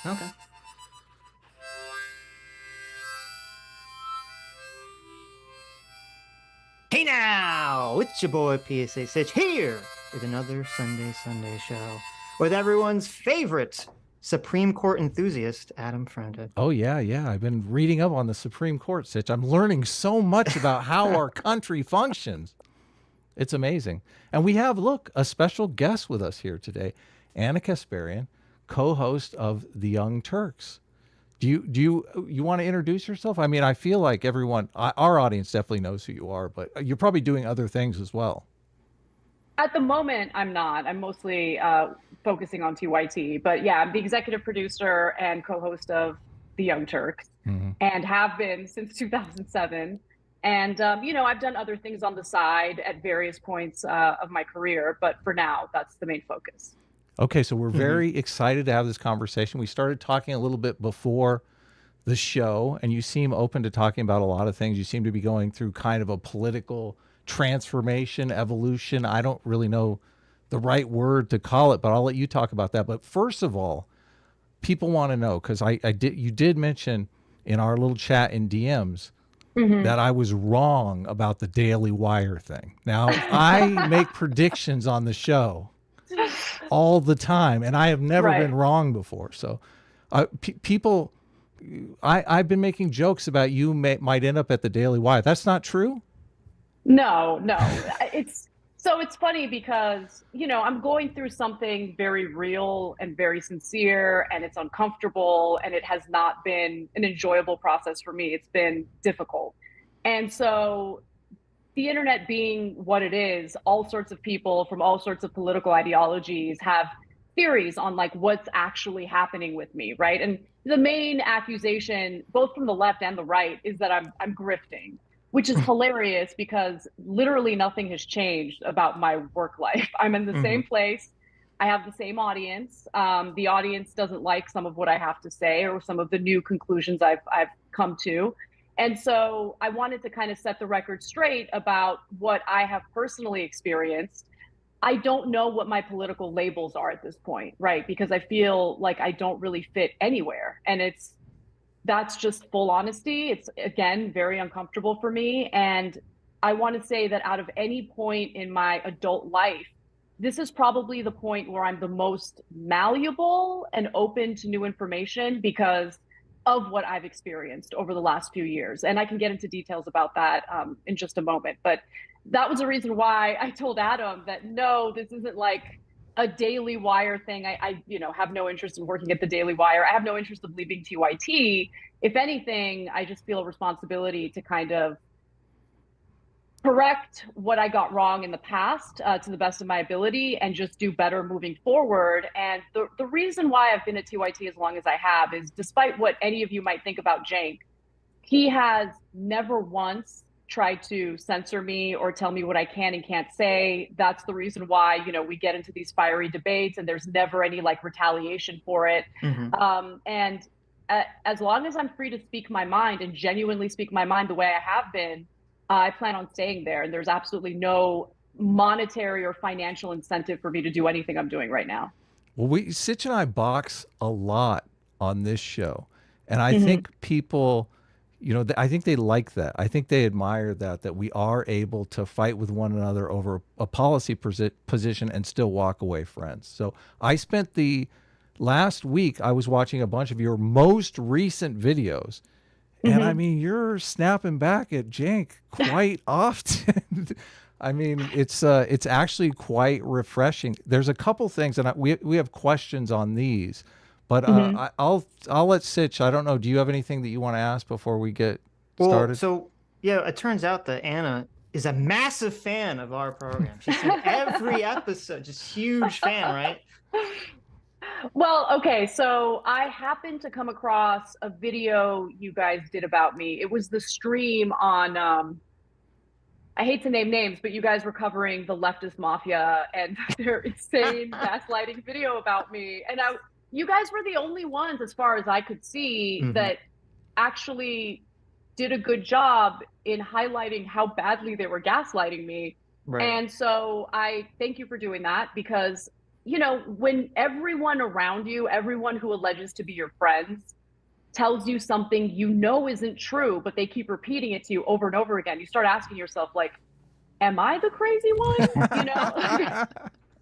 Okay. Hey now, it's your boy PSA Sitch here with another Sunday show with everyone's favorite Supreme Court enthusiast, Adam Friended. Oh yeah, yeah. I've been reading up on the Supreme Court, Sitch. I'm learning so much about how our country functions. It's amazing. And we have, look, a special guest with us here today, Anna Kasparian, co-host of The Young Turks. Do you want to introduce yourself? I mean, I feel like our audience definitely knows who you are, but you're probably doing other things as well. At the moment, I'm not. I'm mostly focusing on TYT. But yeah, I'm the executive producer and co-host of The Young Turks, and have been since 2007. And I've done other things on the side at various points of my career, but for now, that's the main focus. Okay, so we're very excited to have this conversation. We started talking a little bit before the show, and you seem open to talking about a lot of things. You seem to be going through kind of a political transformation, evolution. I don't really know the right word to call it, but I'll let you talk about that. But first of all, people want to know, because you did mention in our little chat in DMs that I was wrong about the Daily Wire thing. Now, I make predictions on the show all the time, and I have never Right. been wrong before. So people, I've been making jokes about you might end up at the Daily Wire. That's not true? No, no. It's funny because, I'm going through something very real and very sincere, and it's uncomfortable, and it has not been an enjoyable process for me. It's been difficult. And so the internet being what it is, all sorts of people from all sorts of political ideologies have theories on like what's actually happening with me, right? And the main accusation, both from the left and the right, is that I'm grifting, which is hilarious because literally nothing has changed about my work life. I'm in the same place. I have the same audience. The audience doesn't like some of what I have to say or some of the new conclusions I've come to. And so I wanted to kind of set the record straight about what I have personally experienced. I don't know what my political labels are at this point, right? Because I feel like I don't really fit anywhere. And that's just full honesty. It's again very uncomfortable for me. And I want to say that out of any point in my adult life, this is probably the point where I'm the most malleable and open to new information because of what I've experienced over the last few years. And I can get into details about that in just a moment. But that was the reason why I told Adam that no, this isn't like a Daily Wire thing. I have no interest in working at the Daily Wire. I have no interest of leaving TYT. If anything, I just feel a responsibility to kind of correct what I got wrong in the past to the best of my ability and just do better moving forward. And the reason why I've been at TYT as long as I have is despite what any of you might think about Cenk, he has never once tried to censor me or tell me what I can and can't say. That's the reason why, we get into these fiery debates and there's never any like retaliation for it. And as long as I'm free to speak my mind and genuinely speak my mind the way I have been, I plan on staying there. And there's absolutely no monetary or financial incentive for me to do anything I'm doing right now. Well, Sitch and I box a lot on this show, and I think people, I think they like that. I think they admire that we are able to fight with one another over a policy position and still walk away friends. So I spent the last week, I was watching a bunch of your most recent videos. And I mean, you're snapping back at Cenk quite often. I mean, it's actually quite refreshing. There's a couple things, and we have questions on these, but I'll let Sitch. I don't know. Do you have anything that you want to ask before we get started? So yeah, it turns out that Anna is a massive fan of our program. She's seen every episode, just huge fan, right? Well, okay, so I happened to come across a video you guys did about me. It was the stream on I hate to name names, but you guys were covering the leftist mafia and their insane gaslighting video about me. And you guys were the only ones, as far as I could see, that actually did a good job in highlighting how badly they were gaslighting me. Right. And so I thank you for doing that because you know, when everyone around you, everyone who alleges to be your friends, tells you something you know isn't true, but they keep repeating it to you over and over again, you start asking yourself, like, am I the crazy one? You know?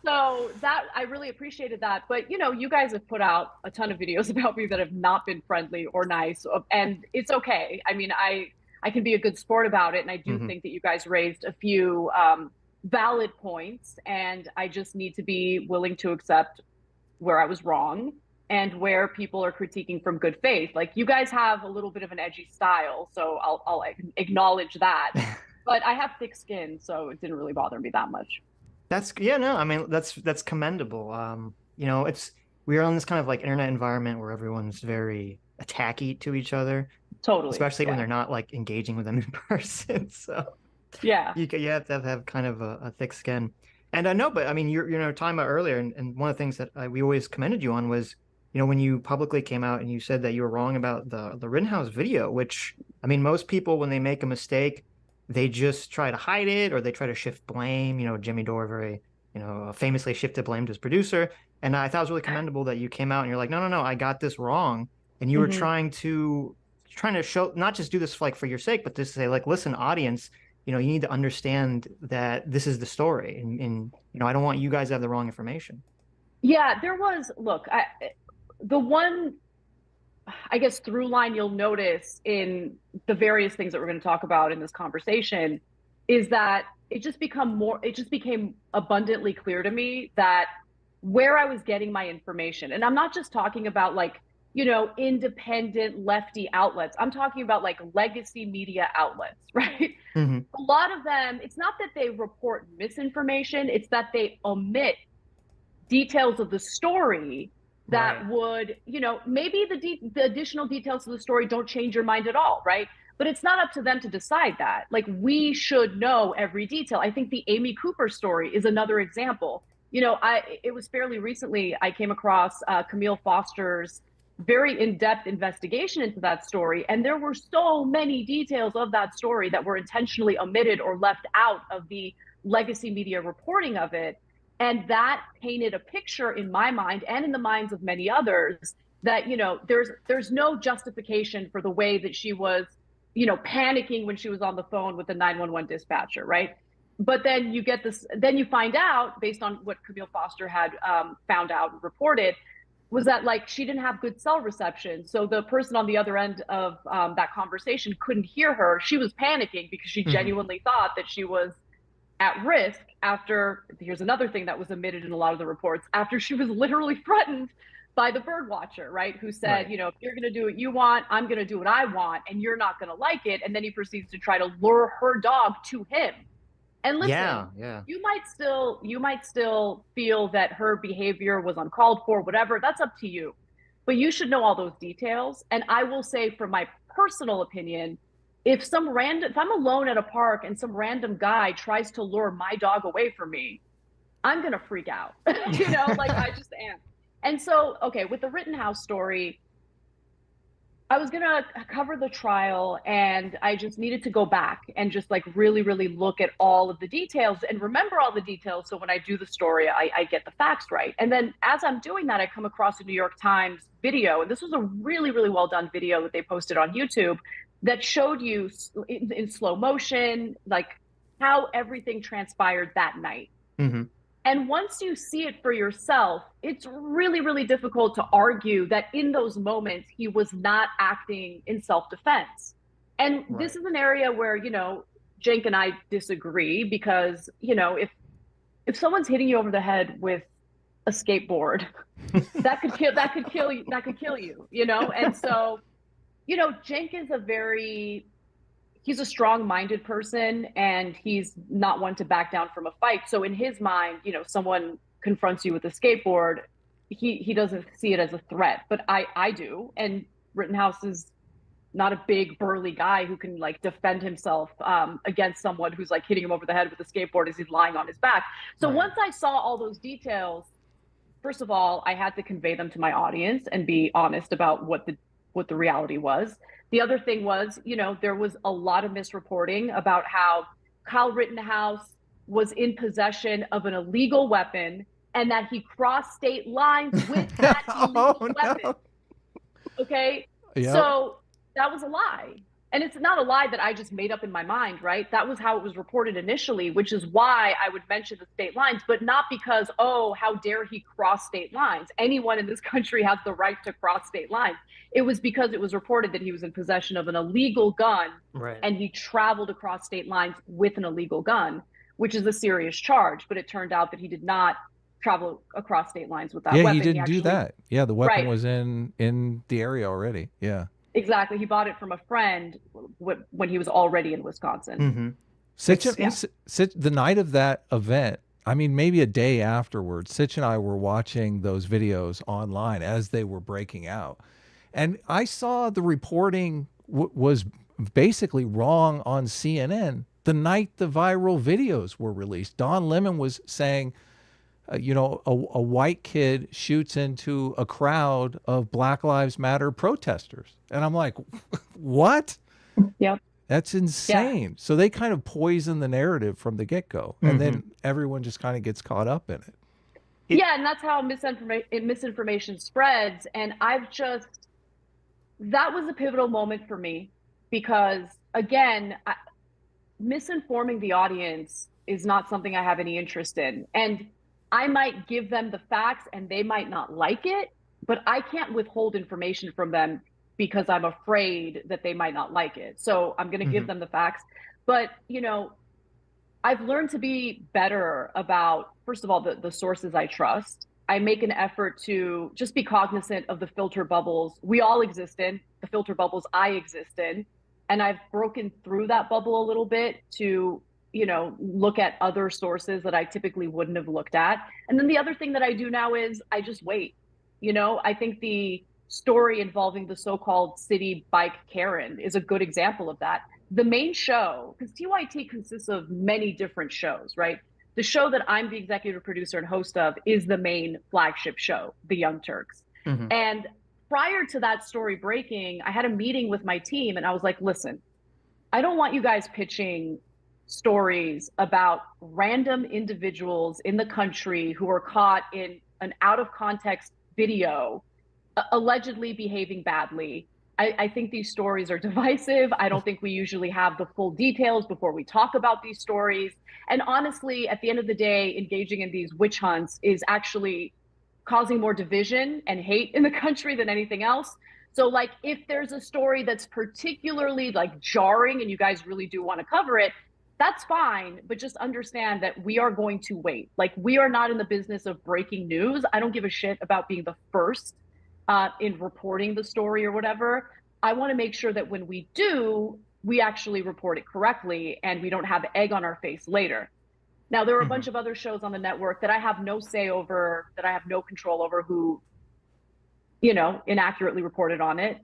So that, I really appreciated that. But, you know, you guys have put out a ton of videos about me that have not been friendly or nice, and it's okay. I mean, I can be a good sport about it, and I do think that you guys raised a few valid points, and I just need to be willing to accept where I was wrong and where people are critiquing from good faith. Like, you guys have a little bit of an edgy style, so I'll acknowledge that. But I have thick skin, so it didn't really bother me that much. That's, yeah, no, I mean, that's commendable. You know, we are in this kind of like internet environment where everyone's very attacky to each other, Totally. especially when Yeah. they're not like engaging with them in person. So Yeah. you have to have kind of a thick skin. And I know, but I mean, you know, talking about earlier, and one of the things that we always commended you on was, you know, when you publicly came out and you said that you were wrong about the Rittenhouse video, which, I mean, most people, when they make a mistake, they just try to hide it or they try to shift blame. You know, Jimmy Dore very, you know, famously shifted blame to his producer. And I thought it was really commendable that you came out and you're like, no, no, no, I got this wrong. And you were trying to show, not just do this like for your sake, but just say like, listen, audience, you know, you need to understand that this is the story, and you know, I don't want you guys to have the wrong information. Yeah, there was, look, the one, I guess, through line you'll notice in the various things that we're going to talk about in this conversation is that it just became abundantly clear to me that where I was getting my information, and I'm not just talking about like, you know, independent lefty outlets. I'm talking about like legacy media outlets, right? A lot of them, it's not that they report misinformation, it's that they omit details of the story that would, you know, maybe the additional details of the story don't change your mind at all, right? But it's not up to them to decide that. Like, we should know every detail. I think the Amy Cooper story is another example. You know, it was fairly recently I came across Camille Foster's very in-depth investigation into that story, and there were so many details of that story that were intentionally omitted or left out of the legacy media reporting of it. And that painted a picture in my mind and in the minds of many others that, you know, there's no justification for the way that she was, you know, panicking when she was on the phone with the 911 dispatcher, right? But then you get this, then you find out, based on what Camille Foster had found out and reported, was that like she didn't have good cell reception. So the person on the other end of that conversation couldn't hear her. She was panicking because she genuinely thought that she was at risk after, here's another thing that was omitted in a lot of the reports, after she was literally threatened by the bird watcher, right? Who said, you know, if you're going to do what you want, I'm going to do what I want, and you're not going to like it. And then he proceeds to try to lure her dog to him. And listen, you might still feel that her behavior was uncalled for, whatever, that's up to you. But you should know all those details. And I will say, from my personal opinion, if I'm alone at a park and some random guy tries to lure my dog away from me, I'm going to freak out, you know, like I just am. And so, okay, with the Rittenhouse story, I was going to cover the trial, and I just needed to go back and just like really, really look at all of the details and remember all the details. So when I do the story, I get the facts right. And then as I'm doing that, I come across a New York Times video. And this was a really, really well done video that they posted on YouTube that showed you in slow motion, like how everything transpired that night. And once you see it for yourself, it's really, really difficult to argue that in those moments, he was not acting in self-defense. And this is an area where, you know, Cenk and I disagree, because, you know, if someone's hitting you over the head with a skateboard, that could kill you, you know? And so, you know, Cenk is he's a strong-minded person, and he's not one to back down from a fight. So in his mind, you know, someone confronts you with a skateboard, he doesn't see it as a threat, but I do. And Rittenhouse is not a big burly guy who can like defend himself against someone who's like hitting him over the head with a skateboard as he's lying on his back. So once I saw all those details, first of all, I had to convey them to my audience and be honest about what the reality was. The other thing was, you know, there was a lot of misreporting about how Kyle Rittenhouse was in possession of an illegal weapon and that he crossed state lines with that illegal weapon. No. Okay. Yep. So that was a lie. And it's not a lie that I just made up in my mind, right? That was how it was reported initially, which is why I would mention the state lines, but not because, oh, how dare he cross state lines? Anyone in this country has the right to cross state lines. It was because it was reported that he was in possession of an illegal gun, Right. and he traveled across state lines with an illegal gun, which is a serious charge. But it turned out that he did not travel across state lines with that weapon. He didn't do that. Yeah, the weapon Right. was in the area already. Yeah. Exactly. He bought it from a friend when he was already in Wisconsin. Mm-hmm. Sitch, the night of that event, I mean, maybe a day afterwards, Sitch and I were watching those videos online as they were breaking out. And I saw the reporting was basically wrong on CNN the night the viral videos were released. Don Lemon was saying, you know, a white kid shoots into a crowd of Black Lives Matter protesters. And I'm like, what? Yep. That's insane. Yeah. So they kind of poison the narrative from the get-go. And then everyone just kind of gets caught up in it. Yeah, and that's how misinformation spreads. And that was a pivotal moment for me because, again, misinforming the audience is not something I have any interest in. And I might give them the facts and they might not like it, but I can't withhold information from them because I'm afraid that they might not like it. So I'm going to give them the facts. But, you know, I've learned to be better about, first of all, the sources I trust. I make an effort to just be cognizant of the filter bubbles we all exist in, the filter bubbles I exist in. And I've broken through that bubble a little bit to, you know, look at other sources that I typically wouldn't have looked at. And then the other thing that I do now is I just wait. You know, I think the story involving the so-called city bike Karen is a good example of that. The main show, because TYT consists of many different shows, right? The show that I'm the executive producer and host of is the main flagship show, The Young Turks. And prior to that story breaking, I had a meeting with my team and I was like, listen, I don't want you guys pitching stories about random individuals in the country who are caught in an out of context video allegedly behaving badly. I think these stories are divisive. I don't think we usually have the full details before we talk about these stories. And honestly, at the end of the day, engaging in these witch hunts is actually causing more division and hate in the country than anything else. So like, if there's a story that's particularly like jarring and you guys really do want to cover it, that's fine. But just understand that we are going to wait. Like, we are not in the business of breaking news. I don't give a shit about being the first in reporting the story or whatever. I want to make sure that when we do, we actually report it correctly and we don't have egg on our face later. Now, there are a bunch of other shows on the network that I have no say over, that I have no control over, who, you know, inaccurately reported on it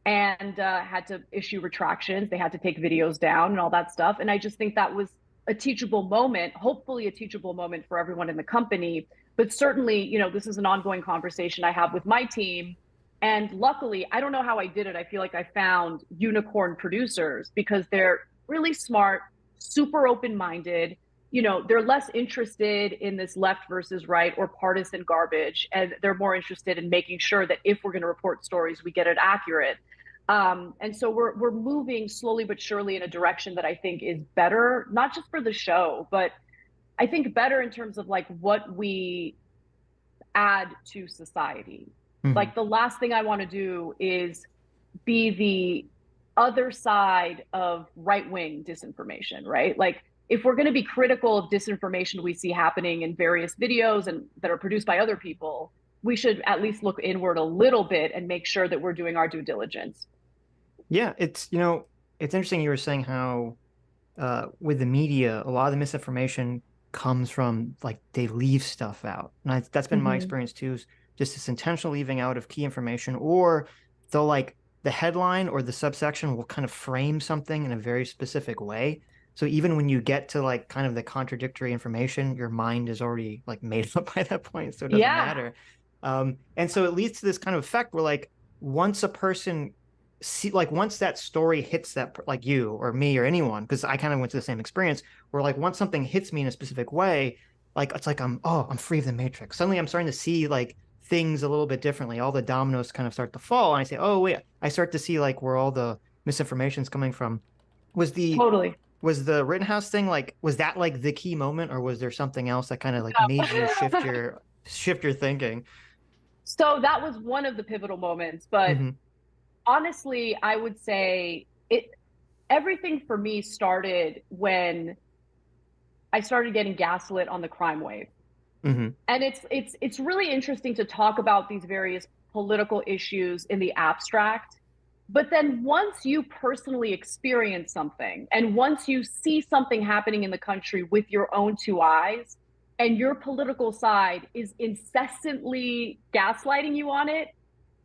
and had to issue retractions. They had to take videos down and all that stuff. And I just think that was a teachable moment, hopefully a teachable moment for everyone in the company. But certainly, you know, this is an ongoing conversation I have with my team. And luckily, I don't know how I did it. I feel like I found unicorn producers because they're really smart, super open-minded. You know, they're less interested in this left versus right or partisan garbage. And they're more interested in making sure that if we're going to report stories, we get it accurate. And so we're moving slowly but surely in a direction that I think is better, not just for the show, but I think better in terms of like what we add to society. Like, the last thing I want to do is be the other side of right-wing disinformation, right? Like, if we're going to be critical of disinformation we see happening in various videos and that are produced by other people, we should at least look inward a little bit and make sure that we're doing our due diligence. Yeah, it's, you know, it's interesting you were saying how with the media, a lot of the misinformation comes from, like, they leave stuff out. And that's been my experience too, is just this intentional leaving out of key information, or they'll, like, the headline or the subsection will kind of frame something in a very specific way. So even when you get to, like, kind of the contradictory information, your mind is already, like, made up by that point, so it doesn't matter. And so it leads to this kind of effect where, like, once a person once that story hits that, like you or me or anyone, because I kind of went to the same experience, where, like, once something hits me in a specific way, like it's like I'm free of the matrix. Suddenly I'm starting to see like things a little bit differently. All the dominoes kind of start to fall, and I say, oh wait, I start to see like where all the misinformation is coming from. Was the Totally. was the Rittenhouse thing like was that like the key moment, or was there something else that kind of like made you shift your thinking? So that was one of the pivotal moments, but Hmm. honestly, I would say it everything for me started when I started getting gaslit on the crime wave. Hmm. And it's really interesting to talk about these various political issues in the abstract. But then once you personally experience something and once you see something happening in the country with your own two eyes, and your political side is incessantly gaslighting you on it,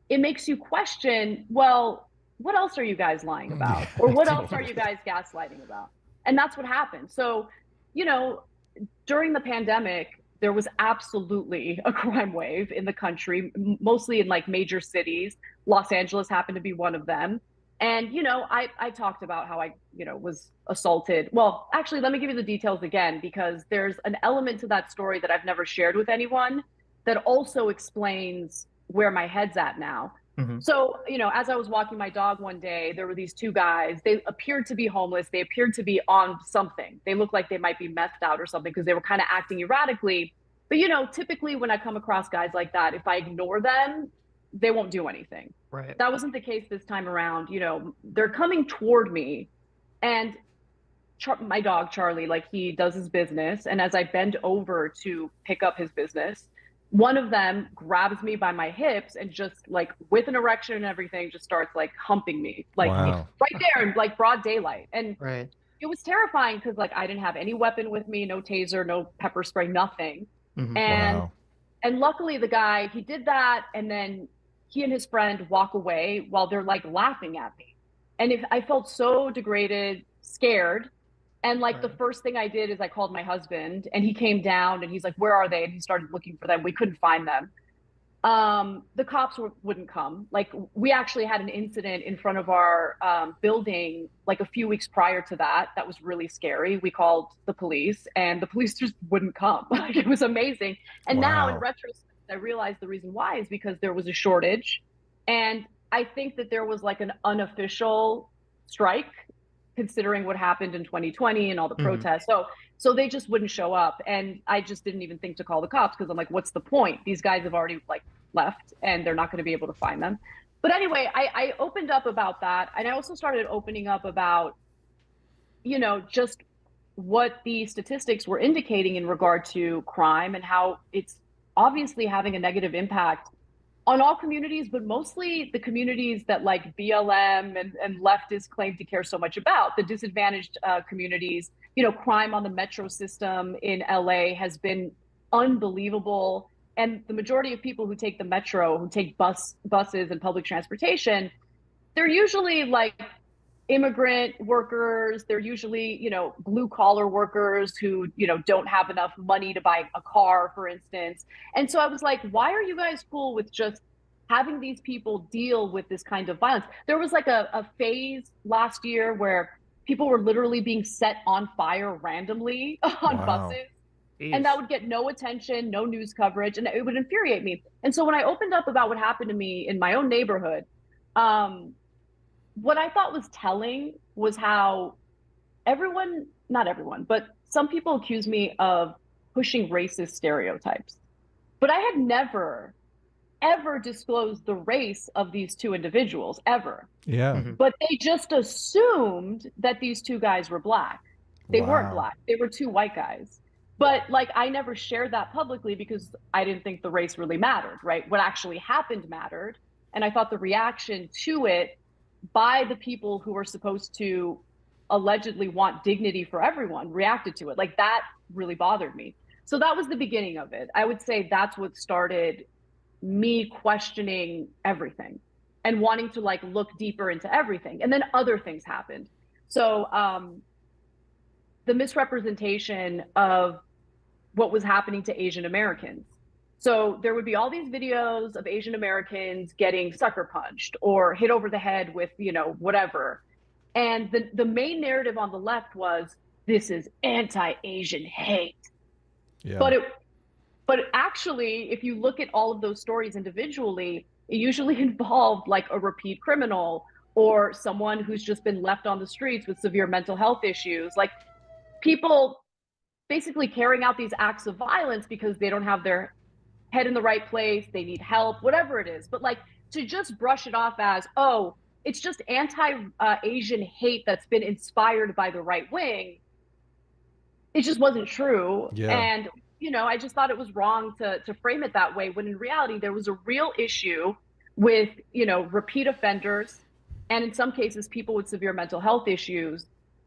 it makes you question, well, what else are you guys lying Yeah, about? Or what else are totally. you guys gaslighting about? And that's what happened. So, you know, during the pandemic, there was absolutely a crime wave in the country, mostly in like major cities. Los Angeles happened to be one of them. And, I talked about how I, was assaulted. Well, actually, let me give you the details again, because there's an element to that story that I've never shared with anyone that also explains where my head's at now. Hmm. So, as I was walking my dog one day, there were these two guys. They appeared to be homeless. They appeared to be on something. They looked like they might be methed out or something because they were kind of acting erratically. But, typically when I come across guys like that, if I ignore them, they won't do anything. Right. That wasn't the case this time around. They're coming toward me, and my dog Charlie, like, he does his business, and as I bend over to pick up his business, one of them grabs me by my hips and just like with an erection and everything just starts like humping me like Wow. right there in like broad daylight. And Right. it was terrifying because like I didn't have any weapon with me, no taser, no pepper spray, nothing. Hmm. and Wow. and luckily the guy, he did that, and then he and his friend walk away while they're like laughing at me. And if I felt so degraded, scared, and like the Right. first thing I did is I called my husband, and he came down and he's like, "Where are they?" And he started looking for them. We couldn't find them. The cops wouldn't come. Like, we actually had an incident in front of our building like a few weeks prior to that. That was really scary. We called the police, and the police just wouldn't come. Like, it was amazing. And now in Wow. retrospect, I realized the reason why is because there was a shortage, and I think that there was like an unofficial strike, considering what happened in 2020 and all the Hmm. protests. So they just wouldn't show up, and I just didn't even think to call the cops because I'm like, what's the point? These guys have already like left, and they're not going to be able to find them. But anyway, I opened up about that, and I also started opening up about, just what the statistics were indicating in regard to crime and how it's obviously having a negative impact on all communities, but mostly the communities that like BLM and leftists claim to care so much about, the disadvantaged communities. Crime on the metro system in LA has been unbelievable. And the majority of people who take the metro, who take buses and public transportation, they're usually like immigrant workers. They're usually, blue collar workers who, don't have enough money to buy a car, for instance. And so I was like, why are you guys cool with just having these people deal with this kind of violence? There was like a phase last year where people were literally being set on fire randomly on Wow. buses. And that Jeez. would get no attention, no news coverage, and it would infuriate me. And so when I opened up about what happened to me in my own neighborhood, um, what I thought was telling was how everyone, not everyone, but some people accuse me of pushing racist stereotypes. But I had never, ever disclosed the race of these two individuals, ever. Yeah. Hmm. But they just assumed that these two guys were black. They weren't Wow. black, they were two white guys. But like, I never shared that publicly because I didn't think the race really mattered, right? What actually happened mattered. And I thought the reaction to it by the people who are supposed to allegedly want dignity for everyone reacted to it. Like, that really bothered me. So that was the beginning of it. I would say that's what started me questioning everything and wanting to like look deeper into everything. And then other things happened. So the misrepresentation of what was happening to Asian Americans. So there would be all these videos of Asian Americans getting sucker punched or hit over the head with, whatever. And the main narrative on the left was, this is anti-Asian hate. Yeah. But actually, if you look at all of those stories individually, it usually involved like a repeat criminal or someone who's just been left on the streets with severe mental health issues. Like people basically carrying out these acts of violence because they don't have their head in the right place, they need help, whatever it is. But like to just brush it off as, oh, it's just anti-Asian hate that's been inspired by the right wing, it just wasn't true. Yeah. And I just thought it was wrong to frame it that way when in reality there was a real issue with, repeat offenders and in some cases people with severe mental health issues,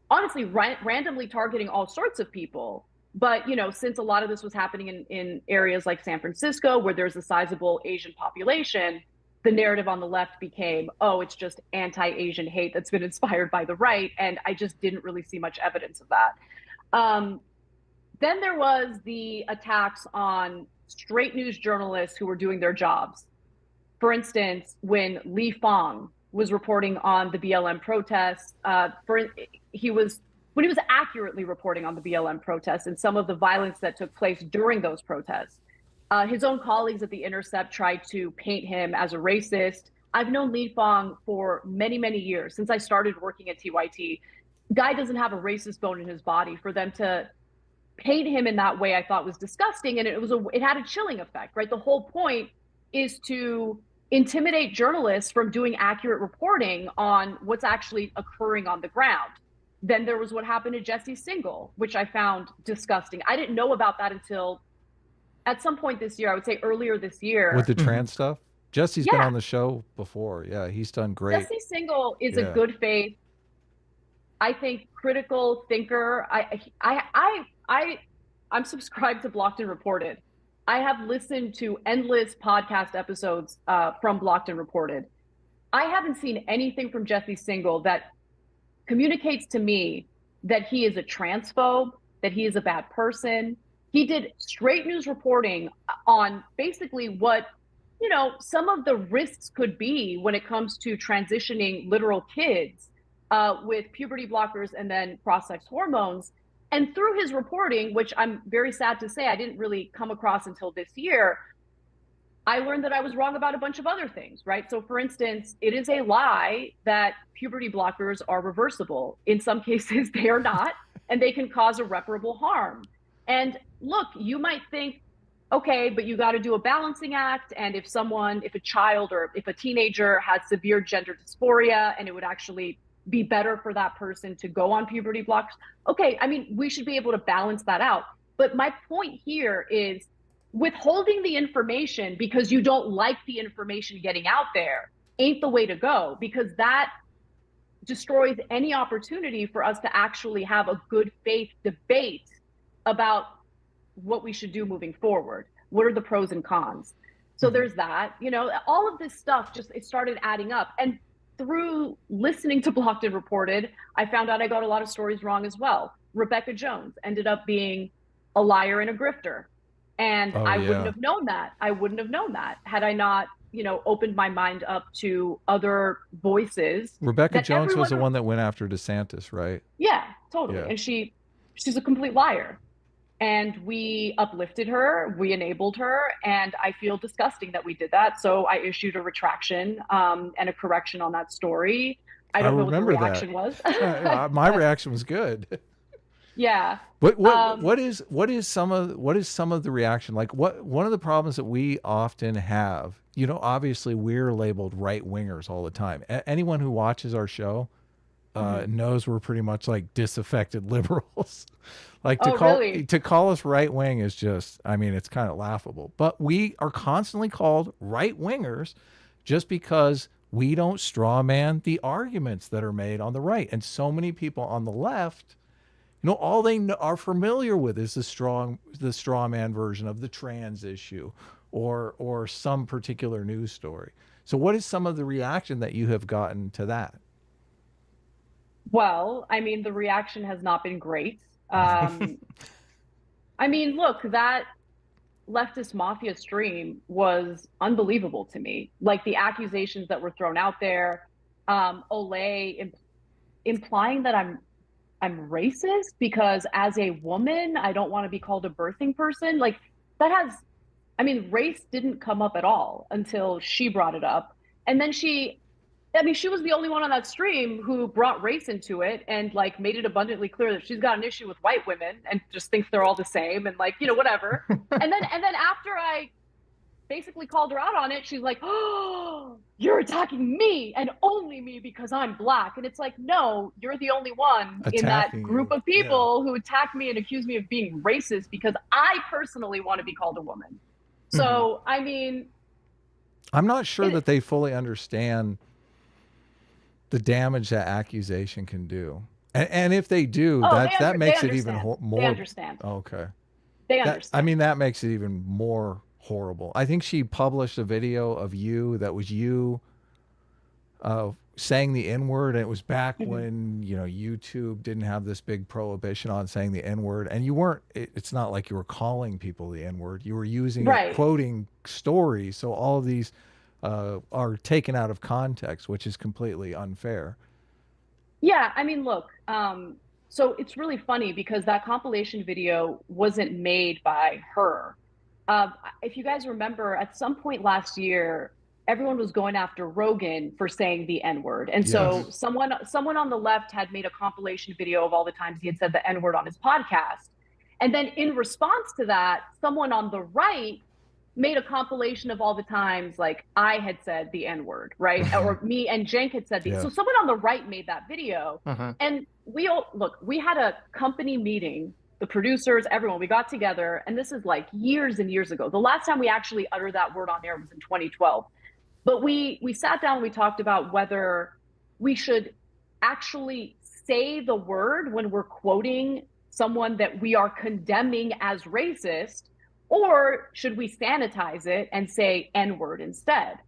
honestly randomly targeting all sorts of people. But since a lot of this was happening in areas like San Francisco where there's a sizable Asian population, the narrative on the left became, oh, it's just anti-Asian hate that's been inspired by the right. And I just didn't really see much evidence of that. Then there was the attacks on straight news journalists who were doing their jobs. For instance, when Li Fong was reporting on the BLM protests, when he was accurately reporting on the BLM protests and some of the violence that took place during those protests, his own colleagues at The Intercept tried to paint him as a racist. I've known Li Fong for many, many years, since I started working at TYT. Guy doesn't have a racist bone in his body. For them to paint him in that way, I thought was disgusting, and it had a chilling effect, right? The whole point is to intimidate journalists from doing accurate reporting on what's actually occurring on the ground. Then there was what happened to Jesse Singal, which I found disgusting. I didn't know about that until at some point this year. I would say earlier this year. With the trans stuff? Jesse's been Yeah. on the show before. Yeah, he's done great. Jesse Singal is a good faith, I think, critical thinker. I'm subscribed to Blocked and Reported. I have listened to endless podcast episodes from Blocked and Reported. I haven't seen anything from Jesse Singal that communicates to me that he is a transphobe, that he is a bad person. He did straight news reporting on basically what, some of the risks could be when it comes to transitioning literal kids with puberty blockers and then cross-sex hormones. And through his reporting, which I'm very sad to say I didn't really come across until this year, I learned that I was wrong about a bunch of other things, right? So for instance, it is a lie that puberty blockers are reversible. In some cases, they are not, and they can cause irreparable harm. And look, you might think, okay, but you got to do a balancing act. And if a child or if a teenager has severe gender dysphoria, and it would actually be better for that person to go on puberty blocks. Okay, I mean, we should be able to balance that out. But my point here is withholding the information because you don't like the information getting out there ain't the way to go, because that destroys any opportunity for us to actually have a good faith debate about what we should do moving forward. What are the pros and cons? So there's that, all of this stuff it started adding up. And through listening to Blocked and Reported, I found out I got a lot of stories wrong as well. Rebecca Jones ended up being a liar and a grifter. And I wouldn't have known that. I wouldn't have known that had I not, opened my mind up to other voices. Rebecca Jones was the one that went after DeSantis, right? Yeah, totally. Yeah. And she's a complete liar. And we uplifted her, we enabled her, and I feel disgusting that we did that. So I issued a retraction and a correction on that story. I don't know what the reaction was. My reaction was good. Yeah. What is some of the reaction? Like one of the problems that we often have, obviously we're labeled right wingers all the time. Anyone who watches our show knows we're pretty much like disaffected liberals. Like to call us right wing is just, I mean, it's kind of laughable. But we are constantly called right wingers just because we don't straw man the arguments that are made on the right. And so many people on the left, all they are familiar with is the straw man version of the trans issue or some particular news story. So what is some of the reaction that you have gotten to that? Well, I mean, the reaction has not been great. I mean, look, that leftist mafia stream was unbelievable to me. Like the accusations that were thrown out there, Olay implying that I'm I'm racist because as a woman, I don't want to be called a birthing person. Like that has, I mean, race didn't come up at all until she brought it up. And then I mean, she was the only one on that stream who brought race into it and like made it abundantly clear that she's got an issue with white women and just thinks they're all the same and like, whatever. And then after I basically called her out on it, she's like, "Oh, you're attacking me and only me because I'm black." And it's like, no, you're the only one in that group of people who attacked me and accused me of being racist because I personally want to be called a woman. So, I mean, I'm not sure that they fully understand the damage that accusation can do. And if they do, that makes it even more. They understand. Okay. They understand. I mean, that makes it even more horrible. I think she published a video of you that was you saying the N-word, and it was back when YouTube didn't have this big prohibition on saying the N-word, and you weren't. It's not like you were calling people the N-word. You were using it, quoting stories. So all of these are taken out of context, which is completely unfair. Yeah, I mean, look. So it's really funny because that compilation video wasn't made by her. If you guys remember, at some point last year, everyone was going after Rogan for saying the N-word. And so someone on the left had made a compilation video of all the times he had said the N-word on his podcast. And then in response to that, someone on the right made a compilation of all the times like I had said the N-word, right? Or me and Cenk had said so someone on the right made that video. And we had a company meeting, the producers, everyone, we got together, and this is like years and years ago. The last time we actually uttered that word on air was in 2012. But we sat down and we talked about whether we should actually say the word when we're quoting someone that we are condemning as racist, or should we sanitize it and say N-word instead?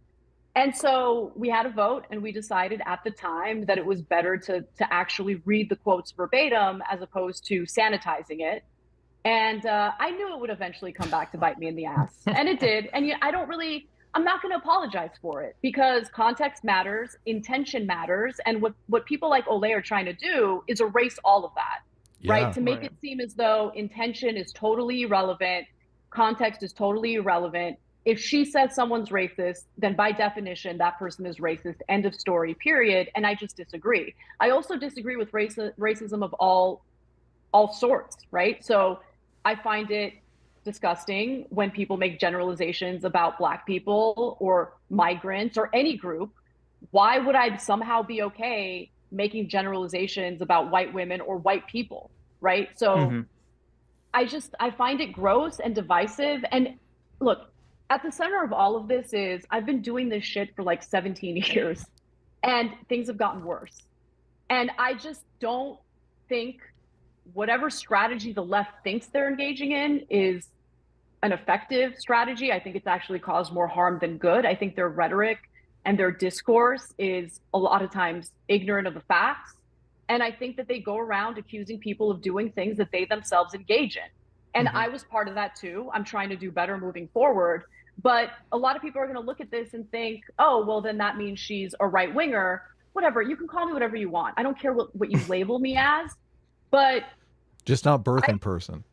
And so we had a vote, and we decided at the time that it was better to actually read the quotes verbatim as opposed to sanitizing it. And I knew it would eventually come back to bite me in the ass. And it did. And I'm not going to apologize for it because context matters, intention matters. And what people like Olay are trying to do is erase all of that, right? To make it seem as though intention is totally irrelevant, context is totally irrelevant. If she says someone's racist, then by definition, that person is racist, end of story, period. And I just disagree. I also disagree with racism of all sorts, right? So I find it disgusting when people make generalizations about Black people or migrants or any group. Why would I somehow be okay making generalizations about white women or white people, right? So I find it gross and divisive. And look, at the center of all of this is I've been doing this shit for like 17 years and things have gotten worse. And I just don't think whatever strategy the left thinks they're engaging in is an effective strategy. I think it's actually caused more harm than good. I think their rhetoric and their discourse is a lot of times ignorant of the facts. And I think that they go around accusing people of doing things that they themselves engage in. And I was part of that too. I'm trying to do better moving forward. But a lot of people are going to look at this and think, oh, well, then that means she's a right winger. Whatever. You can call me whatever you want. I don't care what you label me as, but just not birthing person.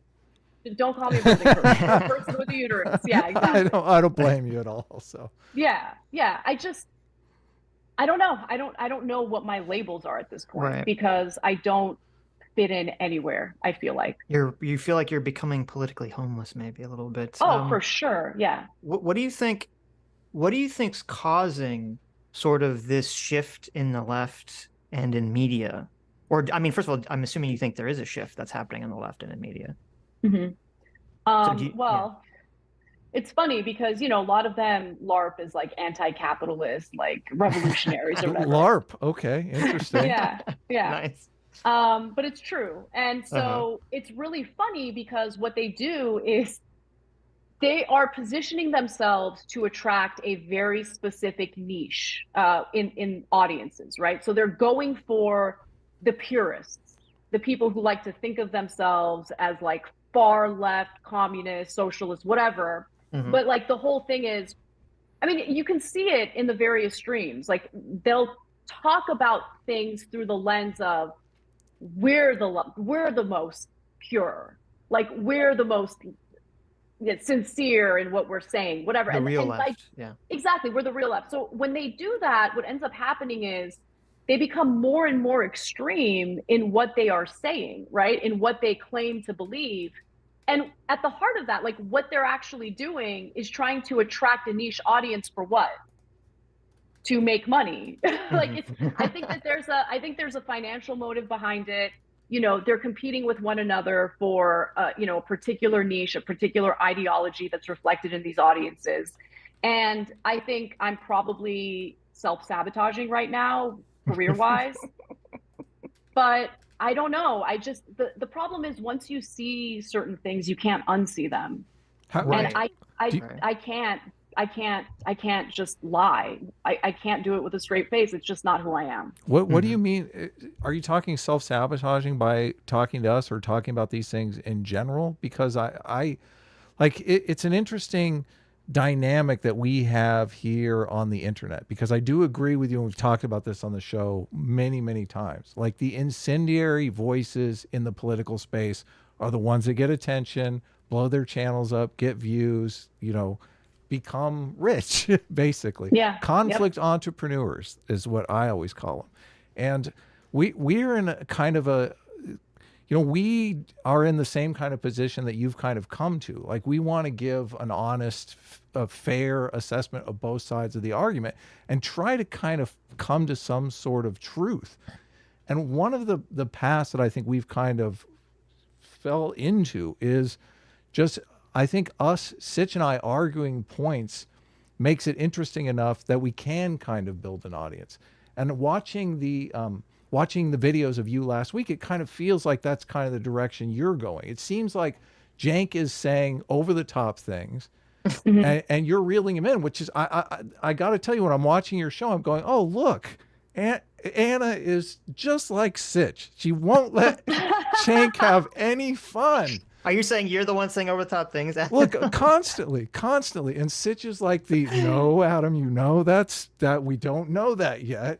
Don't call me a birthing person. A person with a uterus. Yeah, exactly. I don't blame you at all. So yeah. I don't know. I don't know what my labels are at this point because I don't fit in anywhere. I feel like you feel like you're becoming politically homeless, maybe a little bit. Oh, for sure. Yeah. What do you think? What do you think's causing sort of this shift in the left and in media? Or I mean, first of all, I'm assuming you think there is a shift that's happening on the left and in media. It's funny because a lot of them LARP is like anti-capitalist, like revolutionaries or whatever. LARP, okay, interesting. yeah. Nice. But it's true. And so it's really funny because what they do is they are positioning themselves to attract a very specific niche in audiences, right? So they're going for the purists, the people who like to think of themselves as like far left, communist, socialist, whatever. But like the whole thing is, I mean, you can see it in the various streams. Like they'll talk about things through the lens of, we're the most pure, like we're the most sincere in what we're saying, whatever. The real and left. like, Yeah. exactly, we're the real left. So when they do that, what ends up happening is they become more and more extreme in what they are saying, right? In what they claim to believe. And at the heart of that, like what they're actually doing is trying to attract a niche audience for what? To make money. Like it's, I think there's a financial motive behind it. You know, they're competing with one another for you know, a particular niche, a particular ideology that's reflected in these audiences. And I think I'm probably self-sabotaging right now, career-wise. But I don't know. I just, the problem is once you see certain things, you can't unsee them. Right. And I can't just lie. I can't do it with a straight face. It's just not who I am. What do you mean? Are you talking self-sabotaging by talking to us or talking about these things in general? Because I like it's an interesting dynamic that we have here on the internet, because I do agree with you, and we've talked about this on the show many times. Like the incendiary voices in the political space are the ones that get attention, blow their channels up, get views, you know, become rich, basically. Yeah. Conflict entrepreneurs is what I always call them. And we're in a kind of a, you know, we are in the same kind of position that you've kind of come to. Like we want to give an honest, a fair assessment of both sides of the argument and try to kind of come to some sort of truth. And one of the paths that I think we've kind of fell into is just, I think us, Sitch and I, arguing points makes it interesting enough that we can kind of build an audience. And watching the videos of you last week, it kind of feels like that's kind of the direction you're going. It seems like Jank is saying over the top things, and you're reeling him in, which is, I got to tell you, when I'm watching your show, I'm going, oh, look, Anna is just like Sitch. She won't let Jank have any fun. Are you saying you're the one saying over the top things? Look, constantly. And Sitch is like no, Adam, you know, that we don't know that yet.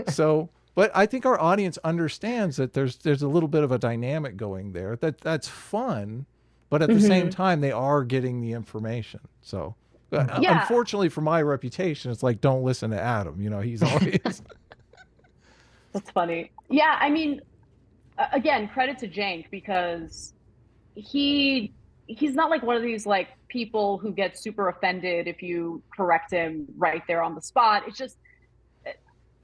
So, but I think our audience understands that there's a little bit of a dynamic going there. That's fun, but at the same time, they are getting the information. So, unfortunately for my reputation, it's like, don't listen to Adam. You know, he's always. That's funny. Yeah, I mean, again, credit to Jank, because he's not like one of these like people who get super offended if you correct him right there on the spot. It's just,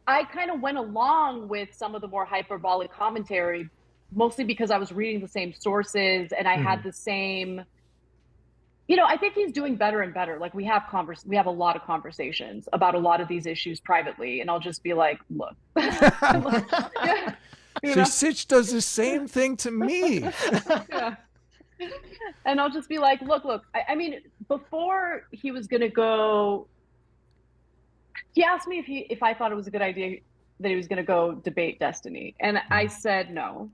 I kind of went along with some of the more hyperbolic commentary, mostly because I was reading the same sources and I had the same, you know, I think he's doing better and better. Like we have a lot of conversations about a lot of these issues privately, and I'll just be like, look. So Sitch does the same thing to me. Yeah. And I'll just be like, look, I mean, before he was going to go, he asked me if I thought it was a good idea that he was going to go debate Destiny. And I said no.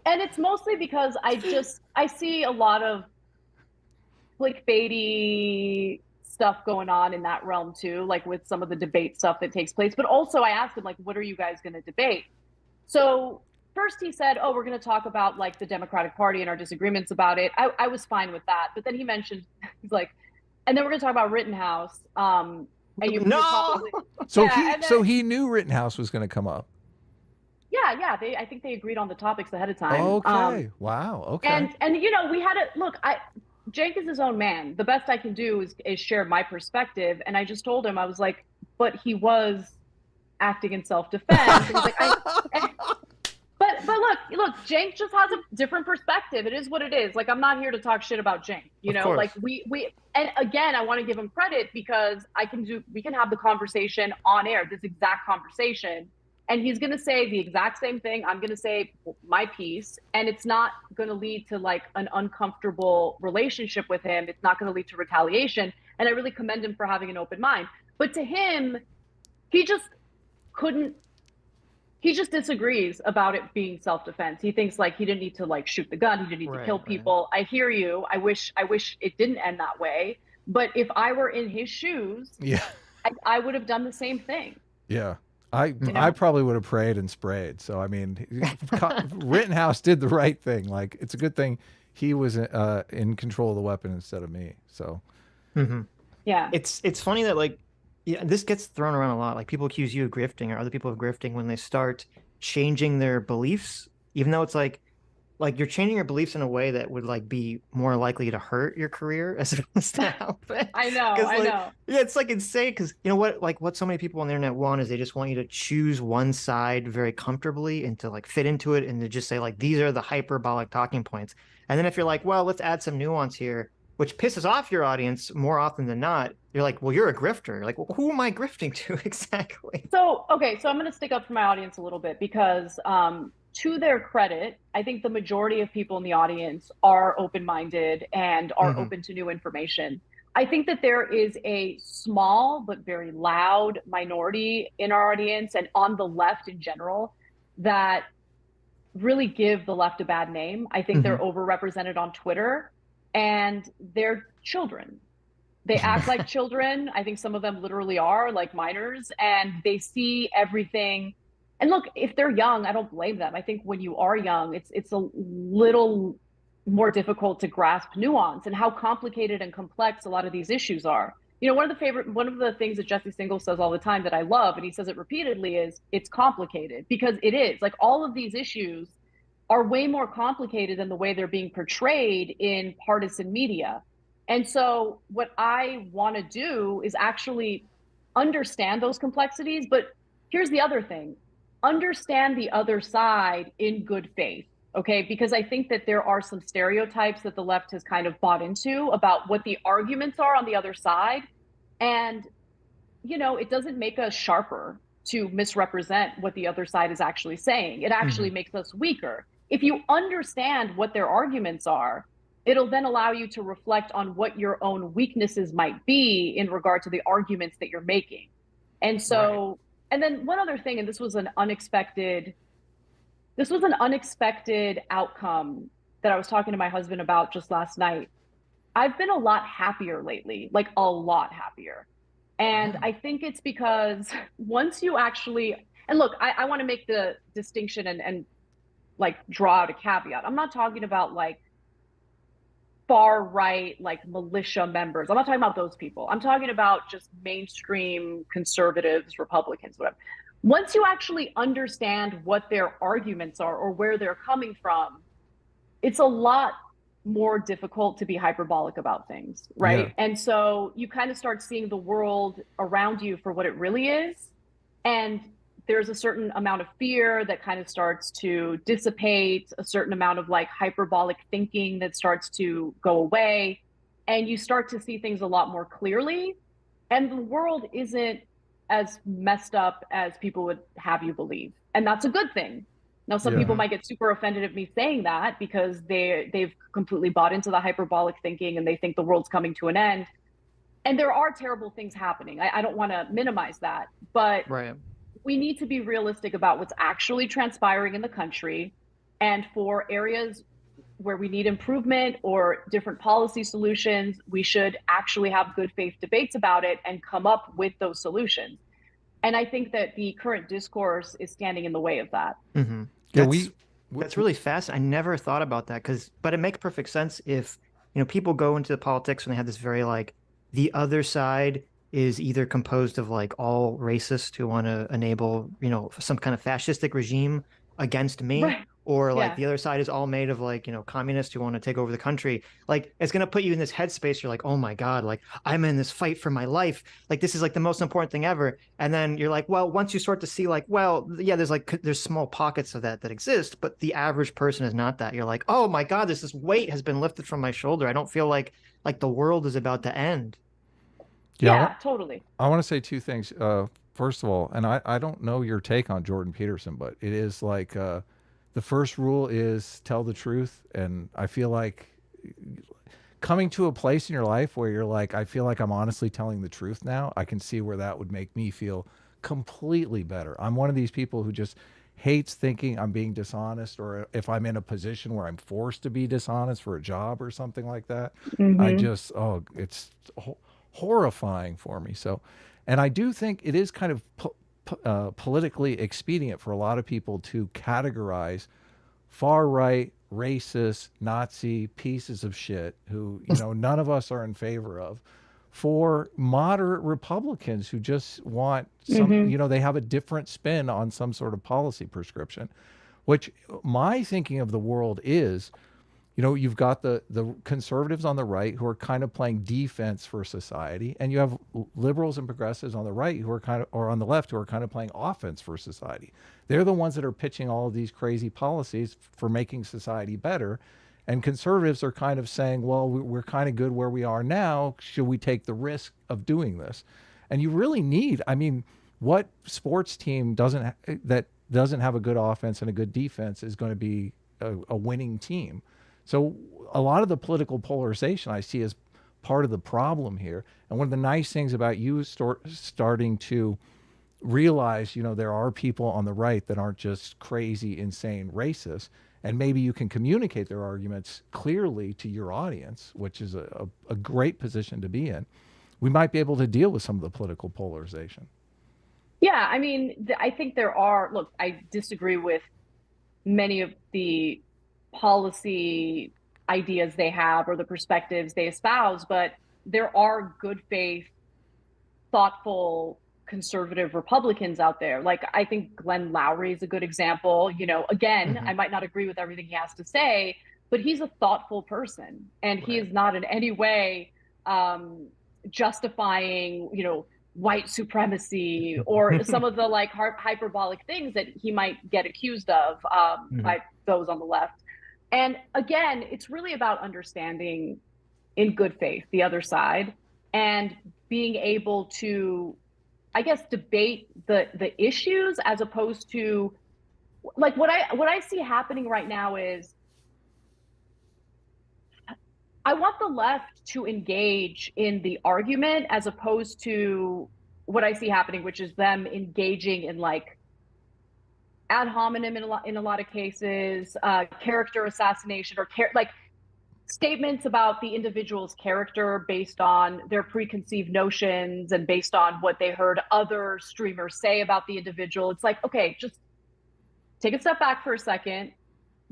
And it's mostly because I see a lot of clickbaity stuff going on in that realm too, like with some of the debate stuff that takes place. But also I asked him, like, what are you guys going to debate? So first he said, oh, we're going to talk about like the Democratic Party and our disagreements about it. I was fine with that. But then he mentioned, he's like, and then we're going to talk about Rittenhouse. And no! So he knew Rittenhouse was going to come up. Yeah. I think they agreed on the topics ahead of time. Okay. Wow. Okay. And you know, we had a look. Jank is his own man. The best I can do is share my perspective. And I just told him, I was like, but he was acting in self-defense. And he's like, but look, Jank just has a different perspective. It is what it is. Like, I'm not here to talk shit about Jank. You know, like we and again, I want to give him credit because we can have the conversation on air, this exact conversation. And he's going to say the exact same thing. I'm going to say my piece, and it's not going to lead to like an uncomfortable relationship with him. It's not going to lead to retaliation. And I really commend him for having an open mind. But to him, he just disagrees about it being self-defense. He thinks like he didn't need to like shoot the gun. He didn't need to kill people. I hear you. I wish it didn't end that way. But if I were in his shoes, I would have done the same thing. Yeah. I probably would have prayed and sprayed. So I mean, Rittenhouse did the right thing. Like it's a good thing he was in control of the weapon instead of me. So Mm-hmm. Yeah. It's funny that like yeah, this gets thrown around a lot. Like people accuse you of grifting or other people of grifting when they start changing their beliefs, even though it's like you're changing your beliefs in a way that would like be more likely to hurt your career as opposed to help it. I know, Because I like know. yeah, it's like insane. Because you know what, like what so many people on the internet want is they just want you to choose one side very comfortably and to like fit into it and to just say like these are the hyperbolic talking points. And then if you're like, well, let's add some nuance here, which pisses off your audience more often than not, you're like, well, you're a grifter. Like, well, who am I grifting to exactly? So, okay, so I'm going to stick up for my audience a little bit because, to their credit, I think the majority of people in the audience are open-minded and are Mm-hmm. open to new information. I think that there is a small but very loud minority in our audience and on the left in general that really give the left a bad name. I think they're Mm-hmm. overrepresented on Twitter and they're children. They act like children. I think some of them literally are like minors and they see everything. And look, if they're young, I don't blame them. I think when you are young, it's a little more difficult to grasp nuance and how complicated and complex a lot of these issues are. You know, one of the things that Jesse Singal says all the time that I love, and he says it repeatedly, is it's complicated because it is. Like all of these issues are way more complicated than the way they're being portrayed in partisan media. And so, what I want to do is actually understand those complexities. But here's the other thing, understand the other side in good faith. Okay. Because I think that there are some stereotypes that the left has kind of bought into about what the arguments are on the other side. And, you know, it doesn't make us sharper to misrepresent what the other side is actually saying. It actually Mm-hmm. makes us weaker. If you understand what their arguments are, it'll then allow you to reflect on what your own weaknesses might be in regard to the arguments that you're making. And Right. so, and then one other thing, and this was an unexpected outcome that I was talking to my husband about just last night. I've been a lot happier lately, like a lot happier. And Yeah. I think it's because once you actually, and look, I want to make the distinction and like draw out a caveat. I'm not talking about like far right, like militia members. I'm not talking about those people. I'm talking about just mainstream conservatives, Republicans, whatever. Once you actually understand what their arguments are or where they're coming from, it's a lot more difficult to be hyperbolic about things, yeah, right? And so you kind of start seeing the world around you for what it really is. And there's a certain amount of fear that kind of starts to dissipate, a certain amount of like hyperbolic thinking that starts to go away. And you start to see things a lot more clearly. And the world isn't as messed up as people would have you believe. And that's a good thing. Now, some yeah, people Mm-hmm. might get super offended at me saying that because they've completely bought into the hyperbolic thinking and they think the world's coming to an end. And there are terrible things happening. I don't want to minimize that, but Right. we need to be realistic about what's actually transpiring in the country. And for areas where we need improvement or different policy solutions, we should actually have good faith debates about it and come up with those solutions. And I think that the current discourse is standing in the way of that. Mm-hmm. yeah. That's that's really fast. I never thought about that but it makes perfect sense if, you know, people go into politics when they have this very like the other side is either composed of like all racists who want to enable, you know, some kind of fascistic regime against me, Right. or like Yeah. the other side is all made of like, you know, communists who want to take over the country. Like it's going to put you in this headspace. You're like, oh my God, like I'm in this fight for my life. Like this is like the most important thing ever. And then you're like, well, once you start to see like, well, yeah, there's small pockets of that exist, but the average person is not that. You're like, oh my God, this weight has been lifted from my shoulder. I don't feel like the world is about to end. yeah. Yeah, totally. I want to say two things. First of all, and I don't know your take on Jordan Peterson, but it is like the first rule is tell the truth. And I feel like coming to a place in your life where you're like, I feel like I'm honestly telling the truth now, I can see where that would make me feel completely better. I'm one of these people who just hates thinking I'm being dishonest, or if I'm in a position where I'm forced to be dishonest for a job or something like that. I Mm-hmm. just, oh, it's horrifying for me. So, and I do think it is kind of politically expedient for a lot of people to categorize far right, racist, Nazi pieces of shit who, none of us are in favor of, for moderate Republicans who just want some, they have a different spin on some sort of policy prescription, which my thinking of the world is, you've got the conservatives on the right who are kind of playing defense for society, and you have liberals and progressives on the right who are or on the left who are kind of playing offense for society. They're the ones that are pitching all of these crazy policies for making society better. And conservatives are kind of saying, well, we're kind of good where we are now. Should we take the risk of doing this? And you really need, what sports team that doesn't have a good offense and a good defense is going to be a winning team? So a lot of the political polarization I see as part of the problem here. And one of the nice things about you starting to realize, there are people on the right that aren't just crazy, insane racists, and maybe you can communicate their arguments clearly to your audience, which is a great position to be in. We might be able to deal with some of the political polarization. Yeah, I think there are, look, I disagree with many of the policy ideas they have or the perspectives they espouse, but there are good faith, thoughtful, conservative Republicans out there. Like, I think Glenn Loury is a good example. Again, I might not agree with everything he has to say, but he's a thoughtful person, and he is not in any way justifying, white supremacy or some of the like hyperbolic things that he might get accused of by those on the left. And again, it's really about understanding in good faith the other side and being able to, I guess, debate the issues, as opposed to, like, what I see happening right now is, I want the left to engage in the argument, as opposed to what I see happening, which is them engaging in like ad hominem in a lot of cases, character assassination, or like statements about the individual's character based on their preconceived notions and based on what they heard other streamers say about the individual. It's like, okay, just take a step back for a second.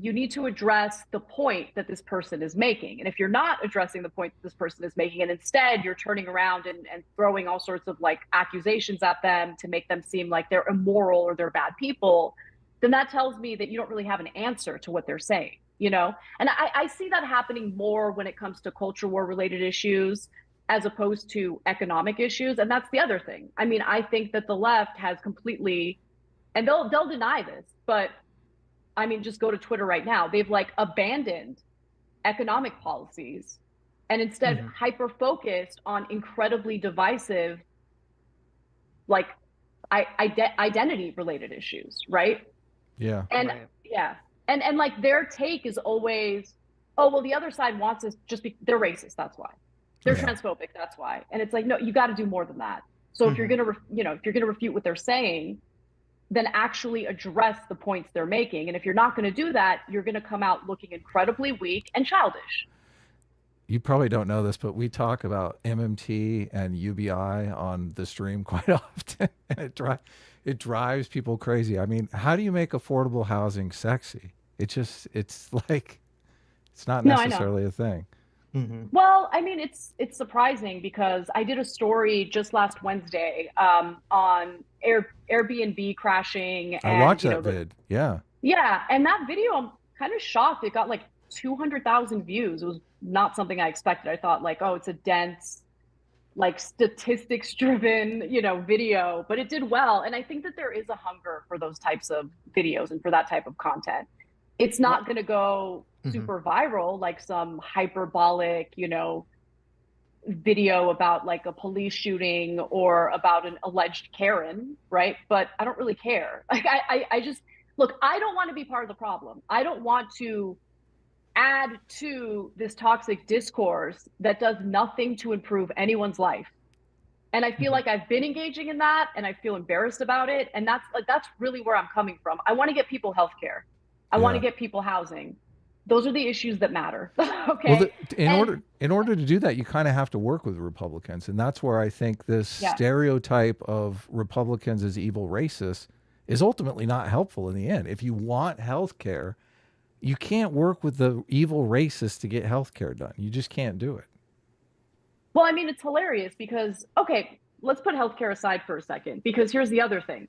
You need to address the point that this person is making. And if you're not addressing the point that this person is making, and instead you're turning around and throwing all sorts of like accusations at them to make them seem like they're immoral or they're bad people, then that tells me that you don't really have an answer to what they're saying, And I see that happening more when it comes to culture war related issues, as opposed to economic issues. And that's the other thing. I think that the left has completely, and they'll deny this, but just go to Twitter right now. They've like abandoned economic policies and instead hyper focused on incredibly divisive, like identity related issues, right? Yeah. And and like their take is always, oh, well, the other side wants us they're racist, that's why. They're transphobic, that's why. And it's like, no, you got to do more than that. So if you're gonna if you're gonna refute what they're saying, then actually address the points they're making. And if you're not going to do that, you're going to come out looking incredibly weak and childish. You probably don't know this, but we talk about MMT and UBI on the stream quite often, and it drives people crazy. How do you make affordable housing sexy? It's like, it's not necessarily a thing. Well, it's surprising, because I did a story just last Wednesday on Airbnb crashing. And, I watched that vid. Yeah. Yeah. And that video, I'm kind of shocked. It got like 200,000 views. It was not something I expected. I thought like, oh, it's a dense, like statistics driven, video, but it did well. And I think that there is a hunger for those types of videos and for that type of content. It's not going to go super viral like some hyperbolic, video about like a police shooting or about an alleged Karen, right? But I don't really care. Like I just, look, I don't want to be part of the problem. I don't want to add to this toxic discourse that does nothing to improve anyone's life. And I feel like I've been engaging in that, and I feel embarrassed about it. And that's really where I'm coming from. I want to get people healthcare. I want to get people housing. Those are the issues that matter. Well, Okay. in order to do that, you kind of have to work with Republicans, and that's where I think this Yes. stereotype of Republicans as evil racists is ultimately not helpful in the end. If you want health care, you can't work with the evil racists to get health care done. You just can't do it. Well, I mean, it's hilarious because, okay, let's put healthcare aside for a second, because here's the other thing.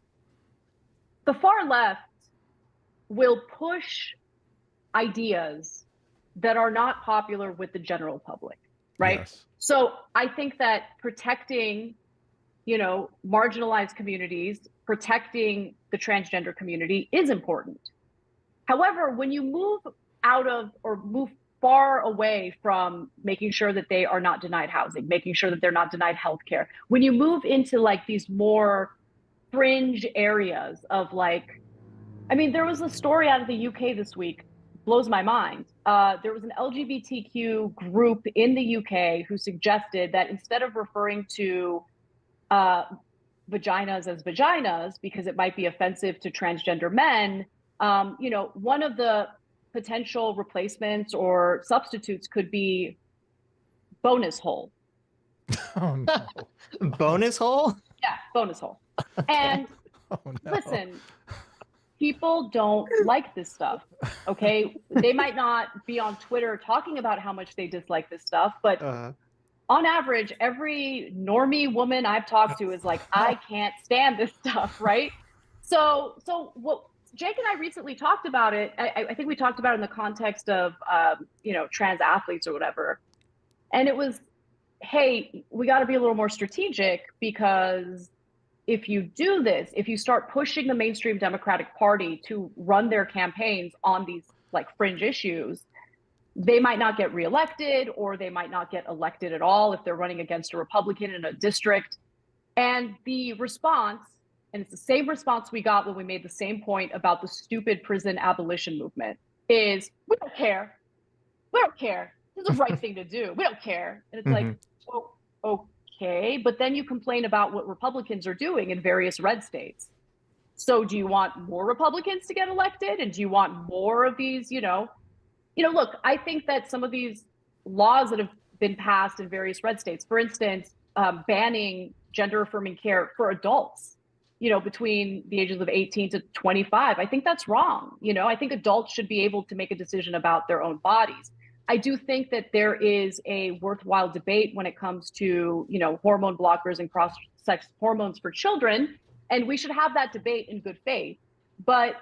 The far left will push ideas that are not popular with the general public, right? Yes. So I think that protecting, marginalized communities, protecting the transgender community is important. However, when you move out of or move far away from making sure that they are not denied housing, making sure that they're not denied healthcare, when you move into like these more fringe areas of like, I mean, there was a story out of the UK this week, blows my mind. There was an LGBTQ group in the UK who suggested that instead of referring to vaginas as vaginas because it might be offensive to transgender men, one of the potential replacements or substitutes could be bonus hole. Oh no. Bonus hole? Yeah, bonus hole. Okay. And Oh no. listen, people don't like this stuff, okay? They might not be on Twitter talking about how much they dislike this stuff, but on average, every normie woman I've talked to is like, I can't stand this stuff, right? So what Jake and I recently talked about it. I think we talked about it in the context of, trans athletes or whatever. And it was, hey, we got to be a little more strategic because if you do this, if you start pushing the mainstream Democratic Party to run their campaigns on these like fringe issues, they might not get reelected or they might not get elected at all if they're running against a Republican in a district. And the response, and it's the same response we got when we made the same point about the stupid prison abolition movement, is we don't care. We don't care. This is the right thing to do. We don't care. And it's like, oh, okay. But then you complain about what Republicans are doing in various red states. So do you want more Republicans to get elected? And do you want more of these, look, I think that some of these laws that have been passed in various red states, for instance, banning gender affirming care for adults, between the ages of 18 to 25, I think that's wrong. I think adults should be able to make a decision about their own bodies. I do think that there is a worthwhile debate when it comes to, hormone blockers and cross-sex hormones for children. And we should have that debate in good faith. But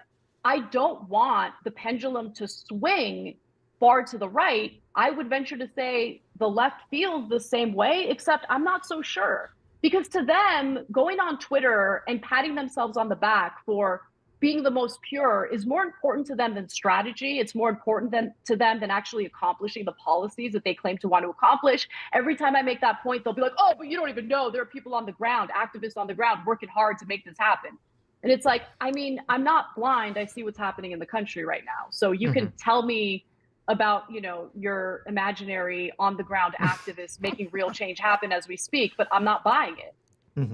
I don't want the pendulum to swing far to the right. I would venture to say the left feels the same way, except I'm not so sure. Because to them, going on Twitter and patting themselves on the back for being the most pure is more important to them than strategy. It's more important to them than actually accomplishing the policies that they claim to want to accomplish. Every time I make that point, they'll be like, oh, but you don't even know. There are people on the ground, activists on the ground, working hard to make this happen. And it's like, I mean, I'm not blind. I see what's happening in the country right now. So you can tell me about, your imaginary on the ground activists making real change happen as we speak, but I'm not buying it.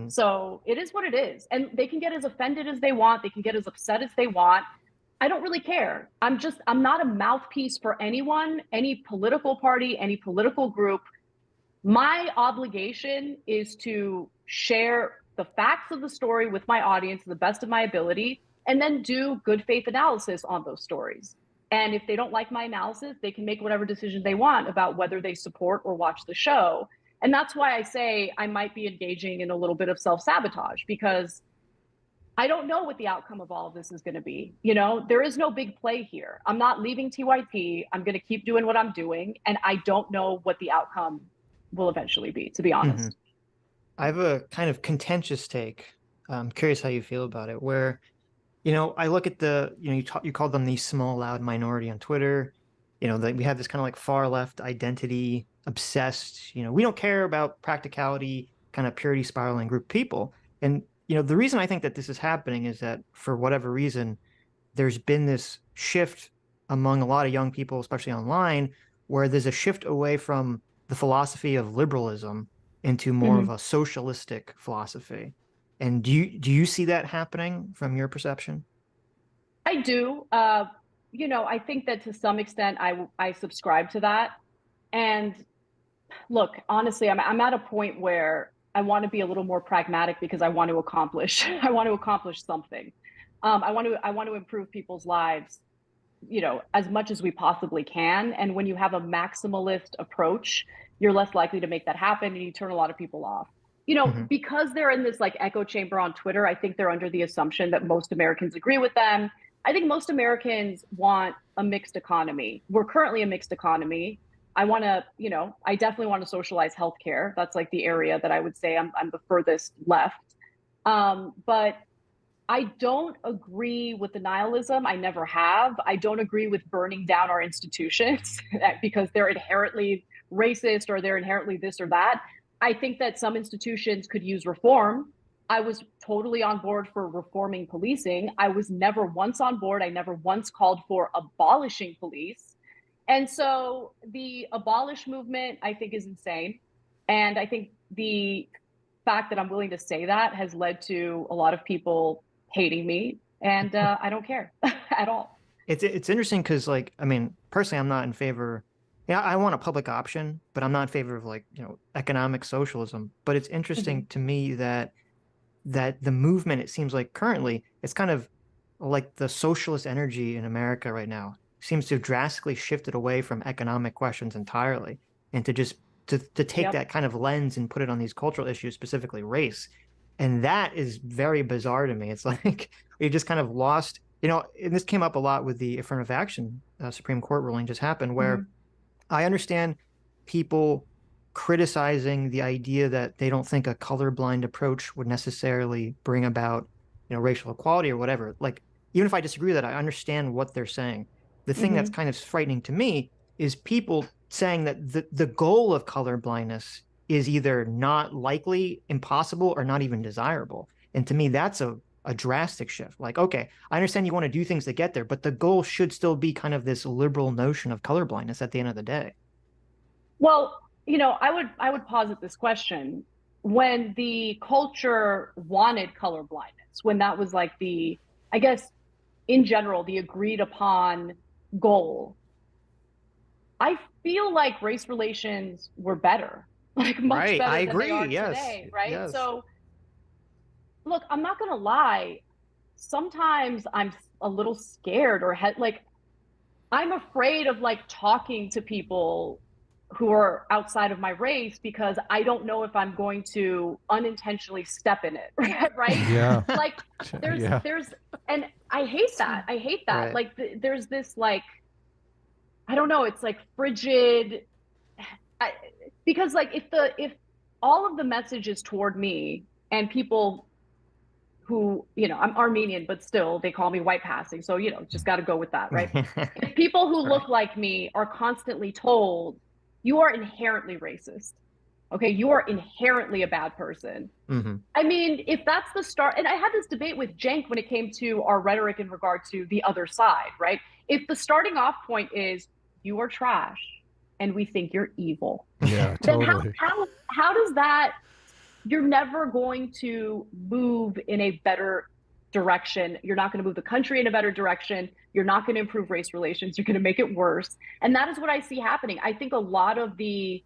So it is what it is. And they can get as offended as they want. They can get as upset as they want. I don't really care. I'm not a mouthpiece for anyone, any political party, any political group. My obligation is to share the facts of the story with my audience to the best of my ability, and then do good faith analysis on those stories. And if they don't like my analysis, they can make whatever decision they want about whether they support or watch the show. And that's why I say I might be engaging in a little bit of self-sabotage, because I don't know what the outcome of all of this is going to be. There is no big play here. I'm not leaving TYT. I'm going to keep doing what I'm doing. And I don't know what the outcome will eventually be, to be honest. I have a kind of contentious take. I'm curious how you feel about it, where, I look at you called them the small, loud minority on Twitter. That we have this kind of like far left identity obsessed, we don't care about practicality, kind of purity spiraling group of people. And, the reason I think that this is happening is that for whatever reason, there's been this shift among a lot of young people, especially online, where there's a shift away from the philosophy of liberalism into more of a socialistic philosophy. And do you see that happening from your perception? I do. I think that to some extent I subscribe to that. And look, honestly, I'm at a point where I want to be a little more pragmatic because I want to accomplish I want to accomplish something. I want to improve people's lives, as much as we possibly can. And when you have a maximalist approach, you're less likely to make that happen, and you turn a lot of people off. Hmm. Because they're in this like echo chamber on Twitter, I think they're under the assumption that most Americans agree with them. I think most Americans want a mixed economy. We're currently a mixed economy. I definitely want to socialize healthcare. That's like the area that I would say I'm the furthest left. But I don't agree with the nihilism. I never have. I don't agree with burning down our institutions because they're inherently racist or they're inherently this or that. I think that some institutions could use reform. I was totally on board for reforming policing. I was never once on board. I never once called for abolishing police. And so the abolish movement, I think, is insane. And I think the fact that I'm willing to say that has led to a lot of people hating me. And I don't care at all. It's interesting because, like, I mean, personally, I'm not in favor. Yeah, I want a public option, but I'm not in favor of, like, economic socialism. But it's Mm-hmm. interesting to me that the movement, it seems like currently, it's kind of like the socialist energy in America right now seems to have drastically shifted away from economic questions entirely, and to just to take Yep. that kind of lens and put it on these cultural issues, specifically race. And that is very bizarre to me. It's like we just kind of lost, and this came up a lot with the affirmative action Supreme Court ruling just happened, Mm-hmm. where I understand people criticizing the idea that they don't think a colorblind approach would necessarily bring about, racial equality or whatever. Like, even if I disagree with that, I understand what they're saying. The thing that's Mm-hmm. kind of frightening to me is people saying that the goal of colorblindness is either not likely, impossible, or not even desirable. And to me, that's a drastic shift. Like, okay, I understand you want to do things to get there, but the goal should still be kind of this liberal notion of colorblindness at the end of the day. Well, I would posit this question. When the culture wanted color blindness, when that was like I guess, in general, the agreed upon goal, I feel like race relations were better, like much Right. I better than they agree. are Yes. today, right? Yes. So, look, I'm not gonna lie. Sometimes I'm a little scared like I'm afraid of like talking to people who are outside of my race because I don't know if I'm going to unintentionally step in it, right? Yeah. Like there's Yeah. there's and I hate that. I hate that. Right. Like there's this like I don't know, it's like frigid I, because like if all of the message is toward me and people who, I'm Armenian, but still they call me white passing. So, just got to go with that, right? If people who Right. look like me are constantly told, you are inherently racist, okay, you are inherently a bad person. Hmm. I mean, if that's the start, and I had this debate with Cenk when it came to our rhetoric in regard to the other side, right? If the starting off point is you are trash and we think you're evil, Yeah, then how totally. how how does that you're never going to move in a better direction. You're not going to move the country in a better direction. You're not going to improve race relations. You're going to make it worse. And that is what I see happening. I think a lot of the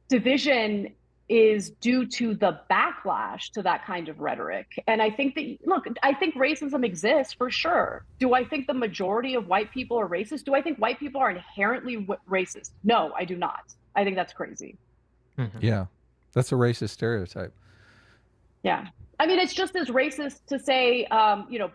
division is due to the backlash to that kind of rhetoric. And I think that, look, I think racism exists for sure. Do I think the majority of white people are racist? Do I think white people are inherently racist? No, I do not. I think that's crazy. Hmm. Yeah. That's a racist stereotype. Yeah. I mean, it's just as racist to say,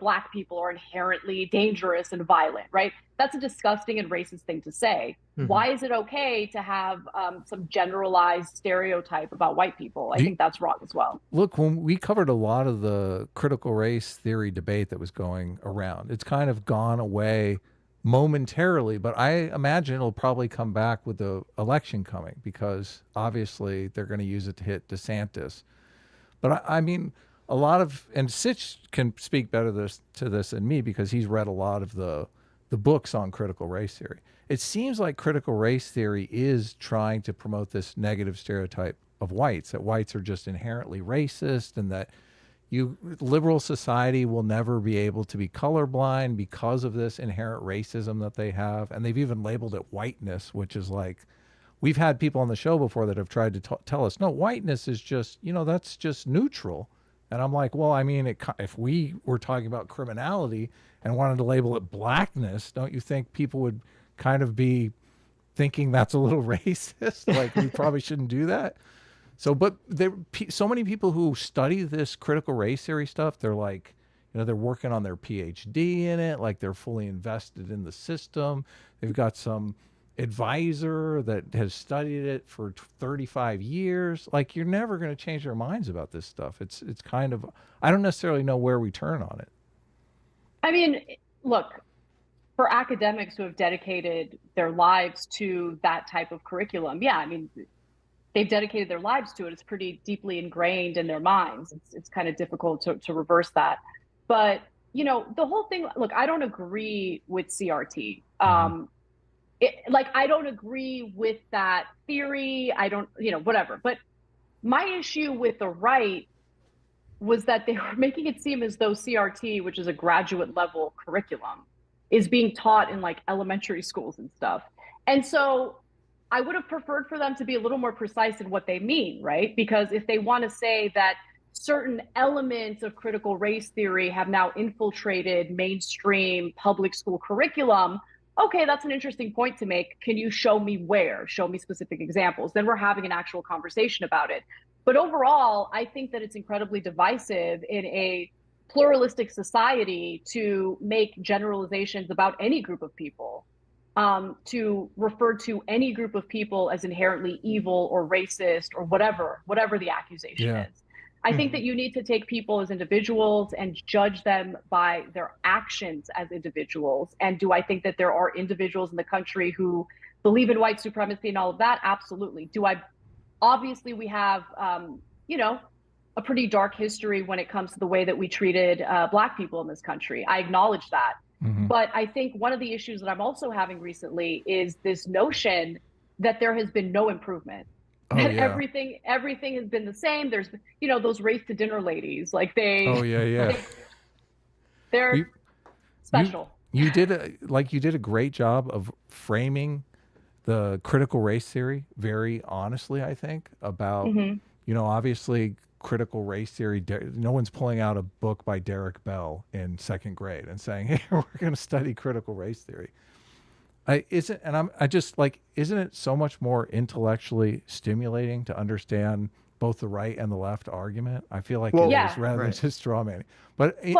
Black people are inherently dangerous and violent, right? That's a disgusting and racist thing to say. Hmm. Why is it okay to have some generalized stereotype about white people? I Do you, think that's wrong as well. look, when we covered a lot of the critical race theory debate that was going around, it's kind of gone away momentarily, but I imagine it'll probably come back with the election coming because obviously they're going to use it to hit DeSantis. But I mean, a lot of and Sitch can speak better to this than me because he's read a lot of the books on critical race theory. It seems like critical race theory is trying to promote this negative stereotype of whites, that whites are just inherently racist and that liberal society will never be able to be colorblind because of this inherent racism that they have. And they've even labeled it whiteness, which is like, we've had people on the show before that have tried to tell us, no, whiteness is just, that's just neutral. And I'm like, well, I mean, if we were talking about criminality and wanted to label it blackness, don't you think people would kind of be thinking that's a little racist? Like, we probably shouldn't do that. So, but so many people who study this critical race theory stuff, they're like, they're working on their PhD in it, like they're fully invested in the system. They've got some advisor that has studied it for 35 years. Like, you're never going to change their minds about this stuff. It's kind of, I don't necessarily know where we turn on it. I mean, look, for academics who have dedicated their lives to that type of curriculum, yeah, I mean, they've dedicated their lives to it. It's pretty deeply ingrained in their minds. It's kind of difficult to reverse that. But, the whole thing, look, I don't agree with CRT. I don't agree with that theory. I don't, whatever. But my issue with the right was that they were making it seem as though CRT, which is a graduate level curriculum, is being taught in like elementary schools and stuff. And so I would have preferred for them to be a little more precise in what they mean, right? Because if they want to say that certain elements of critical race theory have now infiltrated mainstream public school curriculum, okay, that's an interesting point to make. Can you show me where? Show me specific examples. Then we're having an actual conversation about it. But overall, I think that it's incredibly divisive in a pluralistic society to make generalizations about any group of people, to refer to any group of people as inherently evil or racist or whatever the accusation is. I think that you need to take people as individuals and judge them by their actions as individuals. And do I think that there are individuals in the country who believe in white supremacy and all of that? Absolutely. Obviously we have, a pretty dark history when it comes to the way that we treated Black people in this country. I acknowledge that. But I think one of the issues that I'm also having recently is this notion that there has been no improvement. Everything has been the same. There's, those race to dinner ladies, like they're special. You did a great job of framing the critical race theory very honestly, I think, about, obviously critical race theory. No one's pulling out a book by Derek Bell in second grade and saying, hey, we're going to study critical race theory. Isn't it so much more intellectually stimulating to understand both the right and the left argument? I feel like it is, rather than just straw manning. But real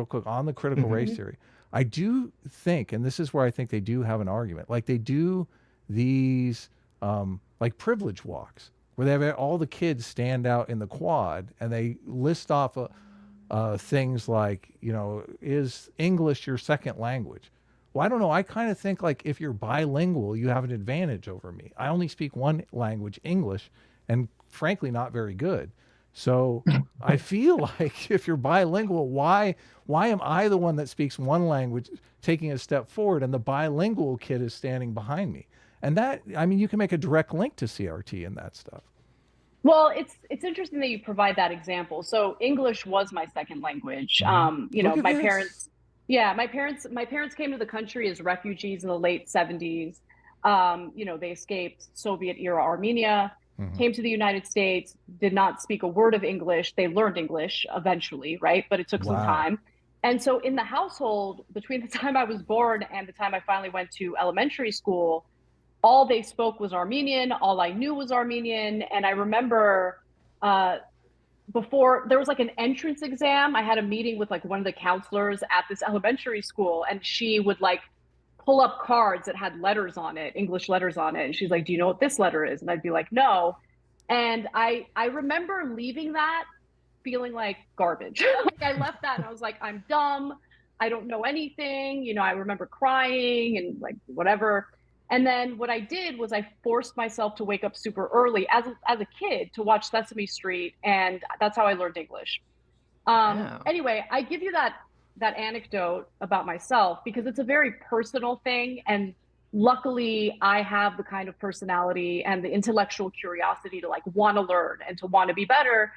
quick on the critical race theory, I do think, and this is where I think they do have an argument, like they do these like privilege walks where they have all the kids stand out in the quad and they list off things like, is English your second language? Well, I don't know. I kind of think like if you're bilingual, you have an advantage over me. I only speak one language, English, and frankly, not very good. So I feel like if you're bilingual, why am I the one that speaks one language taking a step forward and the bilingual kid is standing behind me? And that, I mean, you can make a direct link to CRT and that stuff. Well, it's interesting that you provide that example. So English was my second language. My parents. Yeah, my parents came to the country as refugees in the late 70s. They escaped Soviet era Armenia, came to the United States, did not speak a word of English. They learned English eventually, right? But it took some time. And so in the household, between the time I was born and the time I finally went to elementary school, all they spoke was Armenian. All I knew was Armenian. And I remember before there was like an entrance exam, I had a meeting with like one of the counselors at this elementary school, and she would like pull up cards that had letters on it, English letters on it. And she's like, do you know what this letter is? And I'd be like, no. And I remember leaving that feeling like garbage. Like I left that and I was like, I'm dumb. I don't know anything. I remember crying and like whatever. And then what I did was I forced myself to wake up super early as a kid to watch Sesame Street, and that's how I learned English. Anyway, I give you that anecdote about myself because it's a very personal thing, and luckily I have the kind of personality and the intellectual curiosity to like want to learn and to want to be better.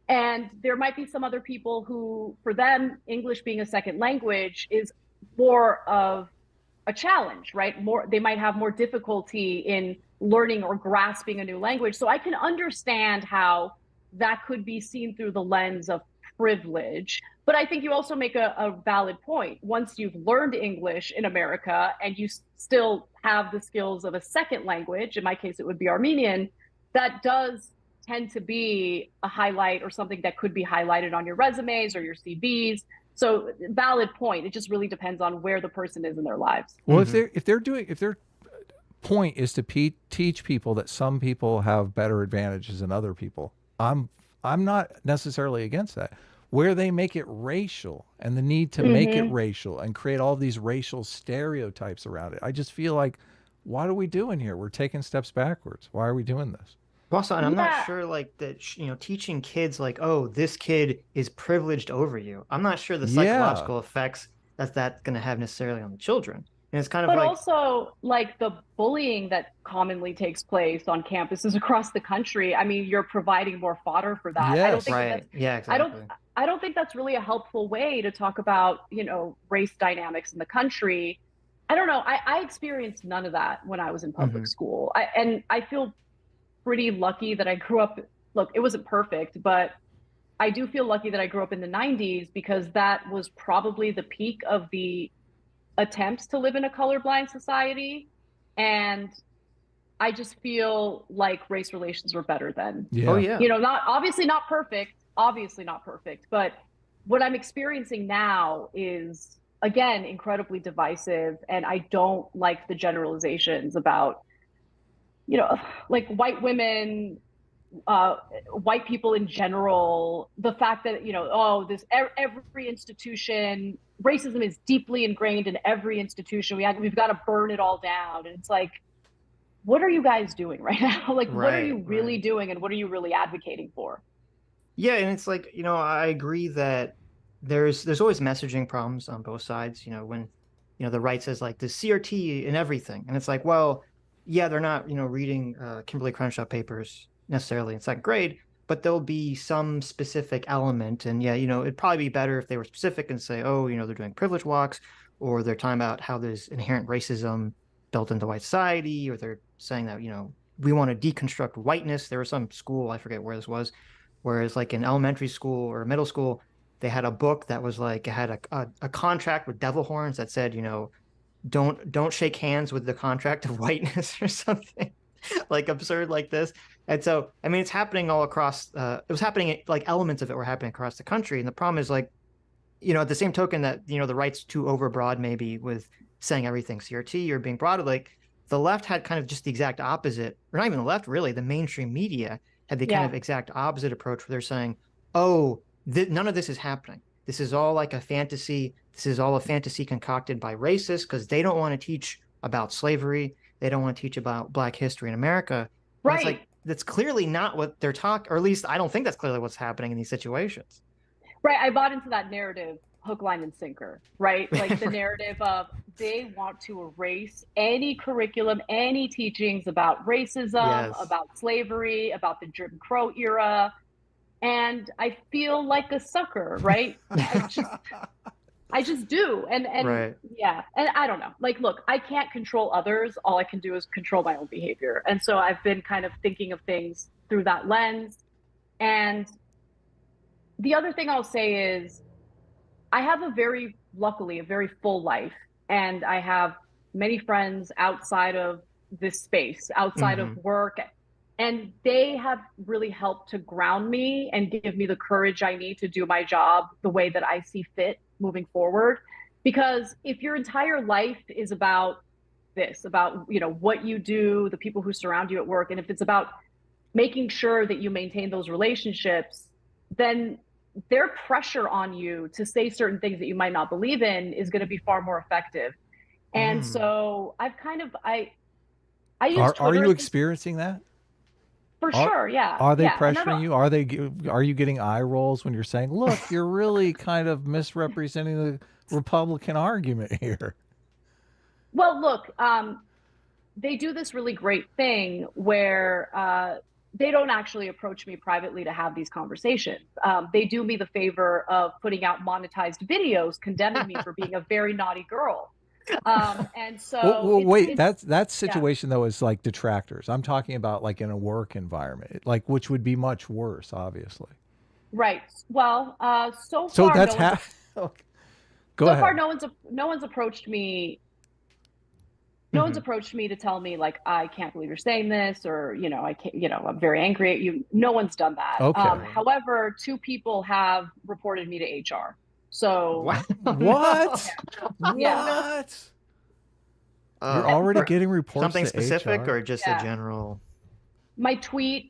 And there might be some other people who, for them, English being a second language is more of a challenge, right? They might have more difficulty in learning or grasping a new language. So I can understand how that could be seen through the lens of privilege. But I think you also make a valid point. Once you've learned English in America and you still have the skills of a second language, in my case, it would be Armenian, that does tend to be a highlight or something that could be highlighted on your resumes or your CVs. So valid point. It just really depends on where the person is in their lives. Well, if their point is to teach people that some people have better advantages than other people, I'm not necessarily against that. Where they make it racial and the need to make it racial and create all these racial stereotypes around it, I just feel like, what are we doing here? We're taking steps backwards. Why are we doing this? Also, and I'm not sure like that, you know, teaching kids like, oh, this kid is privileged over you. I'm not sure the psychological effects that's going to have necessarily on the children. And it's kind of but like, also like the bullying that commonly takes place on campuses across the country. I mean, you're providing more fodder for that. Yes. I don't think right. Yeah, exactly. I don't think that's really a helpful way to talk about, you know, race dynamics in the country. I don't know. I experienced none of that when I was in public school. And I feel pretty lucky that I grew up. Look, it wasn't perfect, but I do feel lucky that I grew up in the 90s because that was probably the peak of the attempts to live in a colorblind society. And I just feel like race relations were better then. Yeah. Oh, yeah. You know, obviously not perfect, but what I'm experiencing now is, again, incredibly divisive. And I don't like the generalizations about, you know, like white women, white people in general, the fact that, you know, oh, every institution, racism is deeply ingrained in every institution. We've got to burn it all down. And it's like, what are you guys doing right now? Like, what are you really doing, and what are you really advocating for? Yeah, and it's like, you know, I agree that there's always messaging problems on both sides. You know, when, you know, the right says like the CRT and everything, and it's like, well, yeah, they're not, you know, reading Kimberly Crenshaw papers necessarily in second grade, but there'll be some specific element. And yeah, you know, it'd probably be better if they were specific and say, oh, you know, they're doing privilege walks, or they're talking about how there's inherent racism built into white society, or they're saying that, you know, we want to deconstruct whiteness. There was some school, I forget where this was, whereas like in elementary school or middle school, they had a book that was like, it had a contract with devil horns that said, you know, don't shake hands with the contract of whiteness or something like absurd like this. And so, I mean, it's happening all across, it was happening, like elements of it were happening across the country. And the problem is like, you know, at the same token that, you know, the right's too overbroad, maybe with saying everything CRT or being broad, like the left had kind of just the exact opposite, or not even the left, really, the mainstream media had the kind of exact opposite approach where they're saying, oh, none of this is happening. This is all like a fantasy. This is all a fantasy concocted by racists because they don't want to teach about slavery. They don't want to teach about Black history in America. Right. It's like, that's clearly not what they're talking, or at least I don't think that's clearly what's happening in these situations. Right. I bought into that narrative, hook, line, and sinker, right? Like the narrative of they want to erase any curriculum, any teachings about racism, about slavery, about the Jim Crow era. And I feel like a sucker, right? I just do. And yeah, and I don't know. Like, look, I can't control others. All I can do is control my own behavior. And so I've been kind of thinking of things through that lens. And the other thing I'll say is I have luckily, a very full life. And I have many friends outside of this space, outside of work. And they have really helped to ground me and give me the courage I need to do my job the way that I see fit moving forward. Because if your entire life is about this, about, you know, what you do, the people who surround you at work, and if it's about making sure that you maintain those relationships, then their pressure on you to say certain things that you might not believe in is going to be far more effective. And so I've kind of, I use Twitter. Are you experiencing that? For sure, yeah. Are they pressuring you? Are you getting eye rolls when you're saying, look, you're really kind of misrepresenting the Republican argument here? Well, look, they do this really great thing where they don't actually approach me privately to have these conversations. They do me the favor of putting out monetized videos condemning me for being a very naughty girl. And so Wait, it's that yeah, situation though is like detractors. I'm talking about like in a work environment, like which would be much worse, obviously. right. Well, So that's how. Go so far ahead. no one's approached me. No one's Hmm. approached me to tell me like I can't believe you're saying this, or I can't. I'm very angry at you. No one's done that. Okay. Right. However, two people have reported me to HR. So Wow. No. What? yeah, What? You're Uh, already for getting reports something to specific HR? or just a yeah. general? My tweet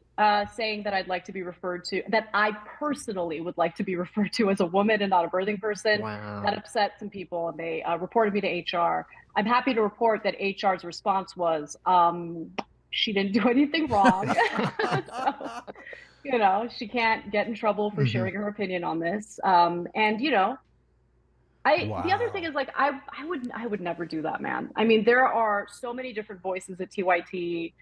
saying that I'd like to be referred to, that I personally would like to be referred to as a woman and not a birthing person, that Wow. upset some people, and they reported me to HR. I'm happy to report that HR's response was, she didn't do anything wrong. So, she can't get in trouble for Hmm. sharing her opinion on this. And the other thing Wow. is like I would never do that, man. I mean, there are so many different voices at TYT.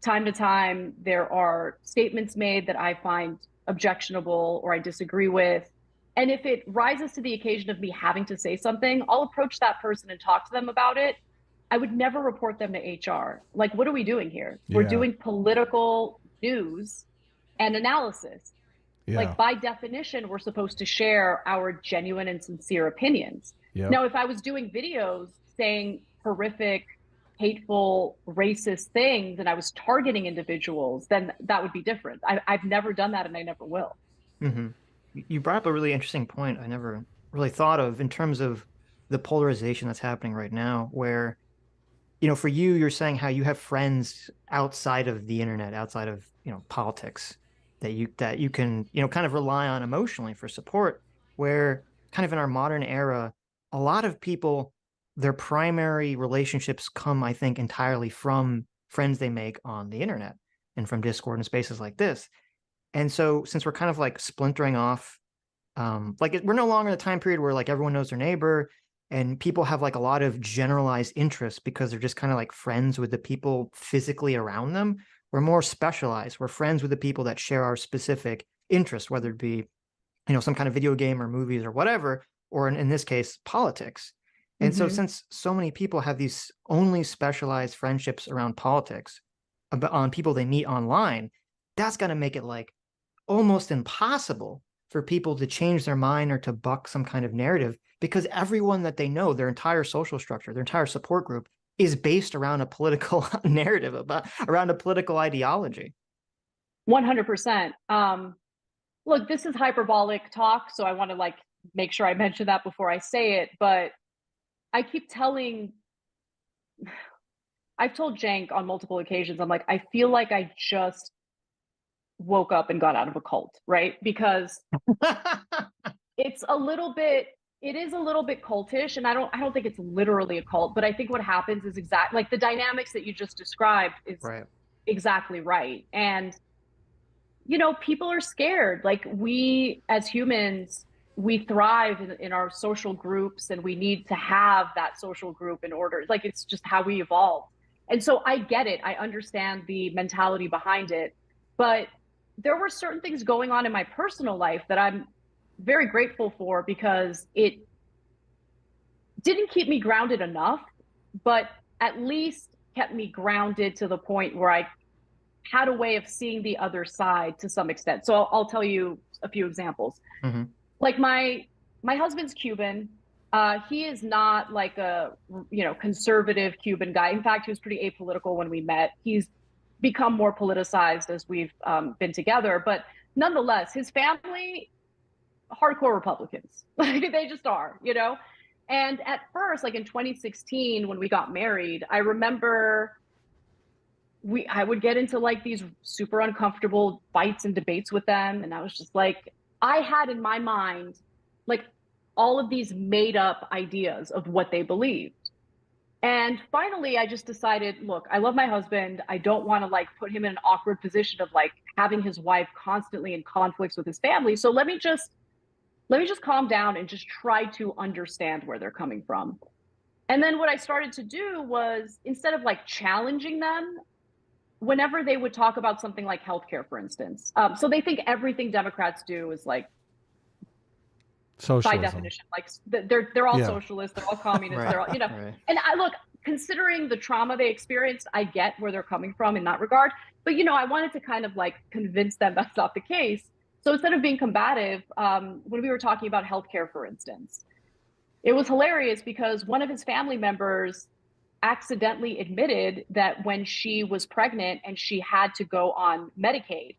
Time to time, there are statements made that I find objectionable or I disagree with. And if it rises to the occasion of me having to say something, I'll approach that person and talk to them about it. I would never report them to HR. Like, what are we doing here? We're Yeah. doing political news and analysis. Yeah. Like, by definition, we're supposed to share our genuine and sincere opinions. Yep. Now, if I was doing videos saying horrific, hateful, racist things and I was targeting individuals, then that would be different. I've never done that and I never will. Hmm. You brought up a really interesting point I never really thought of in terms of the polarization that's happening right now, where, for you, you're saying how you have friends outside of the internet, outside of, politics that you can, kind of rely on emotionally for support, where kind of in our modern era, a lot of people, their primary relationships come, I think, entirely from friends they make on the internet and from Discord and spaces like this. And so since we're kind of like splintering off, we're no longer in the time period where like everyone knows their neighbor and people have like a lot of generalized interests because they're just kind of like friends with the people physically around them. We're more specialized. We're friends with the people that share our specific interest, whether it be, some kind of video game or movies or whatever, or in this case, politics. And so Mm-hmm. since so many people have these only specialized friendships around politics on people they meet online, that's going to make it like almost impossible for people to change their mind or to buck some kind of narrative because everyone that they know, their entire social structure, their entire support group is based around a political narrative around a political ideology. 100%. Look, this is hyperbolic talk, so I want to like make sure I mention that before I say it, but I keep telling I've told Jank on multiple occasions, I'm like, I feel like I just woke up and got out of a cult, right? Because it's a little bit it is a little bit cultish, and I don't think it's literally a cult, but I think what happens is exact like the dynamics that you just described is Right. exactly right. And people are scared. Like, we as humans, we thrive in our social groups, and we need to have that social group in order. Like, it's just how we evolved. And so I get it. I understand the mentality behind it. But there were certain things going on in my personal life that I'm very grateful for, because it didn't keep me grounded enough, but at least kept me grounded to the point where I had a way of seeing the other side to some extent. So I'll tell you a few examples. Mm-hmm. Like, my husband's Cuban. He is not like a conservative Cuban guy. In fact, he was pretty apolitical when we met. He's become more politicized as we've been together, but nonetheless, his family, hardcore Republicans. Like, they just are. And at first, like in 2016, when we got married, I remember I would get into like these super uncomfortable fights and debates with them. And I was just like, I had in my mind, like, all of these made up ideas of what they believed. And finally, I just decided, look, I love my husband. I don't want to like put him in an awkward position of like having his wife constantly in conflicts with his family. So let me just calm down and just try to understand where they're coming from. And then what I started to do was, instead of like challenging them, whenever they would talk about something like healthcare, for instance, so they think everything Democrats do is like, socialism. by definition, like they're all socialists, they're all communists, they're all, you know. And I look, considering the trauma they experienced, I get where they're coming from in that regard. But you know, I wanted to kind of like convince them that's not the case. So instead of being combative, when we were talking about healthcare, for instance, it was hilarious because one of his family members accidentally admitted that when she was pregnant and she had to go on Medicaid,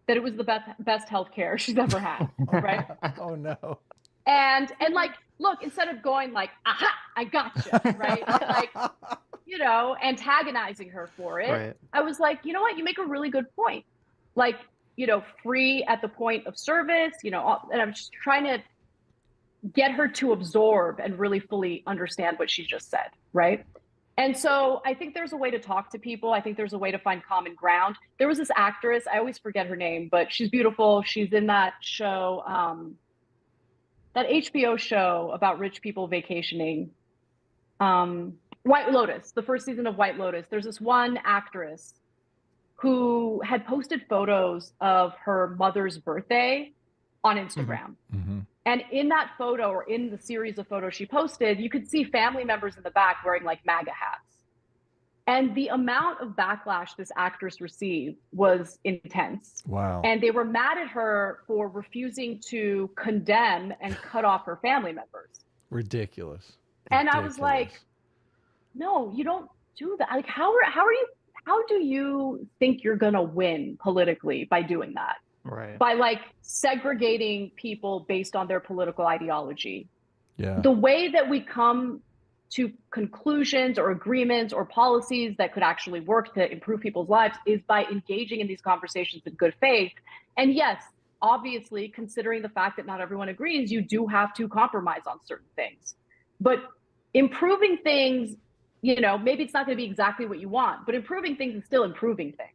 that it was the best healthcare she's ever had, right? Oh no. And like, look, instead of going like, aha, I gotcha, right? Like, you know, antagonizing her for it, I was like, you know what, you make a really good point. Like, you know, free at the point of service, you know, and I'm just trying to get her to absorb and really fully understand what she just said, right? And so I think there's a way to talk to people. I think there's a way to find common ground. There was this actress, I always forget her name, but she's beautiful. She's in that show, that HBO show about rich people vacationing. White Lotus, the first season of White Lotus. There's this one actress who had posted photos of her mother's birthday on Instagram. Mm-hmm. And in that photo, or in the series of photos she posted, you could see family members in the back wearing like MAGA hats. And the amount of backlash this actress received was intense. Wow. And they were mad at her for refusing to condemn and cut off her family members. Ridiculous. And I was like, no, you don't do that. Like, how do you think you're gonna win politically by doing that? Right. By like segregating people based on their political ideology. Yeah. The way that we come to conclusions or agreements or policies that could actually work to improve people's lives is by engaging in these conversations in good faith. And yes, obviously, considering the fact that not everyone agrees, you do have to compromise on certain things. But improving things, you know, maybe it's not going to be exactly what you want, but improving things is still improving things.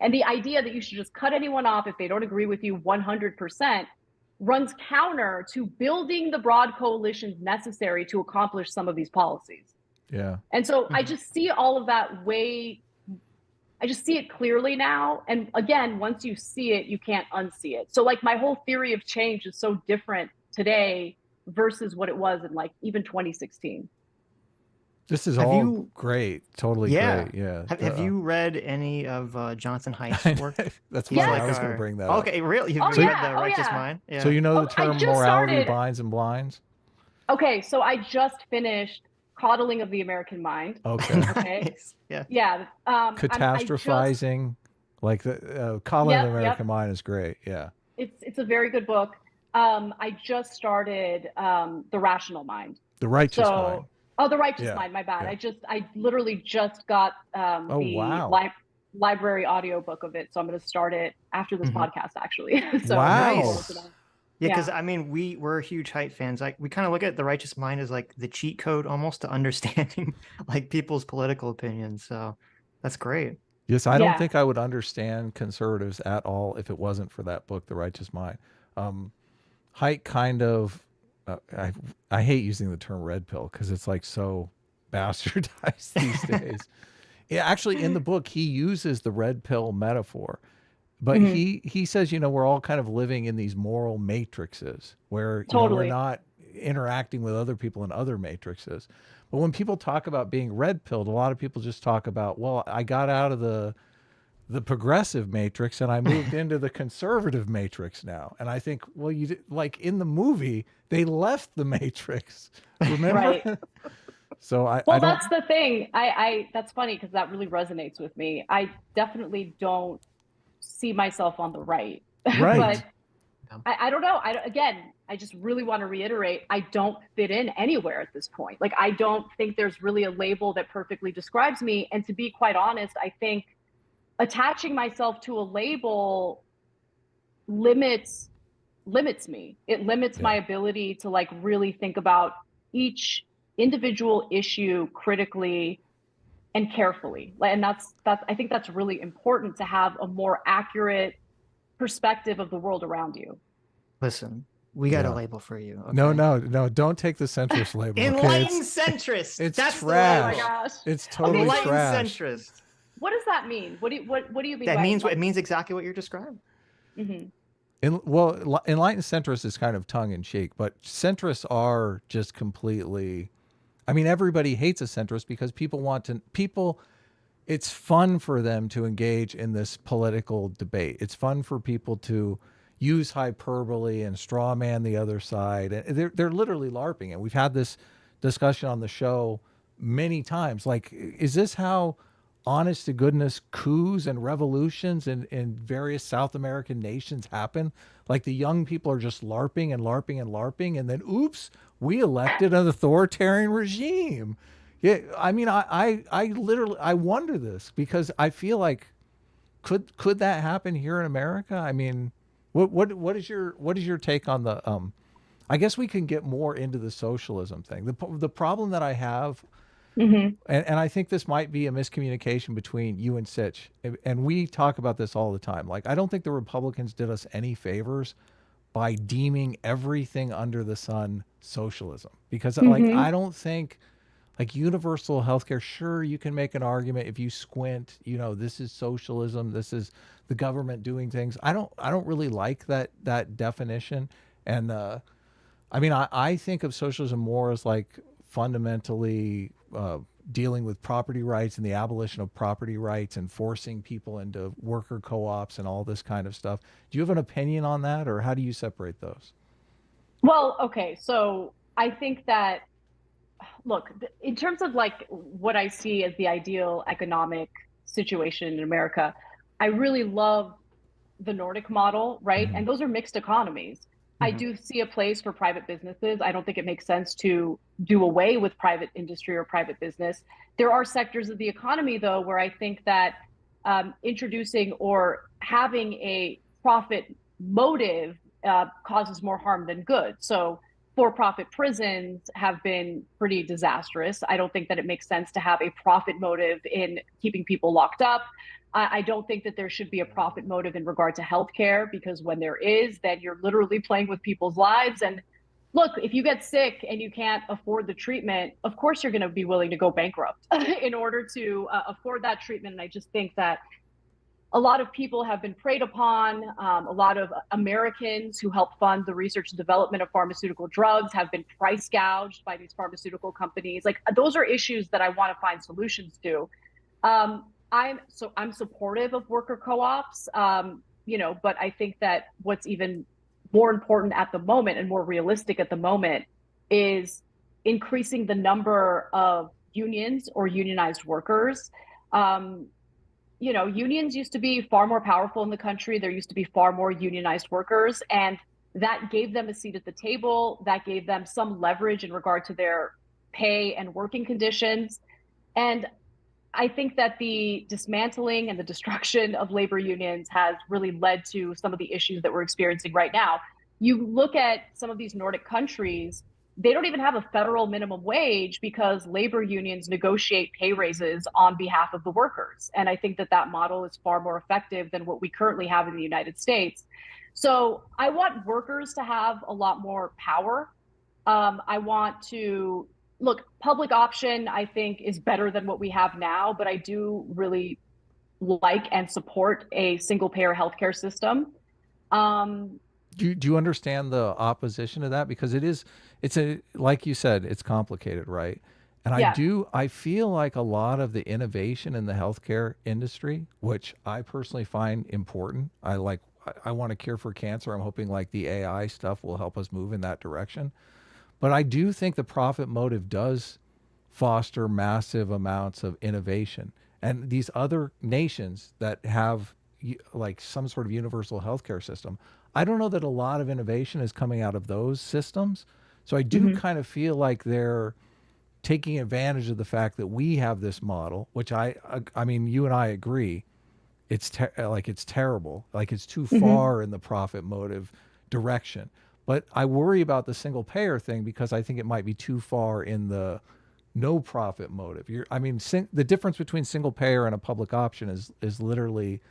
And the idea that you should just cut anyone off if they don't agree with you 100% runs counter to building the broad coalitions necessary to accomplish some of these policies. Yeah. And so I just see all of that I just see it clearly now. And again, once you see it, you can't unsee it. So like my whole theory of change is so different today versus what it was in like even 2016. This is all great. Totally great. Yeah. Have you read any of Jonathan Haidt's work? That's why I was going to bring that up. Okay, really? You've read The Righteous Mind? Yeah. So you know the term morality binds and blinds? Okay, so I just finished Coddling of the American Mind. Okay. Nice. Yeah. Yeah. Catastrophizing, like the Coddling of the American Mind is great. Yeah. It's a very good book. I just started The Rational Mind. The Righteous Mind. Oh, The Righteous Mind, my bad. Yeah. I literally just got the library audiobook of it. So I'm going to start it after this podcast, actually. So wow. Yeah, because I mean, we're huge Haidt fans. Like, we kind of look at The Righteous Mind as like the cheat code almost to understanding like people's political opinions. So that's great. Yes, I don't think I would understand conservatives at all if it wasn't for that book, The Righteous Mind. Haidt kind of, I hate using the term red pill because it's like so bastardized these days. Yeah, actually, in the book, he uses the red pill metaphor, but he says, you know, we're all kind of living in these moral matrices where you know, we're not interacting with other people in other matrices. But when people talk about being red pilled, a lot of people just talk about, well, I got out of the progressive matrix and I moved into the conservative matrix now. And I think, well, like in the movie, they left the matrix. Remember? Right. So that's the thing. That's funny because that really resonates with me. I definitely don't see myself on the right. Right. But I don't know. I just really want to reiterate, I don't fit in anywhere at this point. Like, I don't think there's really a label that perfectly describes me. And to be quite honest, I think attaching myself to a label limits me. It limits my ability to like really think about each individual issue critically and carefully. And that's I think that's really important to have a more accurate perspective of the world around you. Listen, we got a label for you. Okay? No, don't take the centrist label. Enlightened centrist. It's that's trash. Oh my gosh. It's totally trash. Centrist. What does that mean? What do you mean That by means it enlightened? means exactly what you're describing. Mm-hmm. Well, enlightened centrists is kind of tongue in cheek, but centrists are just completely. I mean, everybody hates a centrist because people. It's fun for them to engage in this political debate. It's fun for people to use hyperbole and straw man the other side. And they're literally LARPing. And we've had this discussion on the show many times. Like, is this how honest to goodness coups and revolutions in various South American nations happen? Like the young people are just LARPing and LARPing and LARPing, and then oops, we elected an authoritarian regime. Yeah, I mean, I literally I wonder this because I feel like could that happen here in America? I mean, what is your take on the I guess we can get more into the socialism thing. The problem that I have, Mm-hmm. and I think this might be a miscommunication between you and Sitch, and we talk about this all the time. Like, I don't think the Republicans did us any favors by deeming everything under the sun socialism because, like, Mm-hmm. I don't think like universal healthcare. Sure, you can make an argument if you squint. You know, this is socialism. This is the government doing things. I don't really like that definition, and I mean, I think of socialism more as like fundamentally dealing with property rights and the abolition of property rights and forcing people into worker co-ops and all this kind of stuff. Do you have an opinion on that, or how do you separate those? Well, okay, so I think that look, in terms of like what I see as the ideal economic situation in America, I really love the Nordic model, right? Mm-hmm. And those are mixed economies. I Mm-hmm. do see a place for private businesses. I don't think it makes sense to do away with private industry or private business. There are sectors of the economy, though, where I think that introducing or having a profit motive causes more harm than good. So, for profit prisons have been pretty disastrous. I don't think that it makes sense to have a profit motive in keeping people locked up. I don't think that there should be a profit motive in regard to healthcare because when there is, then you're literally playing with people's lives. And look, if you get sick and you can't afford the treatment, of course you're going to be willing to go bankrupt in order to afford that treatment. And I just think that a lot of people have been preyed upon. A lot of Americans who help fund the research and development of pharmaceutical drugs have been price gouged by these pharmaceutical companies. Like those are issues that I want to find solutions to. I'm supportive of worker co-ops, but I think that what's even more important at the moment and more realistic at the moment is increasing the number of unions or unionized workers. Um, Unions used to be far more powerful in the country. There used to be far more unionized workers, and that gave them a seat at the table. That gave them some leverage in regard to their pay and working conditions. And I think that the dismantling and the destruction of labor unions has really led to some of the issues that we're experiencing right now. You look at some of these Nordic countries, they don't even have a federal minimum wage because labor unions negotiate pay raises on behalf of the workers. And I think that that model is far more effective than what we currently have in the United States. So I want workers to have a lot more power. I want to look, public option, I think, is better than what we have now, but I do really like and support a single payer healthcare system. Um, Do you understand the opposition to that? Because it's a, like you said, it's complicated, right? And yeah. I feel like a lot of the innovation in the healthcare industry, which I personally find important. I want to cure for cancer. I'm hoping like the AI stuff will help us move in that direction. But I do think the profit motive does foster massive amounts of innovation. And these other nations that have like some sort of universal healthcare system, I don't know that a lot of innovation is coming out of those systems. So I do Mm-hmm. kind of feel like they're taking advantage of the fact that we have this model, which I mean, you and I agree, like it's terrible, like it's too Mm-hmm. far in the profit motive direction. But I worry about the single payer thing because I think it might be too far in the no profit motive. I mean, the difference between single payer and a public option is literally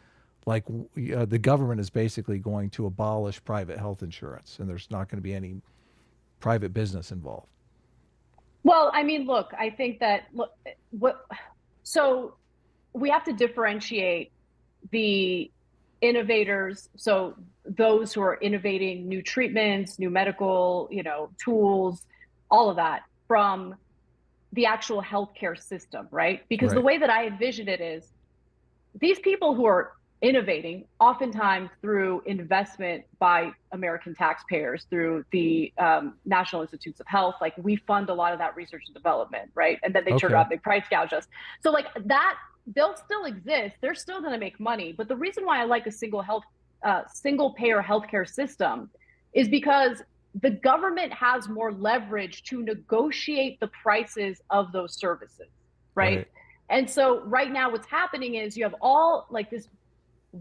like the government is basically going to abolish private health insurance, and there's not going to be any private business involved. Well, I mean, look, I think that look what so we have to differentiate the innovators, so those who are innovating new treatments, new medical, tools, all of that, from the actual healthcare system, right? Because the Right. way that I envision it is these people who are innovating, oftentimes through investment by American taxpayers, through the National Institutes of Health, like we fund a lot of that research and development, right? And then they turn Okay. around, they price gouge us. So like that, they'll still exist. They're still going to make money. But the reason why I like a single payer healthcare system is because the government has more leverage to negotiate the prices of those services, right? Right. And so right now what's happening is you have all like this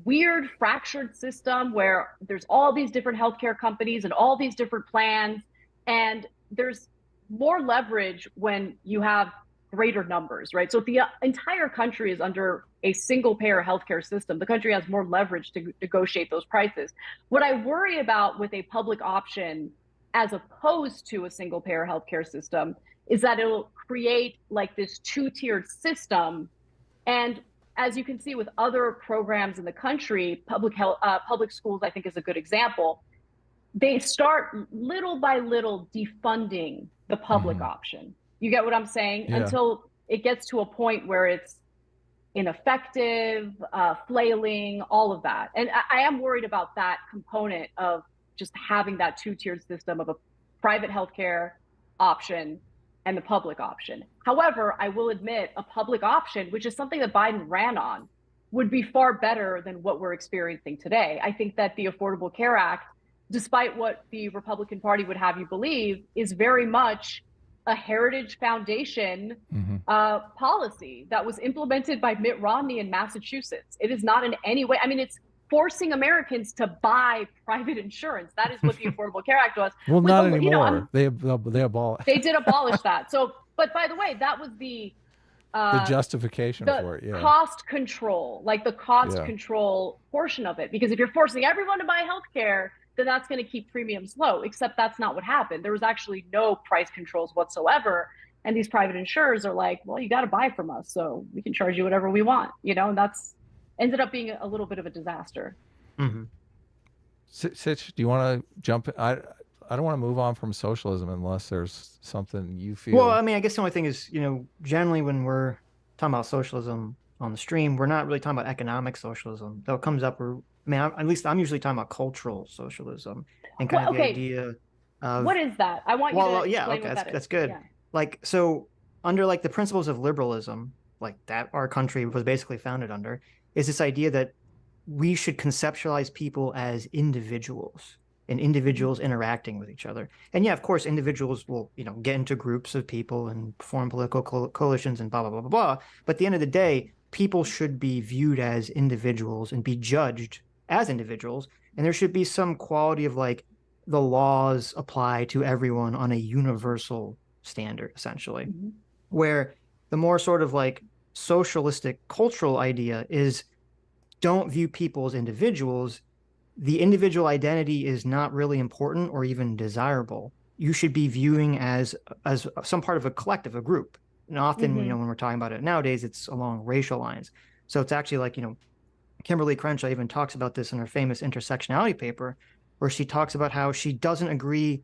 weird fractured system where there's all these different healthcare companies and all these different plans, and there's more leverage when you have greater numbers, right? So if the entire country is under a single payer healthcare system, the country has more leverage to negotiate those prices. What I worry about with a public option as opposed to a single payer healthcare system is that it'll create like this two-tiered system. And as you can see with other programs in the country, public schools, I think, is a good example. They start little by little defunding the public option. You get what I'm saying? Yeah. Until it gets to a point where it's ineffective, flailing, all of that. And I am worried about that component of just having that two-tiered system of a private healthcare option and the public option. However, I will admit a public option, which is something that Biden ran on, would be far better than what we're experiencing today. I think that the Affordable Care Act, despite what the Republican Party would have you believe, is very much a Heritage Foundation policy that was implemented by Mitt Romney in Massachusetts. It is not in any way, I mean, it's forcing Americans to buy private insurance. That is what the Affordable Care Act was. Well, not anymore. They did abolish that. So, but by the way, that was the justification for it. Yeah. Cost control, like the cost control portion of it. Because if you're forcing everyone to buy healthcare, then that's going to keep premiums low. Except that's not what happened. There was actually no price controls whatsoever. And these private insurers are like, well, you got to buy from us, so we can charge you whatever we want, and that's ended up being a little bit of a disaster. Sitch, do you want to jump in? I don't want to move on from socialism unless there's something you feel. Well, I mean, I guess the only thing is, generally when we're talking about socialism on the stream, we're not really talking about economic socialism. Though it comes up, at least I'm usually talking about cultural socialism and kind of the idea of what is that? I want you to explain what that is. That's good. Yeah. Like, so under like the principles of liberalism, like that our country was basically founded under, is this idea that we should conceptualize people as individuals and individuals interacting with each other. And yeah, of course, individuals will, get into groups of people and form political coalitions and blah, blah, blah, blah, blah. But at the end of the day, people should be viewed as individuals and be judged as individuals. And there should be some quality of like the laws apply to everyone on a universal standard, essentially, where the more sort of like socialistic cultural idea is don't view people as individuals. The individual identity is not really important or even desirable. You should be viewing as some part of a collective, a group. And often, when we're talking about it nowadays, it's along racial lines. So it's actually like, Kimberly Crenshaw even talks about this in her famous intersectionality paper, where she talks about how she doesn't agree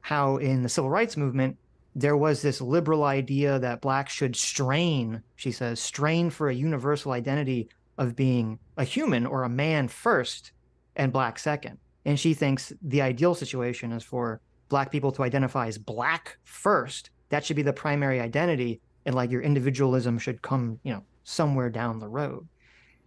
how in the civil rights movement, there was this liberal idea that blacks should strain, she says, strain for a universal identity of being a human or a man first and black second. And she thinks the ideal situation is for black people to identify as black first. That should be the primary identity. And like your individualism should come, somewhere down the road.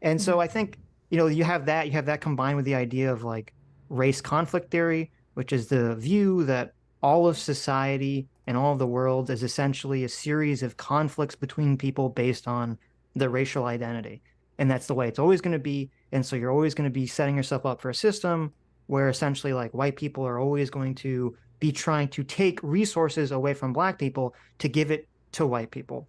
And so I think, you have that combined with the idea of like race conflict theory, which is the view that all of society and all of the world is essentially a series of conflicts between people based on their racial identity. And that's the way it's always going to be. And so you're always going to be setting yourself up for a system where essentially like white people are always going to be trying to take resources away from black people to give it to white people.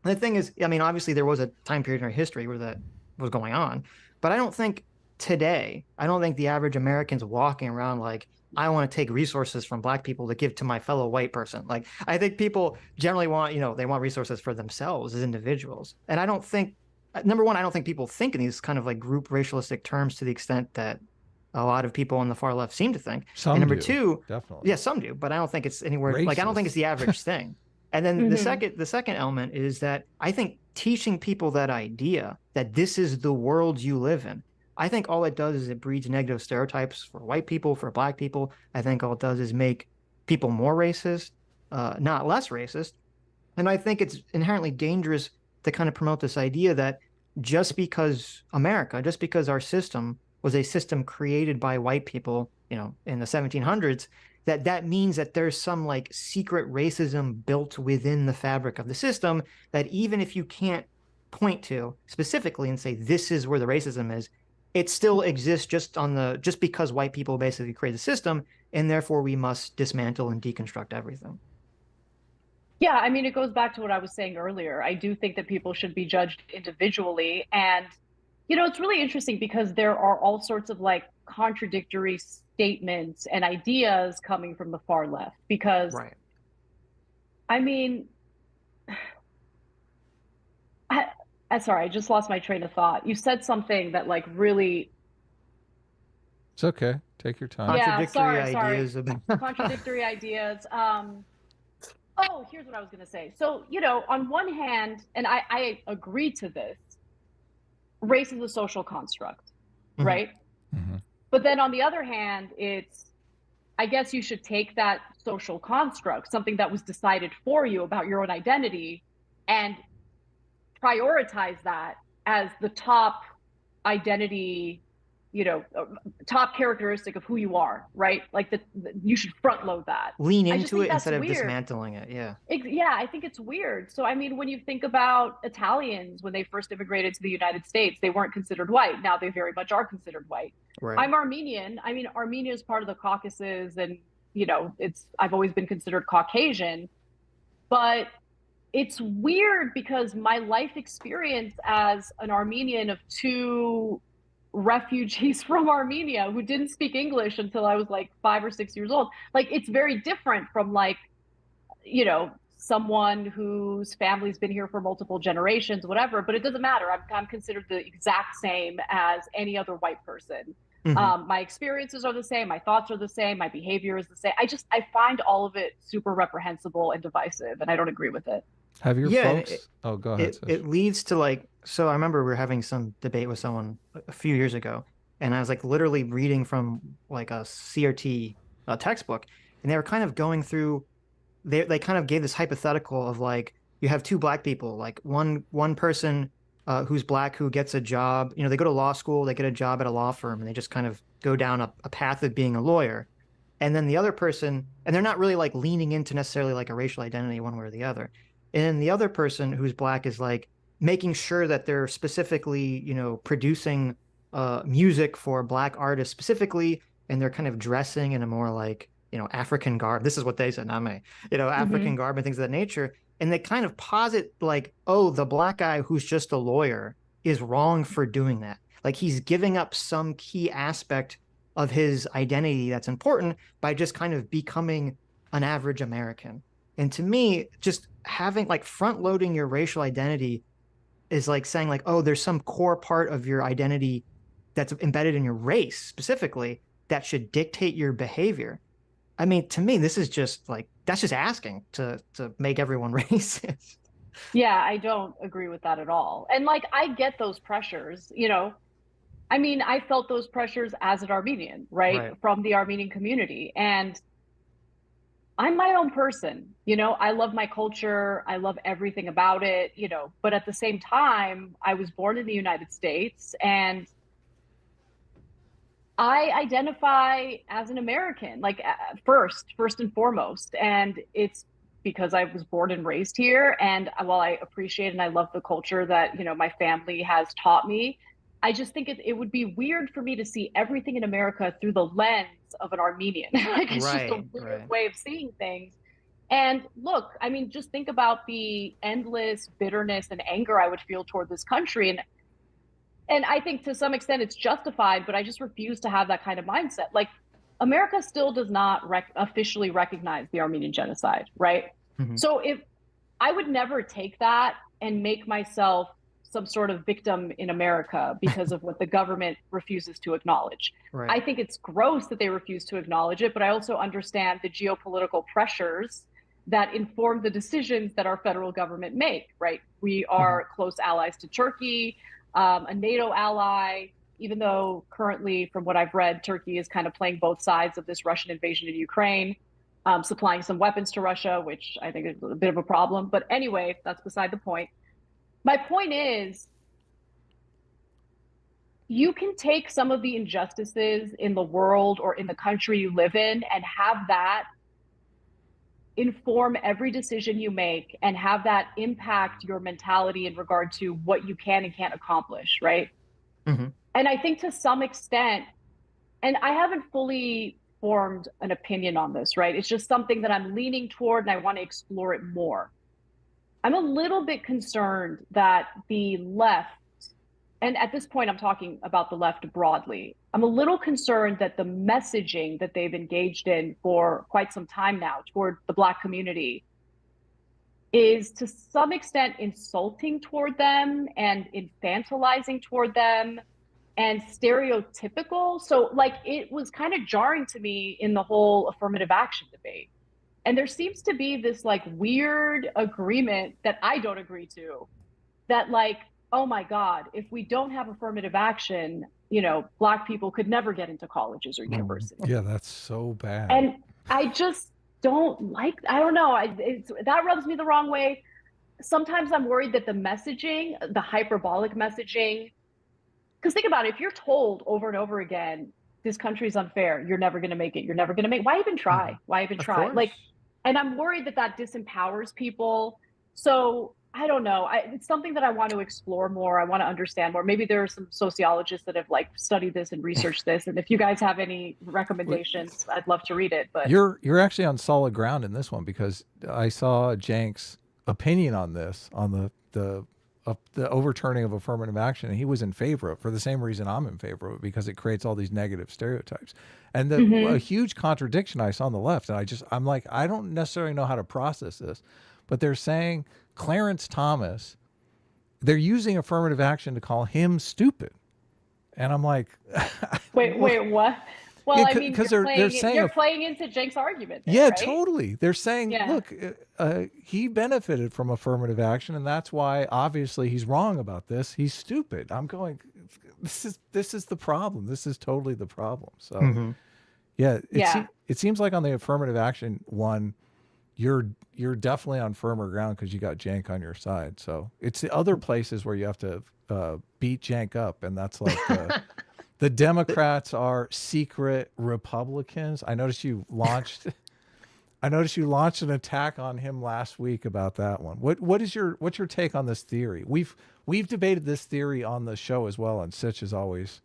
And the thing is, I mean, obviously there was a time period in our history where that was going on, but I don't think today, I don't think the average American's walking around like, I want to take resources from black people to give to my fellow white person. Like, I think people generally want, they want resources for themselves as individuals. And I don't think number one, I don't think people think in these kind of like group racialistic terms to the extent that a lot of people on the far left seem to think. And Some number do, two, definitely. yeah, some do, but I don't think it's anywhere like I don't think it's Racist. the average thing. And then Mhm. the second element is that I think teaching people that idea that this is the world you live in, I think all it does is it breeds negative stereotypes for white people, for black people. I think all it does is make people more racist, not less racist. And I think it's inherently dangerous to kind of promote this idea that just because America, just because our system was a system created by white people, you know, in the 1700s, that means that there's some like secret racism built within the fabric of the system that even if you can't point to specifically and say this is where the racism is, it still exists just because white people basically create the system, and therefore we must dismantle and deconstruct everything. Yeah, I mean, it goes back to what I was saying earlier. I do think that people should be judged individually. And, it's really interesting because there are all sorts of like contradictory statements and ideas coming from the far left. Because, Right. I mean, sorry, I just lost my train of thought. You said something that like really, It's okay. Take your time. yeah, Contradictory sorry, ideas about contradictory ideas. Oh, here's what I was going to say. So, on one hand, and I agree to this, race is a social construct, Mhm. right? Mm-hmm. But then on the other hand, I guess you should take that social construct, something that was decided for you about your own identity, and prioritize that as the top identity, top characteristic of who you are, right? Like you should front load that. Lean I just into think it that's instead of weird. dismantling it. Yeah. Yeah, I think it's weird. So, I mean, when you think about Italians, when they first immigrated to the United States, they weren't considered white. Now they very much are considered white. Right. I'm Armenian. I mean, Armenia is part of the Caucasus, and, I've always been considered Caucasian. But it's weird because my life experience as an Armenian of two refugees from Armenia who didn't speak English until I was like 5 or 6 years old, like, it's very different from like, someone whose family's been here for multiple generations, whatever, but it doesn't matter. I'm considered the exact same as any other white person. Mhm. My experiences are the same. My thoughts are the same. My behavior is the same. I find all of it super reprehensible and divisive, and I don't agree with it. Have your Yeah, and folks? Oh, go ahead, it Sitch. leads to like so I remember we were having some debate with someone a few years ago, and I was like literally reading from like a CRT textbook, and they were kind of going through they kind of gave this hypothetical of like you have two black people, like one person who's black who gets a job, they go to law school, they get a job at a law firm, and they just kind of go down a path of being a lawyer. And then the other person, and they're not really like leaning into necessarily like a racial identity one way or the other. And then the other person who's black is like making sure that they're specifically, producing music for black artists specifically, and they're kind of dressing in a more like, African garb. This is what they said, not me, African Mm-hmm. garb and things of that nature. And they kind of posit like, oh, the black guy who's just a lawyer is wrong for doing that. Like he's giving up some key aspect of his identity that's important by just kind of becoming an average American. And to me, just having like front loading your racial identity is like saying like, oh, there's some core part of your identity that's embedded in your race specifically that should dictate your behavior. I mean, to me, this is just like that's just asking to make everyone racist. Yeah, I don't agree with that at all. And like, I get those pressures, I mean, I felt those pressures as an Armenian, right? Right. From the Armenian community. And I'm my own person, I love my culture. I love everything about it, but at the same time, I was born in the United States and I identify as an American, like first and foremost. And it's because I was born and raised here. And while I appreciate and I love the culture that, my family has taught me, I just think it would be weird for me to see everything in America through the lens of an Armenian. Like, it's just a Right, weird right. way of seeing things. And look, I mean, just think about the endless bitterness and anger I would feel toward this country. And I think to some extent it's justified, but I just refuse to have that kind of mindset. Like, America still does not officially recognize the Armenian genocide, right? Mhm. So if I would never take that and make myself some sort of victim in America because of what the government refuses to acknowledge. Right. I think it's gross that they refuse to acknowledge it, but I also understand the geopolitical pressures that inform the decisions that our federal government make, right? We are close allies to Turkey, a NATO ally, even though currently, from what I've read, Turkey is kind of playing both sides of this Russian invasion in Ukraine, supplying some weapons to Russia, which I think is a bit of a problem. But anyway, that's beside the point. My point is, you can take some of the injustices in the world or in the country you live in and have that inform every decision you make and have that impact your mentality in regard to what you can and can't accomplish, right? And I think to some extent, and I haven't fully formed an opinion on this, right? It's just something that I'm leaning toward and I want to explore it more. I'm a little bit concerned that the left, and at this point I'm talking about the left broadly, I'm a little concerned that the messaging that they've engaged in for quite some time now toward the Black community is to some extent insulting toward them and infantilizing toward them and stereotypical. So like it was kind of jarring to me in the whole affirmative action debate. And there seems to be this like weird agreement that I don't agree to, that like, oh my God, if we don't have affirmative action, you know, Black people could never get into colleges or universities. Yeah, that's so bad. And I just don't like, I don't know, that rubs me the wrong way. Sometimes I'm worried that the messaging, the hyperbolic messaging, because think about it, if you're told over and over again, this country's unfair, you're never going to make it, you're never going to make it, why even try? Why even try? Like, and I'm worried that that disempowers people. So I don't know. It's something that I want to explore more. I want to understand more. Maybe there are some sociologists that have like studied this and researched this. And if you guys have any recommendations, I'd love to read it. But you're actually on solid ground in this one, because I saw Cenk's opinion on this, on the overturning of affirmative action, and he was in favor of it for the same reason I'm in favor of it, because it creates all these negative stereotypes. And a huge contradiction I saw on the left, and I'm like, I don't necessarily know how to process this, but they're saying Clarence Thomas, they're using affirmative action to call him stupid. And I'm like, wait, what? Well, yeah, I mean, they're saying you're playing into Cenk's argument there, yeah, right? totally. They're saying, look, he benefited from affirmative action, and that's why obviously he's wrong about this. He's stupid. I'm going, this is the problem. This is totally the problem. So it seems like on the affirmative action one, you're definitely on firmer ground because you got Cenk on your side. So it's the other places where you have to beat Cenk up, and that's like the Democrats are secret Republicans. I noticed you launched an attack on him last week about that one. What's your take on this theory? We've debated this theory on the show as well, and Sitch is always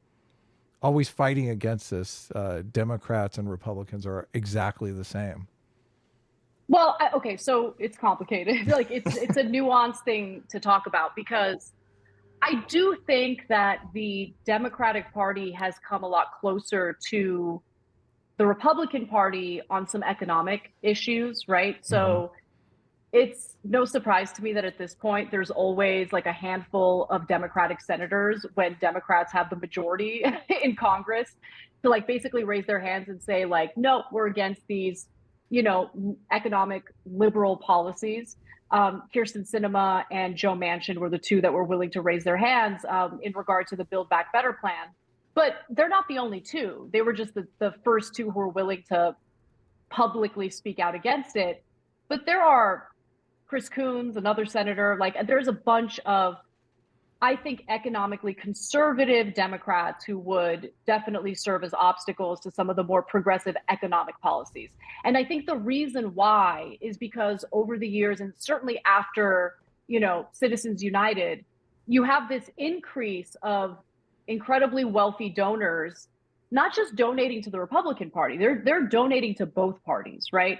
fighting against this. Democrats and Republicans are exactly the same. Well, okay, so it's complicated. Like it's a nuanced thing to talk about, because I do think that the Democratic Party has come a lot closer to the Republican Party on some economic issues, right? So it's no surprise to me that at this point, there's always like a handful of Democratic senators, when Democrats have the majority in Congress, to like basically raise their hands and say like, no, we're against these, you know, economic liberal policies. Kirsten Sinema and Joe Manchin were the two that were willing to raise their hands in regard to the Build Back Better plan. But they're not the only two. They were just the first two who were willing to publicly speak out against it. But there are Chris Coons, another senator, like there's a bunch of, I think, economically conservative Democrats who would definitely serve as obstacles to some of the more progressive economic policies. And I think the reason why is because over the years, and certainly after, you know, Citizens United, you have this increase of incredibly wealthy donors, not just donating to the Republican Party, they're donating to both parties, right?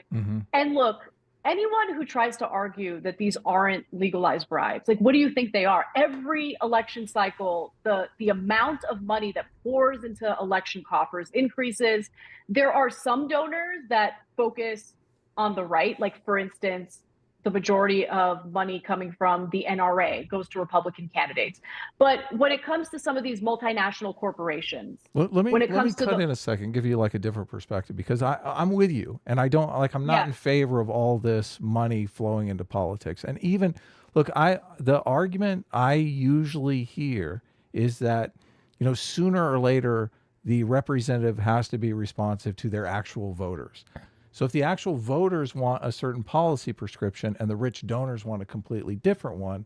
And look, anyone who tries to argue that these aren't legalized bribes, like, what do you think they are? Every election cycle, the amount of money that pours into election coffers increases. There are some donors that focus on the right, like, for instance, the majority of money coming from the NRA goes to Republican candidates. But when it comes to some of these multinational corporations, Let me when it let me comes to cut in a second, give you like a different perspective, because I'm with you, and I don't like I'm not in favor of all this money flowing into politics. And even look, the argument I usually hear is that, you know, sooner or later the representative has to be responsive to their actual voters. So if the actual voters want a certain policy prescription and the rich donors want a completely different one,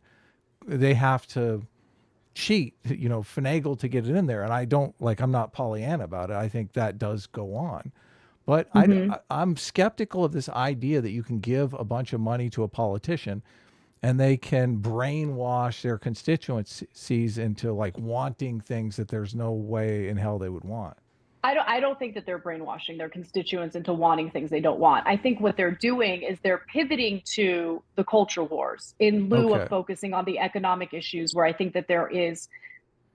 they have to cheat, you know, finagle to get it in there. And I don't like, I'm not Pollyanna about it. I think that does go on. But I'm skeptical of this idea that you can give a bunch of money to a politician and they can brainwash their constituencies into like wanting things that there's no way in hell they would want. I don't think that they're brainwashing their constituents into wanting things they don't want. I think what they're doing is they're pivoting to the culture wars in lieu of focusing on the economic issues, where I think that there is,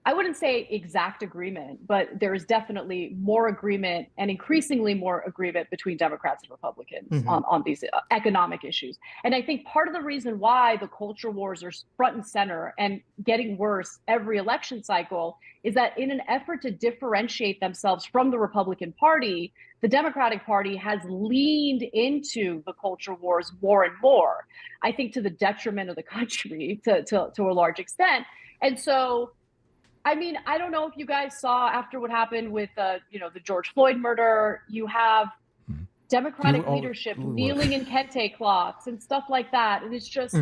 I wouldn't say exact agreement, but there is definitely more agreement and increasingly more agreement between Democrats and Republicans on these economic issues. And I think part of the reason why the culture wars are front and center and getting worse every election cycle is that in an effort to differentiate themselves from the Republican Party, the Democratic Party has leaned into the culture wars more and more, I think to the detriment of the country to a large extent. And so, I mean, I don't know if you guys saw after what happened with, you know, the George Floyd murder, you have Democratic leadership kneeling in kente cloths and stuff like that. And it's just,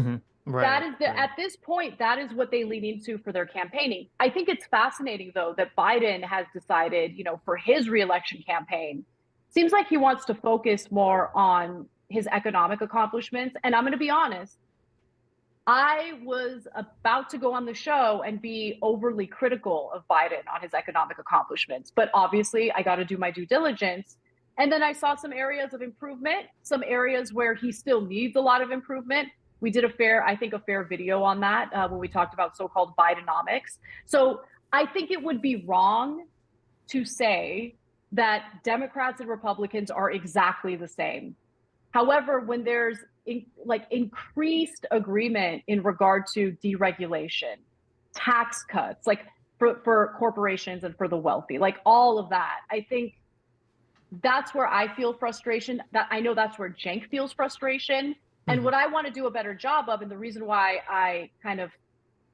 that is at this point, that is what they lean into for their campaigning. I think it's fascinating, though, that Biden has decided, you know, for his reelection campaign, seems like he wants to focus more on his economic accomplishments. And I'm going to be honest, I was about to go on the show and be overly critical of Biden on his economic accomplishments, but obviously I got to do my due diligence. And then I saw some areas of improvement, some areas where he still needs a lot of improvement. We did a fair video on that when we talked about so-called Bidenomics. So I think it would be wrong to say that Democrats and Republicans are exactly the same. However, when there's increased agreement in regard to deregulation, tax cuts, like for corporations and for the wealthy, like all of that, I think that's where I feel frustration. That I know that's where Cenk feels frustration. And what I want to do a better job of, and the reason why I kind of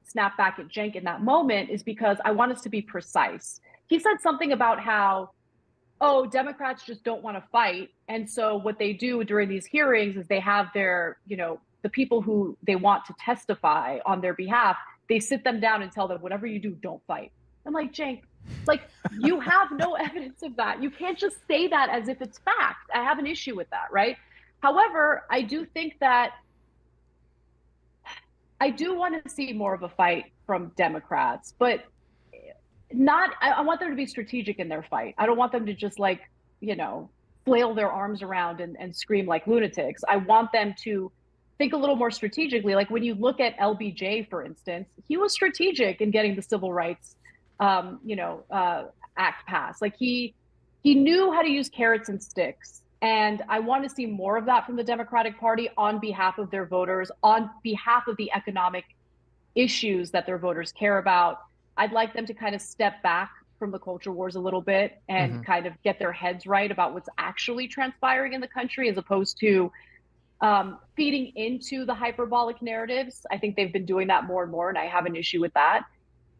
snap back at Cenk in that moment, is because I want us to be precise. He said something about how, oh, Democrats just don't want to fight. And so what they do during these hearings is they have their, you know, the people who they want to testify on their behalf, they sit them down and tell them, whatever you do, don't fight. I'm like, Cenk, like, you have no evidence of that. You can't just say that as if it's fact. I have an issue with that, right? However, I do think that I do want to see more of a fight from Democrats, but I want them to be strategic in their fight. I don't want them to just like, you know, flail their arms around and scream like lunatics. I want them to think a little more strategically. Like when you look at LBJ, for instance, he was strategic in getting the Civil Rights, Act passed. Like he knew how to use carrots and sticks. And I want to see more of that from the Democratic Party on behalf of their voters, on behalf of the economic issues that their voters care about. I'd like them to kind of step back from the culture wars a little bit and kind of get their heads right about what's actually transpiring in the country, as opposed to feeding into the hyperbolic narratives. I think they've been doing that more and more, and I have an issue with that.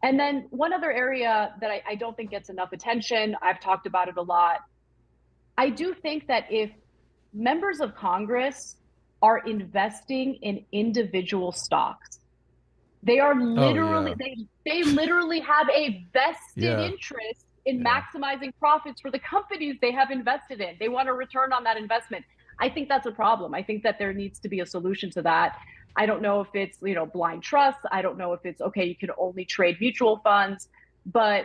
And then one other area that I don't think gets enough attention, I've talked about it a lot. I do think that if members of Congress are investing in individual stocks, they are literally, they literally have a vested interest in maximizing profits for the companies they have invested in. They want a return on that investment. I think that's a problem. I think that there needs to be a solution to that. I don't know if it's, you know, blind trust. I don't know if it's, okay, you can only trade mutual funds, but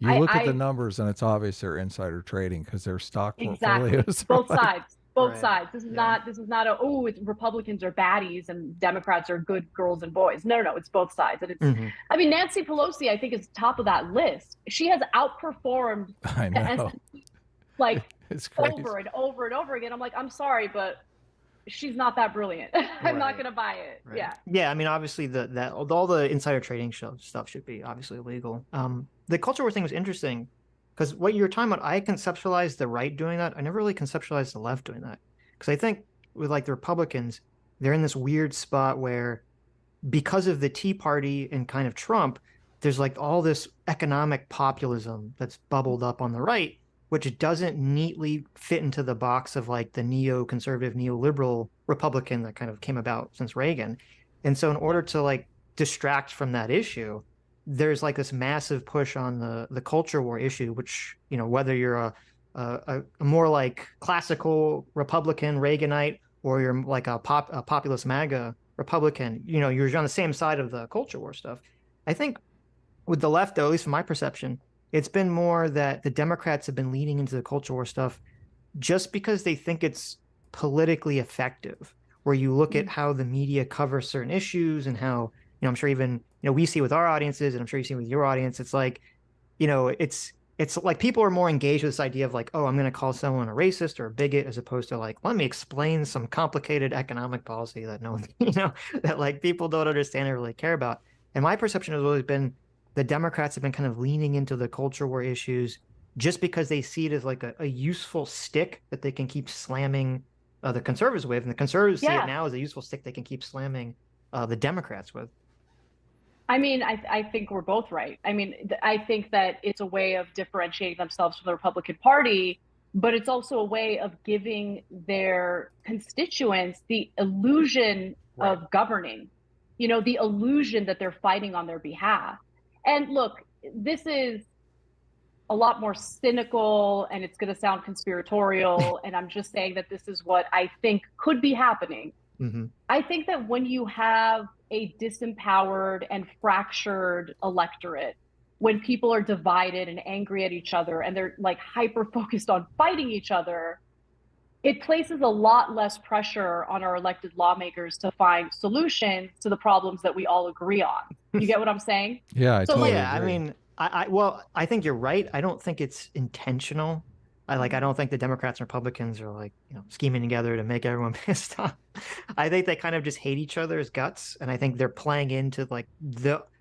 you look at the numbers and it's obvious they're insider trading because their stock portfolios. Both sides. This is not it's Republicans are baddies and Democrats are good girls and boys. No, it's both sides. And it's, I mean, Nancy Pelosi, I think, is top of that list. She has outperformed I know. like it's crazy. over and over and over again. I'm like, I'm sorry, but she's not that brilliant. I'm not going to buy it. Right. Yeah. Yeah. I mean, obviously that all the insider trading stuff should be obviously illegal. The culture war thing was interesting because what you were talking about, I conceptualized the right doing that. I never really conceptualized the left doing that because I think with like the Republicans, they're in this weird spot where because of the Tea Party and kind of Trump, there's like all this economic populism that's bubbled up on the right, which doesn't neatly fit into the box of like the neoconservative, neoliberal Republican that kind of came about since Reagan. And so in order to like distract from that issue, there's like this massive push on the culture war issue, which, you know, whether you're a more like classical Republican Reaganite or you're like a populist MAGA Republican, you know, you're on the same side of the culture war stuff. I think with the left, though, at least from my perception, it's been more that the Democrats have been leaning into the culture war stuff just because they think it's politically effective, where you look at how the media covers certain issues and how, you know, I'm sure even, you know, we see with our audiences and I'm sure you see with your audience, it's like, you know, it's like people are more engaged with this idea of like, oh, I'm going to call someone a racist or a bigot as opposed to like, let me explain some complicated economic policy that no one, you know, that like people don't understand or really care about. And my perception has always been the Democrats have been kind of leaning into the culture war issues just because they see it as like a useful stick that they can keep slamming the conservatives with. And the conservatives see it now as a useful stick they can keep slamming the Democrats with. I mean, I think we're both right. I mean, I think that it's a way of differentiating themselves from the Republican Party, but it's also a way of giving their constituents the illusion of governing, you know, the illusion that they're fighting on their behalf. And look, this is a lot more cynical and it's going to sound conspiratorial. And I'm just saying that this is what I think could be happening. I think that when you have a disempowered and fractured electorate, when people are divided and angry at each other and they're like hyper focused on fighting each other, it places a lot less pressure on our elected lawmakers to find solutions to the problems that we all agree on. You get what I'm saying? Yeah, I totally agree. I mean, I think you're right. I don't think it's intentional. I don't think the Democrats and Republicans are like, you know, scheming together to make everyone pissed off. I think they kind of just hate each other's guts. And I think they're playing into like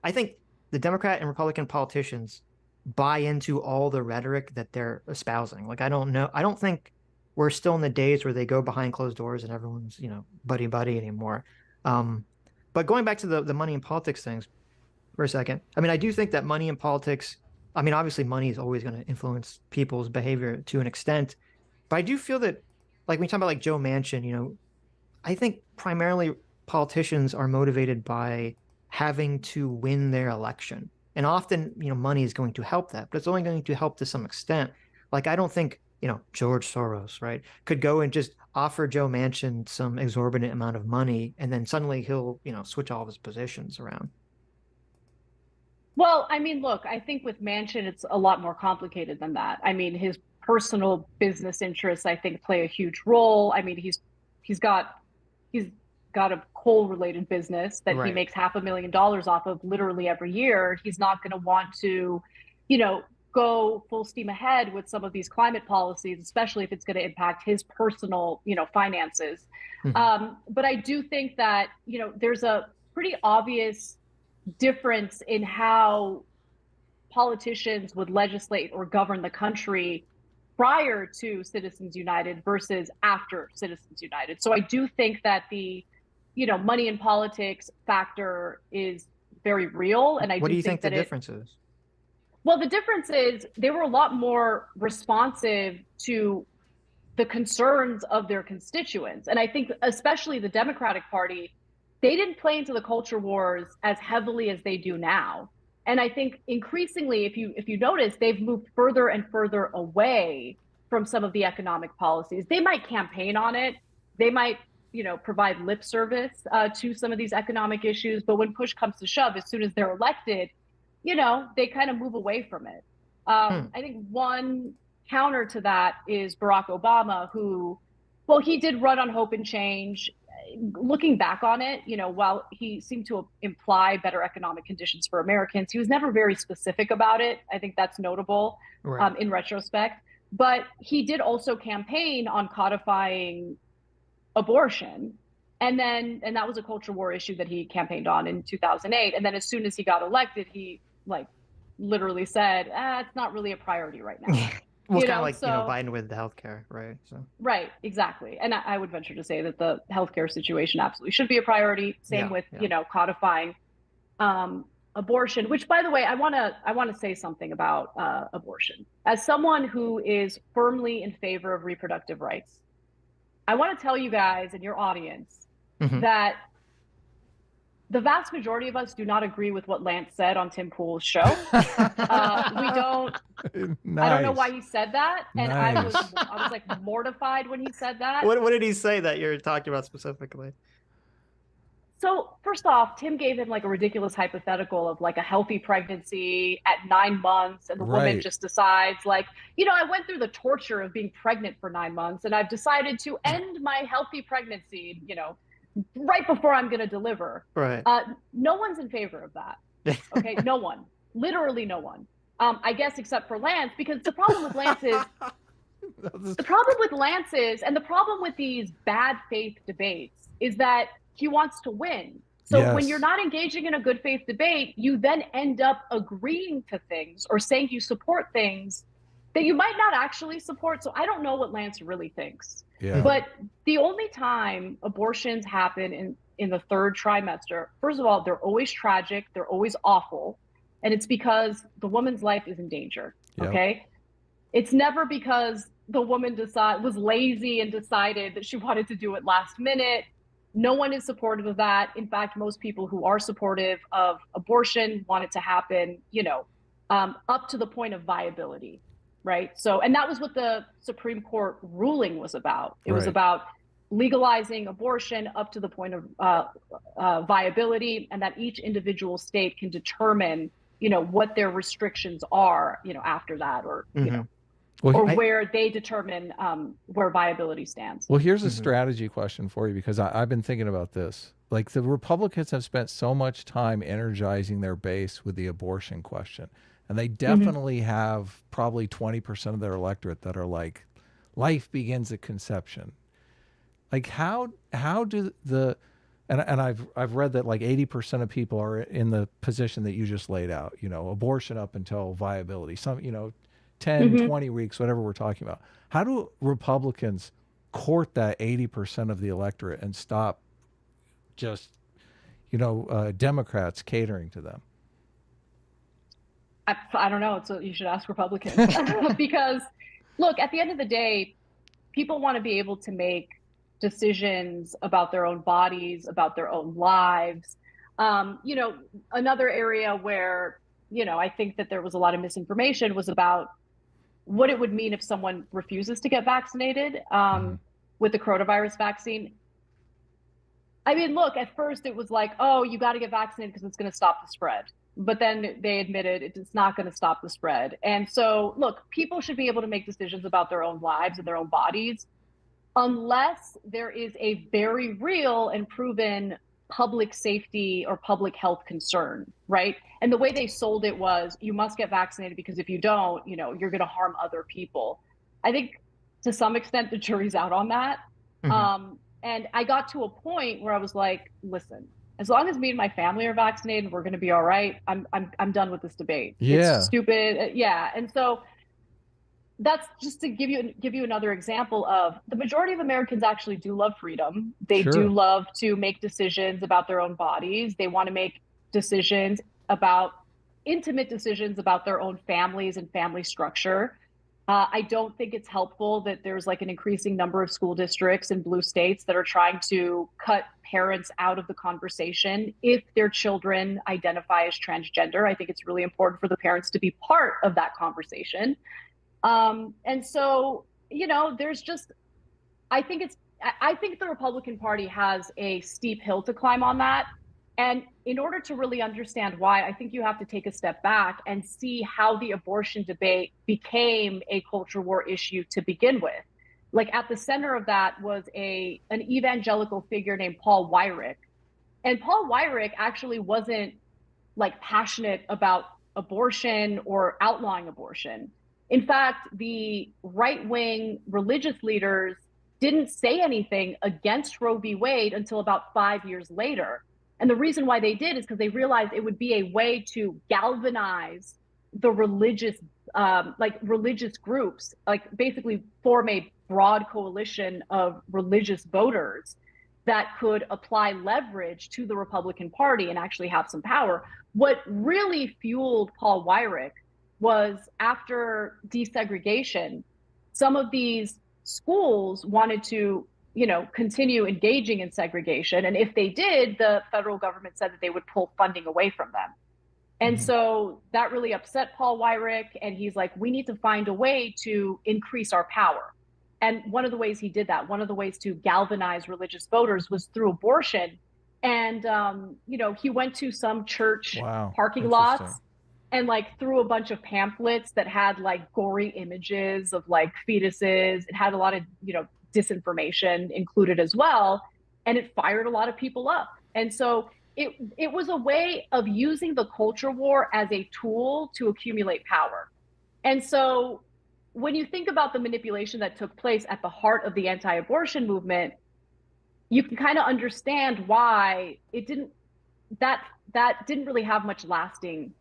I think the Democrat and Republican politicians buy into all the rhetoric that they're espousing. Like, I don't think we're still in the days where they go behind closed doors and everyone's, you know, buddy anymore. But going back to the money and politics things for a second, I mean, I do think that money and politics, I mean, obviously money is always going to influence people's behavior to an extent, but I do feel that, like when you talk about like Joe Manchin, you know, I think primarily politicians are motivated by having to win their election. And often, you know, money is going to help that, but it's only going to help to some extent. Like, I don't think, you know, George Soros, right, could go and just offer Joe Manchin some exorbitant amount of money and then suddenly he'll, you know, switch all of his positions around. Well, I mean, look, I think with Manchin, it's a lot more complicated than that. I mean, his personal business interests, I think, play a huge role. I mean, he's got a coal-related business that he makes $500,000 off of literally every year. He's not going to want to, you know, go full steam ahead with some of these climate policies, especially if it's going to impact his personal, you know, finances. But I do think that, you know, there's a pretty obvious difference in how politicians would legislate or govern the country prior to Citizens United versus after Citizens United. So I do think that the, you know, money in politics factor is very real. And what do you think the difference is? Well, the difference is they were a lot more responsive to the concerns of their constituents. And I think especially the Democratic Party, they didn't play into the culture wars as heavily as they do now. And I think increasingly, if you notice, they've moved further and further away from some of the economic policies. They might campaign on it. They might, you know, provide lip service to some of these economic issues. But when push comes to shove, as soon as they're elected, you know, they kind of move away from it. I think one counter to that is Barack Obama, who, well, he did run on hope and change. Looking back on it, you know, while he seemed to imply better economic conditions for Americans, he was never very specific about it. I think that's notable in retrospect. But he did also campaign on codifying abortion. And that was a culture war issue that he campaigned on in 2008. And then as soon as he got elected, he like literally said, it's not really a priority right now. Well, it's kind of like, so Biden with the healthcare, right? So right, exactly. And I would venture to say that the healthcare situation absolutely should be a priority. Same with, codifying abortion, which, by the way, I want to say something about abortion. As someone who is firmly in favor of reproductive rights, I want to tell you guys and your audience that the vast majority of us do not agree with what Lance said on Tim Pool's show. We don't. Nice. I don't know why he said that, and nice. I was like mortified when he said that. What did he say that you're talking about specifically? So first off, Tim gave him like a ridiculous hypothetical of like a healthy pregnancy at 9 months, and the woman just decides like, I went through the torture of being pregnant for 9 months, and I've decided to end my healthy pregnancy, right before I'm going to deliver. Right. No one's in favor of that. Okay. No one, literally no one. I guess except for Lance, because the problem with Lance is and the problem with these bad faith debates is that he wants to win. So when you're not engaging in a good faith debate, you then end up agreeing to things or saying you support things that you might not actually support. So I don't know what Lance really thinks. Yeah. But the only time abortions happen in the third trimester, first of all, they're always tragic. They're always awful. And it's because the woman's life is in danger. Yep. Okay. It's never because the woman was lazy and decided that she wanted to do it last minute. No one is supportive of that. In fact, most people who are supportive of abortion want it to happen, up to the point of viability. Right. So, and that was what the Supreme Court ruling was about. It was about legalizing abortion up to the point of viability, and that each individual state can determine, what their restrictions are, after that, or, where they determine where viability stands. Well, here's a strategy question for you, because I've been thinking about this. Like, the Republicans have spent so much time energizing their base with the abortion question. And they definitely have probably 20% of their electorate that are like, life begins at conception. Like, how do and I've read that like 80% of people are in the position that you just laid out, abortion up until viability, 10, 20 weeks, whatever we're talking about. How do Republicans court that 80% of the electorate and stop just, Democrats catering to them? I don't know. So you should ask Republicans because look, at the end of the day, people want to be able to make decisions about their own bodies, about their own lives. Another area where, I think that there was a lot of misinformation was about what it would mean if someone refuses to get vaccinated with the coronavirus vaccine. I mean, look, at first it was like, oh, you got to get vaccinated because it's going to stop the spread. But then they admitted it's not going to stop the spread. And so, look, people should be able to make decisions about their own lives and their own bodies unless there is a very real and proven public safety or public health concern, right? And the way they sold it was you must get vaccinated because if you don't, you're going to harm other people. I think to some extent the jury's out on that. And I got to a point where I was like, listen, as long as me and my family are vaccinated, we're going to be all right. I'm done with this debate. Yeah. It's stupid. Yeah. And so that's just to give you another example of the majority of Americans actually do love freedom. They do love to make decisions about their own bodies. They want to make intimate decisions about their own families and family structure. I don't think it's helpful that there's like an increasing number of school districts in blue states that are trying to cut parents out of the conversation if their children identify as transgender. I think it's really important for the parents to be part of that conversation. And so, there's just, I think the Republican Party has a steep hill to climb on that. And in order to really understand why, I think you have to take a step back and see how the abortion debate became a culture war issue to begin with. Like, at the center of that was an evangelical figure named Paul Weyrich. And Paul Weyrich actually wasn't like passionate about abortion or outlawing abortion. In fact, the right-wing religious leaders didn't say anything against Roe v. Wade until about 5 years later. And the reason why they did is because they realized it would be a way to galvanize the religious, religious groups, like basically form a broad coalition of religious voters that could apply leverage to the Republican Party and actually have some power. What really fueled Paul Weyrich was after desegregation, some of these schools wanted to, continue engaging in segregation. And if they did, the federal government said that they would pull funding away from them. And so that really upset Paul Weyrich. And he's like, we need to find a way to increase our power. And one of the ways he did that, one of the ways to galvanize religious voters was through abortion. And, he went to some church parking lots and like threw a bunch of pamphlets that had like gory images of like fetuses. It had a lot of, disinformation included as well. And it fired a lot of people up. And so it was a way of using the culture war as a tool to accumulate power. And so when you think about the manipulation that took place at the heart of the anti-abortion movement, you can kind of understand why that didn't really have much lasting,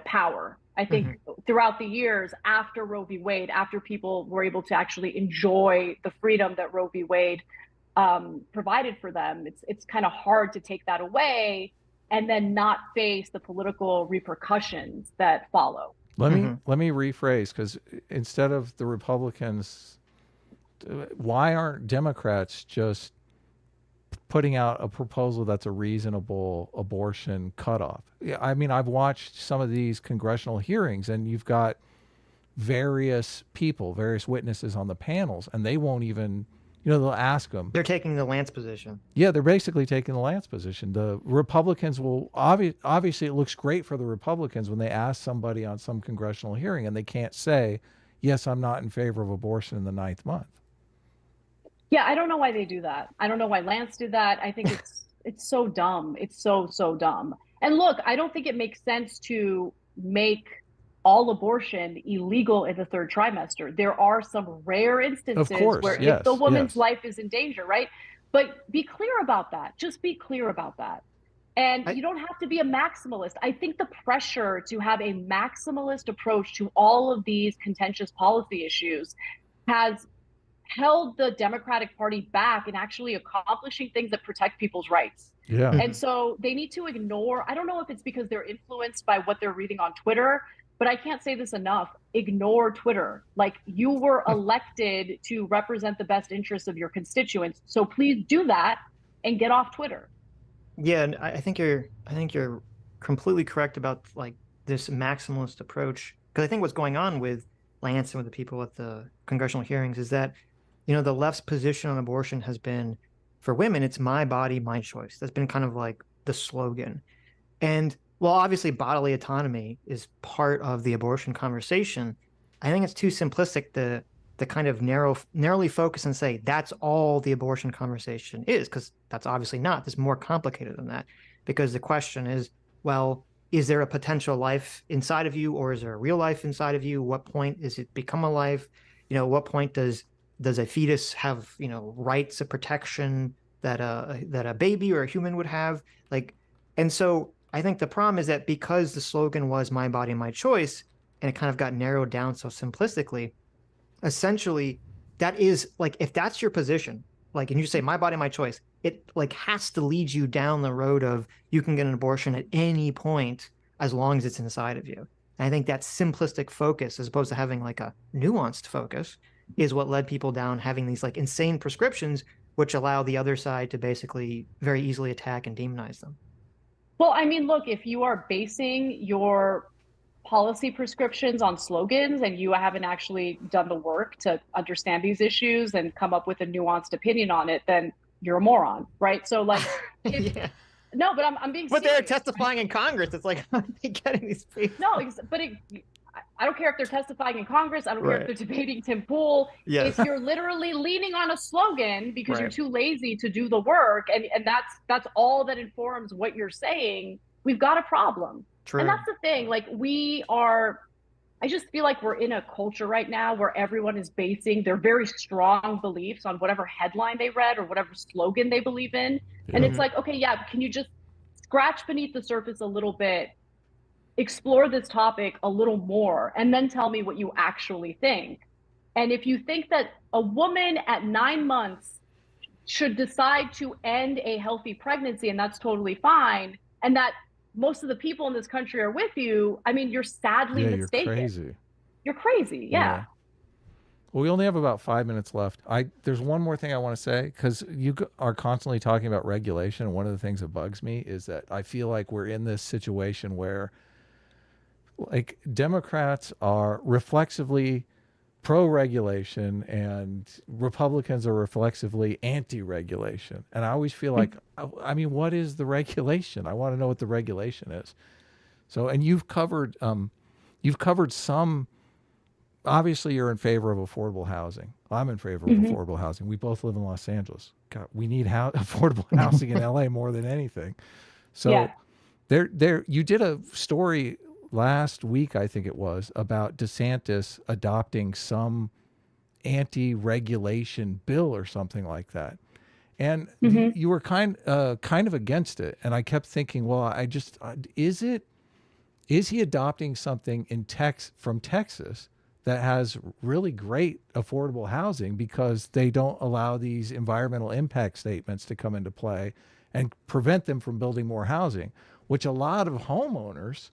power. I think throughout the years after Roe v. Wade, after people were able to actually enjoy the freedom that Roe v. Wade provided for them, it's kind of hard to take that away and then not face the political repercussions that follow. Let me rephrase, because instead of the Republicans, why aren't Democrats just putting out a proposal that's a reasonable abortion cutoff? I mean, I've watched some of these congressional hearings, and you've got various people, various witnesses on the panels, and they won't even, they'll ask them. They're taking the Lance position. Yeah, they're basically taking the Lance position. The Republicans will, obviously it looks great for the Republicans when they ask somebody on some congressional hearing and they can't say, yes, I'm not in favor of abortion in the 9th month. Yeah, I don't know why they do that. I don't know why Lance did that. I think it's so dumb. It's so dumb. And look, I don't think it makes sense to make all abortion illegal in the 3rd trimester. There are some rare instances where if the woman's life is in danger, right? But be clear about that. Just be clear about that. And you don't have to be a maximalist. I think the pressure to have a maximalist approach to all of these contentious policy issues has held the Democratic Party back in actually accomplishing things that protect people's rights. Yeah. And so they need to ignore, I don't know if it's because they're influenced by what they're reading on Twitter, but I can't say this enough. Ignore Twitter. Like, you were elected to represent the best interests of your constituents. So please do that and get off Twitter. Yeah, and I think you're completely correct about like this maximalist approach. Because I think what's going on with Lance and with the people at the congressional hearings is that, the left's position on abortion has been, for women, it's my body, my choice. That's been kind of like the slogan. And while obviously bodily autonomy is part of the abortion conversation, I think it's too simplistic to kind of narrowly focus and say that's all the abortion conversation is, because that's obviously not. It's more complicated than that, because the question is, well, is there a potential life inside of you, or is there a real life inside of you? What point is it become a life? What point does a fetus have, rights of protection that a baby or a human would have? And so I think the problem is that because the slogan was my body, my choice, and it kind of got narrowed down so simplistically, essentially that is like, if that's your position, like, and you say my body, my choice, it like has to lead you down the road of you can get an abortion at any point as long as it's inside of you. And I think that simplistic focus, as opposed to having like a nuanced focus, is what led people down having these like insane prescriptions, which allow the other side to basically very easily attack and demonize them. Well, I mean, look, if you are basing your policy prescriptions on slogans and you haven't actually done the work to understand these issues and come up with a nuanced opinion on it, then you're a moron, right? So like, Yeah. No, but I'm being But serious, they're testifying in Congress. It's like, how are they getting these people? No, but I don't care if they're testifying in Congress. I don't care if they're debating Tim Pool. Yes. If you're literally leaning on a slogan because you're Right. too lazy to do the work, and that's all that informs what you're saying, we've got a problem. True. And that's the thing. Like, we are I just feel like we're in a culture right now where everyone is basing their very strong beliefs on whatever headline they read or whatever slogan they believe in. And Yeah. it's like, okay, yeah, can you just scratch beneath the surface a little bit, explore this topic a little more, and then tell me what you actually think? And if you think that a woman at 9 months should decide to end a healthy pregnancy, and that's totally fine, and that most of the people in this country are with you, I mean, you're sadly Yeah, you're mistaken. crazy. You're crazy. Yeah. Yeah. Well, we only have about 5 minutes left. There's one more thing I want to say because are constantly talking about regulation. One of the things that bugs me is that I feel like we're in this situation where, like, Democrats are reflexively pro-regulation and Republicans are reflexively anti-regulation. And I always feel like, I mean, what is the regulation? I want to know what the regulation is. So, and you've covered some. Obviously, you're in favor of affordable housing. I'm in favor of affordable housing. We both live in Los Angeles. God, we need affordable housing in LA more than anything. So, Yeah. you did a story last week, I think it was, about DeSantis adopting some anti-regulation bill or something like that. And you were kind of against it. And I kept thinking, well, is he adopting something from Texas that has really great affordable housing because they don't allow these environmental impact statements to come into play and prevent them from building more housing, which a lot of homeowners,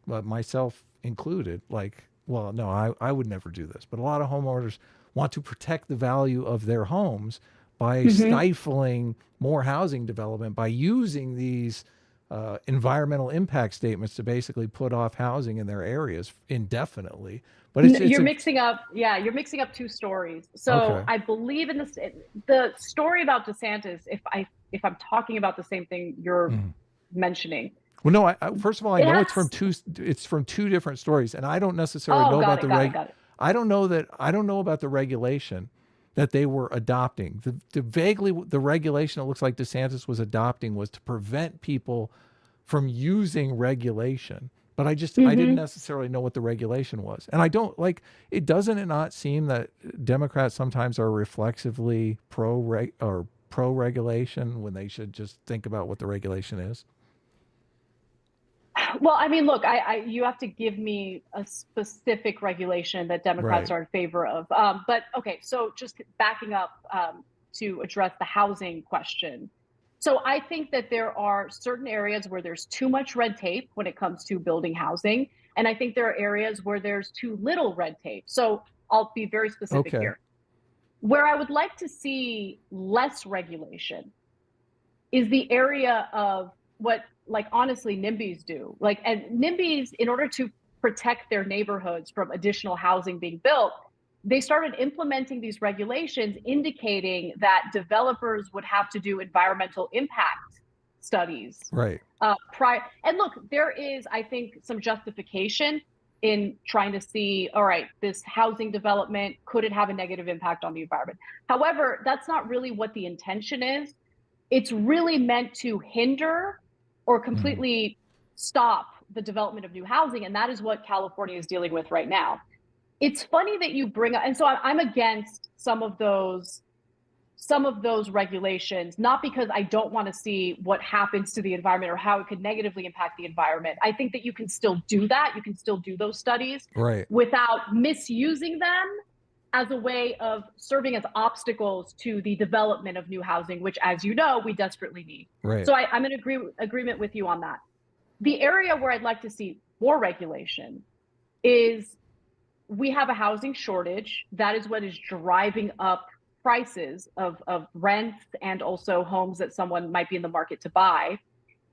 myself included, like, well, no, I would never do this, but a lot of homeowners want to protect the value of their homes by stifling more housing development by using these environmental impact statements to basically put off housing in their areas indefinitely. But You're mixing up, you're mixing up two stories. So okay. I believe in the story about DeSantis, if I'm talking about the same thing you're mentioning. Well, no, first of all, I know it's from two different stories, and I don't necessarily know about got it. I don't know about the regulation that they were adopting. The regulation it looks like DeSantis was adopting was to prevent people from using regulation. But I didn't necessarily know what the regulation was. And I don't like it. Doesn't it not seem that Democrats sometimes are reflexively pro-regulation when they should just think about what the regulation is? Well, I mean, look, you have to give me a specific regulation that Democrats are in favor of. But okay, so just backing up to address the housing question. So I think that there are certain areas where there's too much red tape when it comes to building housing. And I think there are areas where there's too little red tape. So I'll be very specific here. Where I would like to see less regulation is the area of what, like, honestly, NIMBYs do. Like, and NIMBYs, in order to protect their neighborhoods from additional housing being built, they started implementing these regulations indicating that developers would have to do environmental impact studies. Right. And look, there is, I think, some justification in trying to see, all right, this housing development, could it have a negative impact on the environment? However, that's not really what the intention is. It's really meant to hinder or completely stop the development of new housing. And that is what California is dealing with right now. It's funny that you bring up, and so I'm against some of those regulations, not because I don't want to see what happens to the environment or how it could negatively impact the environment. I think that you can still do that. You can still do those studies without misusing them as a way of serving as obstacles to the development of new housing, which, as you know, we desperately need. Right. So I'm in agreement with you on that. The area where I'd like to see more regulation is we have a housing shortage. That is what is driving up prices of rents and also homes that someone might be in the market to buy.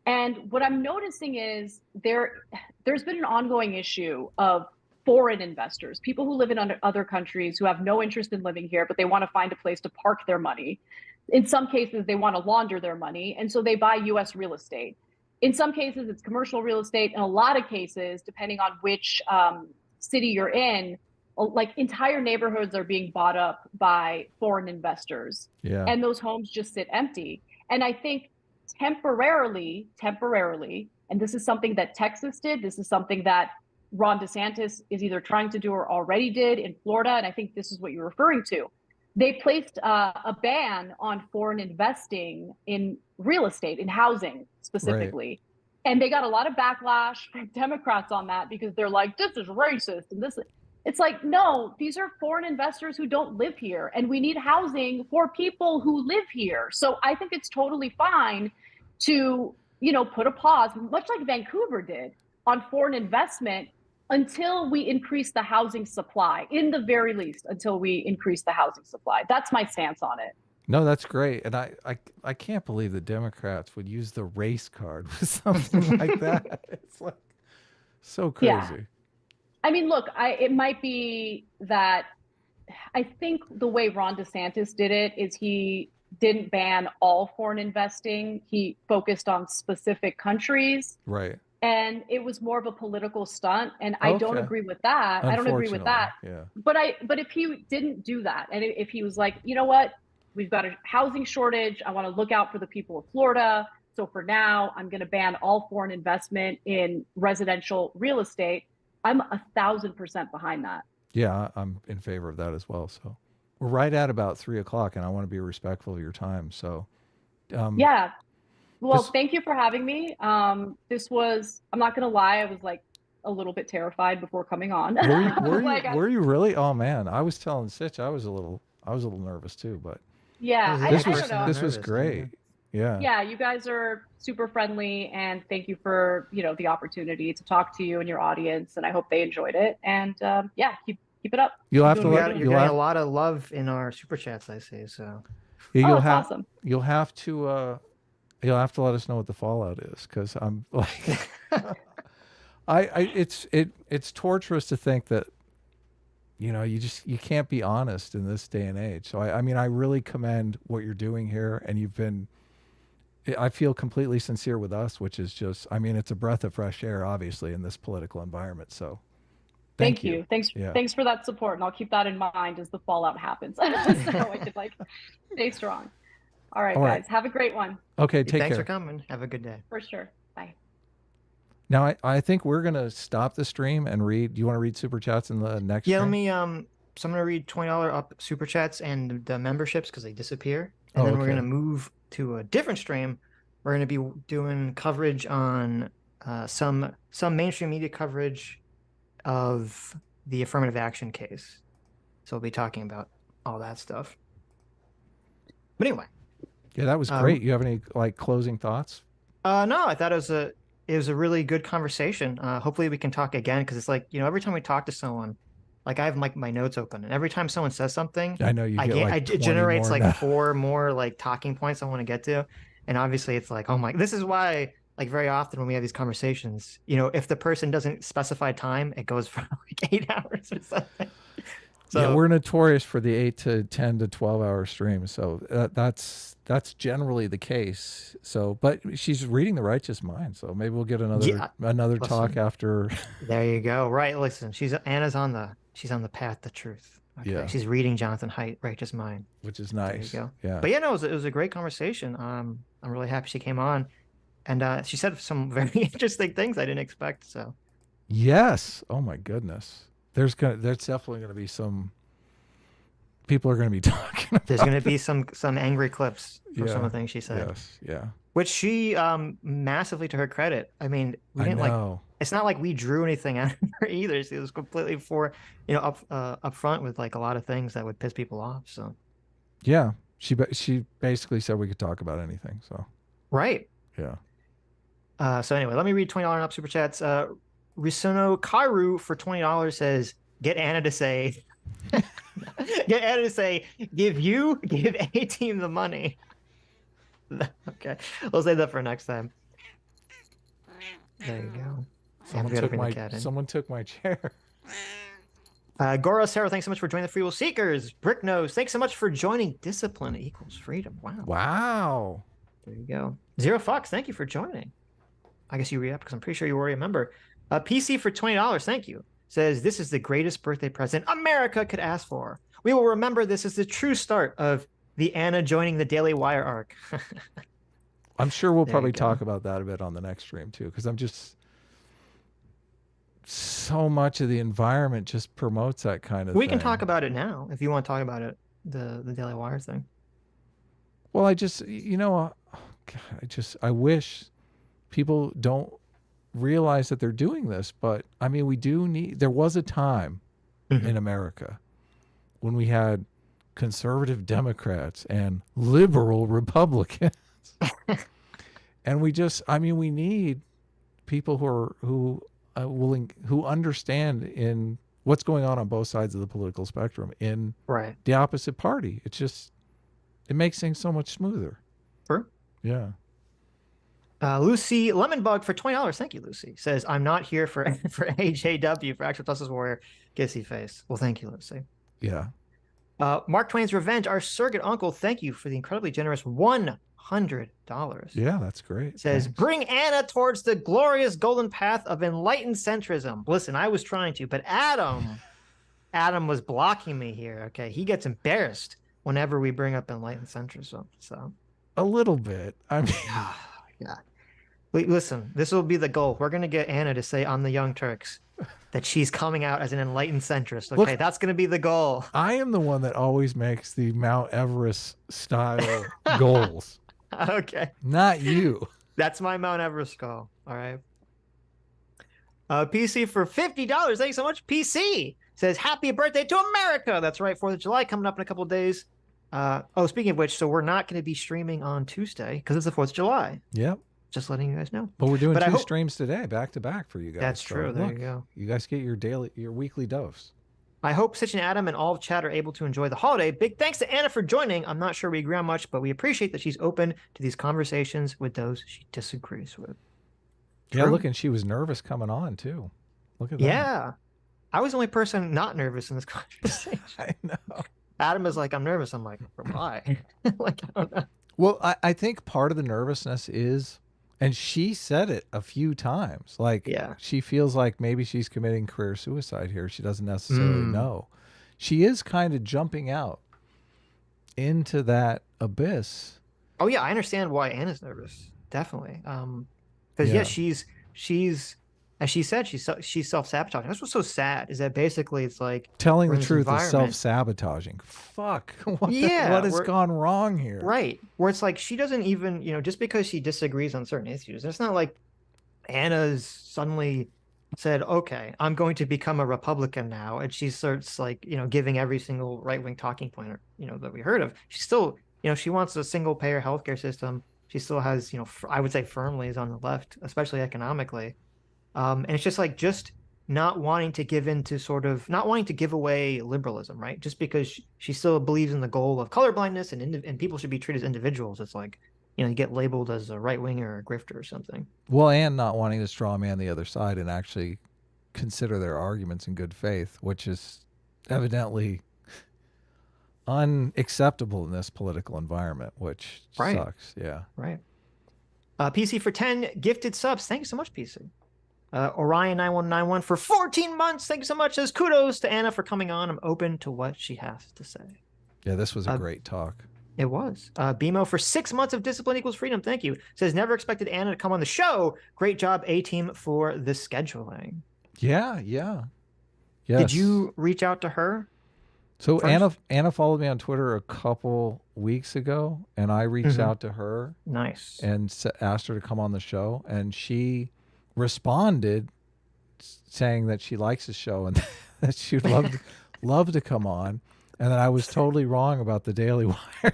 And what I'm noticing is there's been an ongoing issue of foreign investors, people who live in other countries who have no interest in living here, but they want to find a place to park their money. In some cases, they want to launder their money, and so they buy U.S. real estate. In some cases, it's commercial real estate. In a lot of cases, depending on which city you're in, like, entire neighborhoods are being bought up by foreign investors. Yeah. And those homes just sit empty. And I think temporarily, and this is something that Texas did, this is something that Ron DeSantis is either trying to do or already did in Florida, and I think this is what you're referring to. They placed a ban on foreign investing in real estate, in housing specifically. Right. And they got a lot of backlash from Democrats on that because they're like, this is racist. And this, it's like, no, these are foreign investors who don't live here. And we need housing for people who live here. So I think it's totally fine to, you know, put a pause, much like Vancouver did, on foreign investment until we increase the housing supply, in the very least, until we increase the housing supply. That's my stance on it. No, that's great. And I can't believe the Democrats would use the race card with something like that. It's like so crazy. Yeah. I mean, look, it might be that I think the way Ron DeSantis did it is he didn't ban all foreign investing. He focused on specific countries. Right. And it was more of a political stunt. And I don't agree with that. I don't agree with that. Yeah. But if he didn't do that, and if he was like, you know what, we've got a housing shortage, I want to look out for the people of Florida. So for now, I'm going to ban all foreign investment in residential real estate. I'm 1,000% behind that. Yeah, I'm in favor of that as well. So we're right at about 3 o'clock, and I want to be respectful of your time. So yeah. Well, thank you for having me. This was, I'm not going to lie, I was like a little bit terrified before coming on. Were you really? Oh man, I was telling Sitch I was a little nervous too, but yeah, I don't know. This was great. Yeah. Yeah, you guys are super friendly, and thank you for, you know, the opportunity to talk to you and your audience, and I hope they enjoyed it. And yeah, keep it up. You're getting a lot of love in our super chats, I see. So yeah, awesome. You'll have to let us know what the fallout is, because I'm like, it's torturous to think that, you know, you can't be honest in this day and age. So I mean, I really commend what you're doing here, and I feel completely sincere with us, which is just, I mean, it's a breath of fresh air, obviously, in this political environment. So thank you. Thanks for that support, and I'll keep that in mind as the fallout happens, so I could like stay strong. All right, guys, have a great one. Okay, take care. Thanks for coming. Have a good day. For sure. Bye. Now, I think we're going to stop the stream and read. Do you want to read Super Chats in the next stream? Let me, so I'm going to read $20 up Super Chats and the memberships because they disappear. And then we're going to move to a different stream. We're going to be doing coverage on some mainstream media coverage of the affirmative action case. So we'll be talking about all that stuff. But anyway. Yeah, that was great. You have any like closing thoughts? No, I thought it was a really good conversation. Hopefully we can talk again, because it's like, you know, every time we talk to someone, like I have my notes open, and every time someone says something, I know it generates like 4 more like talking points I want to get to. And obviously it's like, oh my, this is why like very often when we have these conversations, you know, if the person doesn't specify time, it goes for like 8 hours or something. So yeah, we're notorious for the 8 to 10 to 12 hour streams. So that's generally the case. So, but she's reading The Righteous Mind. So maybe we'll get another talk after. There you go. Right. Listen, Anna's on the path to truth. Okay. Yeah. She's reading Jonathan Haidt, Righteous Mind, which is nice. There you go. Yeah. But yeah, no, it was a great conversation. I'm really happy she came on, and she said some very interesting things I didn't expect. So. Yes. Oh my goodness. There's definitely going to be some people are going to be talking about. There's going to be some angry clips for some of the things she said. Yes, yeah. Which she massively, to her credit. I mean, we didn't like. It's not like we drew anything out of her either. She was completely up front with like a lot of things that would piss people off. So. Yeah, she basically said we could talk about anything. So. Right. Yeah. So anyway, let me read $20 and up super chats. Risono Karu for $20 says, get Anna to say, give A Team the money. Okay, we'll save that for next time. There you go. Someone took my chair. Goro Sarah, thanks so much for joining the Free Will Seekers. Brick Nose, thanks so much for joining. Discipline equals freedom. Wow. There you go. Zero Fox, thank you for joining. I guess you re-up because I'm pretty sure you already a member. PC for $20, thank you. Says, this is the greatest birthday present America could ask for. We will remember this as the true start of the Anna joining the Daily Wire arc. I'm sure we'll probably talk about that a bit on the next stream too, because so much of the environment just promotes that kind of We thing. can talk about it now if you want to talk about it, the Daily Wire thing. Well, I just, I wish people don't realize that they're doing this, but I mean, there was a time in America when we had conservative Democrats and liberal Republicans. And we need people who understand in what's going on both sides of the political spectrum in the opposite party. It makes things so much smoother. Sure. Yeah. Lucy Lemonbug for $20. Thank you, Lucy. Says, I'm not here for AJW, for Actual Justice Warrior, kissy face. Well, thank you, Lucy. Yeah. Mark Twain's Revenge, our surrogate uncle, thank you for the incredibly generous $100. Yeah, that's great. Says, Thanks. bring Anna towards the glorious golden path of enlightened centrism. Listen, I was trying to, but Adam was blocking me here. Okay, he gets embarrassed whenever we bring up enlightened centrism. So a little bit. I mean, yeah. Listen, this will be the goal. We're gonna get Anna to say on the Young Turks that she's coming out as an enlightened centrist. Okay, look, that's gonna be the goal. I am the one that always makes the Mount Everest style goals. Okay. Not you. That's my Mount Everest goal. All right. PC for $50. Thanks so much. PC says, happy birthday to America. That's right. 4th of July coming up in a couple of days. Speaking of which, so we're not going to be streaming on Tuesday because it's the 4th of July. Yep. Just letting you guys know. But we're doing two streams today, back to back for you guys. That's true. There you go. You guys get your weekly dose. I hope Sitch and Adam and all of chat are able to enjoy the holiday. Big thanks to Anna for joining. I'm not sure we agree on much, but we appreciate that she's open to these conversations with those she disagrees with. True. Yeah, look, and she was nervous coming on too. Look at that. Yeah. I was the only person not nervous in this conversation. I know. Adam is like, I'm nervous. I'm like, why? Like, I don't know. Well, I think part of the nervousness is, and she said it a few times, like, she feels like maybe she's committing career suicide here. She doesn't necessarily know. She is kind of jumping out into that abyss. Oh yeah, I understand why Anna's nervous. Definitely. Because she's as she said, she's self-sabotaging. That's what's so sad is that basically it's like telling the truth is self-sabotaging. Fuck. What has gone wrong here? Right. Where it's like she doesn't even, just because she disagrees on certain issues, it's not like Anna's suddenly said, okay, I'm going to become a Republican now. And she starts like, giving every single right-wing talking point, that we heard of. She still, she wants a single-payer healthcare system. She still has, I would say firmly is on the left, especially economically. And it's just like not wanting to give into not wanting to give away liberalism, right? Just because she still believes in the goal of colorblindness and people should be treated as individuals. It's like, you get labeled as a right winger or a grifter or something. Well, and not wanting to straw man the other side and actually consider their arguments in good faith, which is evidently unacceptable in this political environment, which sucks. Yeah. Right. PC for 10 gifted subs. Thank you so much, PC. Orion9191 for 14 months. Thank you so much. Says kudos to Anna for coming on. I'm open to what she has to say. Yeah, this was a great talk. It was. BMO for 6 months of discipline equals freedom. Thank you. Says never expected Anna to come on the show. Great job, A-Team, for the scheduling. Yeah. Yes. Did you reach out to her? So Anna followed me on Twitter a couple weeks ago, and I reached out to her. Nice. And asked her to come on the show, and she responded saying that she likes the show and that she'd love to come on, and that I was totally wrong about the Daily Wire.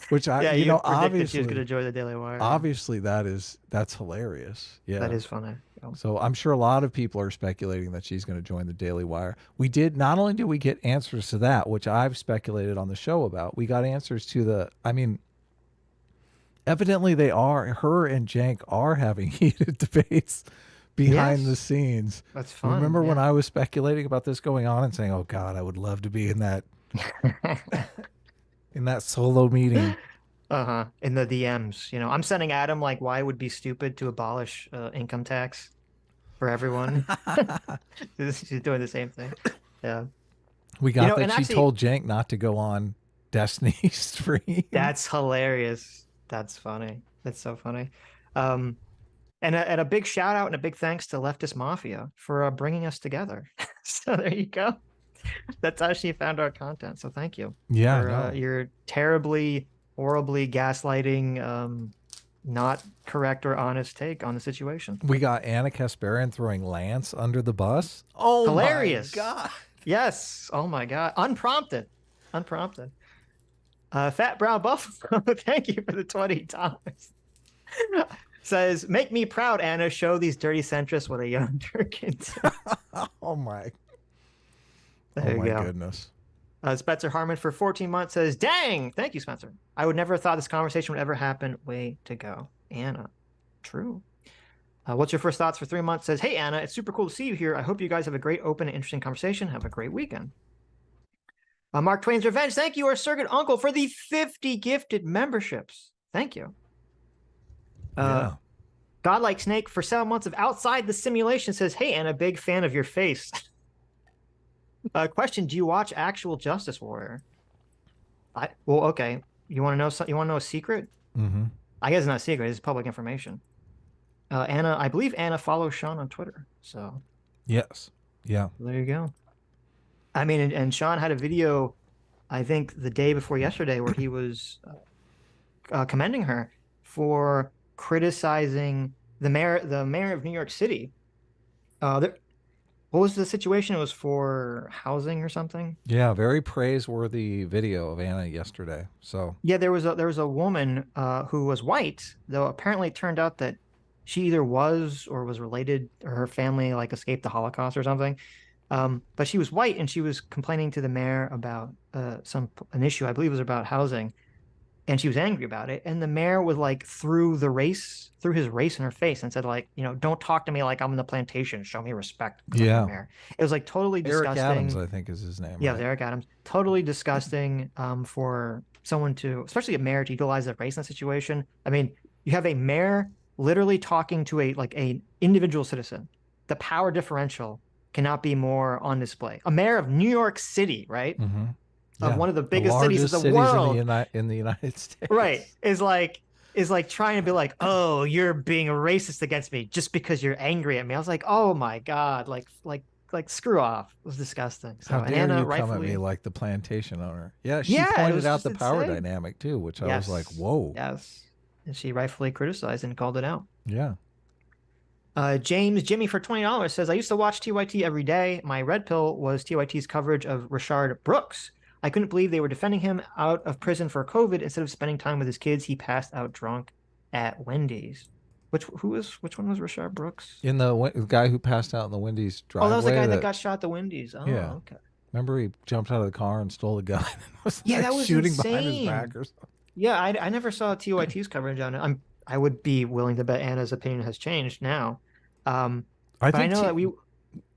Which obviously she was going to join the Daily Wire. Obviously, that's hilarious. Yeah, that is funny. So I'm sure a lot of people are speculating that she's going to join the Daily Wire. We did not only did we get answers to that, which I've speculated on the show about. We got answers to evidently her and Jank are having heated debates behind the scenes. That's fun. Remember when I was speculating about this going on and saying, "Oh God, I would love to be in that." In that solo meeting. In the DMs. I'm sending Adam like why it would be stupid to abolish income tax for everyone. She's doing the same thing. Yeah. We got that she told Jank not to go on Destiny stream. That's hilarious. That's funny. That's so funny. And a big shout out and a big thanks to Leftist Mafia for bringing us together. So there you go. That's how she found our content. So thank you for your terribly, horribly gaslighting, not correct or honest take on the situation. We got Anna Kasparian throwing Lance under the bus. Oh, hilarious. My God. Yes. Oh my God. Unprompted. Fat Brown Buffalo, thank you for the $20. Says, make me proud, Anna. Show these dirty centrists what a young Turk can do. Oh my. There you go. Goodness. Spencer Harmon for 14 months says, dang, thank you, Spencer. I would never have thought this conversation would ever happen. Way to go, Anna. True. What's your first thoughts for 3 months? Says, hey, Anna, it's super cool to see you here. I hope you guys have a great, open, and interesting conversation. Have a great weekend. Mark Twain's Revenge. Thank you, our surrogate uncle, for the 50 gifted memberships. Thank you. Godlike Snake for 7 months of Outside the Simulation says, hey, Anna, big fan of your face. Question, do you watch actual Justice Warrior? Well, okay. You want to know something? You want to know a secret? Mm-hmm. I guess it's not a secret. It's public information. Anna, I believe Anna follows Sean on Twitter. So yes. Yeah. There you go. I mean, and Sean had a video, I think the day before yesterday, where he was commending her for criticizing the mayor of New York City. What was the situation? It was for housing or something. Yeah, very praiseworthy video of Anna yesterday. So yeah, there was a woman who was white, though apparently it turned out that she either was or was related, or her family like escaped the Holocaust or something. But she was white, and she was complaining to the mayor about an issue. I believe it was about housing, and she was angry about it. And the mayor was like threw his race in her face and said, like, don't talk to me like I'm in the plantation. Show me respect. Yeah. Mayor. It was like totally disgusting. Eric Adams, I think, is his name. Yeah, right? Eric Adams. Totally disgusting for someone to, especially a mayor, to utilize their race in that situation. I mean, you have a mayor literally talking to a individual citizen. The power differential cannot be more on display. A mayor of New York City, right? Mm-hmm. Yeah. Of one of the biggest cities of the world in the United States, right, is like trying to be like, oh, you're being a racist against me just because you're angry at me. I was like, oh my God, like screw off. It was disgusting. So, how dare Anna you come at me like the plantation owner? Yeah, she yeah, pointed out the power dynamic too, which I was like, whoa. Yes, and she rightfully criticized and called it out. Yeah. Jimmy for $20 says, I used to watch TYT every day. My red pill was TYT's coverage of Rashard Brooks. I couldn't believe they were defending him out of prison for COVID instead of spending time with his kids. He passed out drunk at Wendy's. Which one was Rashard Brooks? In the guy who passed out in the Wendy's driveway. Oh, that was the guy that got shot at the Wendy's. Oh, yeah. Okay. Remember he jumped out of the car and stole a gun and was that was shooting insane. behind his back or something. Yeah, I never saw TYT's coverage on it. I would be willing to bet Anna's opinion has changed now. I know that we.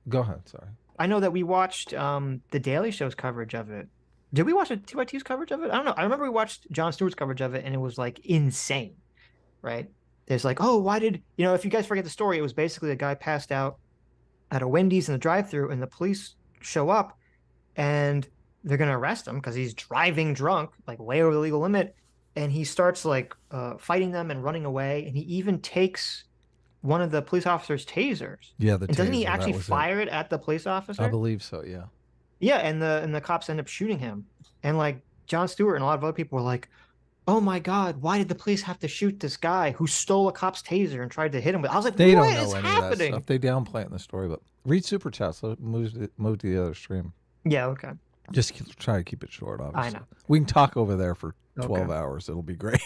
Go ahead. Sorry. I know that we watched the Daily Show's coverage of it. Did we watch TYT's coverage of it? I don't know. I remember we watched Jon Stewart's coverage of it, and it was like insane, right? There's like, oh, why did if you guys forget the story, it was basically a guy passed out at a Wendy's in the drive-thru, and the police show up, and they're gonna arrest him because he's driving drunk, like way over the legal limit, and he starts like fighting them and running away, and he even takes one of the police officer's tasers. Yeah, and doesn't he actually fire it at the police officer? I believe so. Yeah. Yeah, and the cops end up shooting him, and like Jon Stewart and a lot of other people were like, "Oh my God, why did the police have to shoot this guy who stole a cop's taser and tried to hit him?" I was like, they "What don't know is any happening?" Of that stuff. They downplay it in the story, but read Superchats. Let's move to the other stream. Yeah, okay. Just try to keep it short. Obviously, I know. We can talk over there for 12 hours. It'll be great.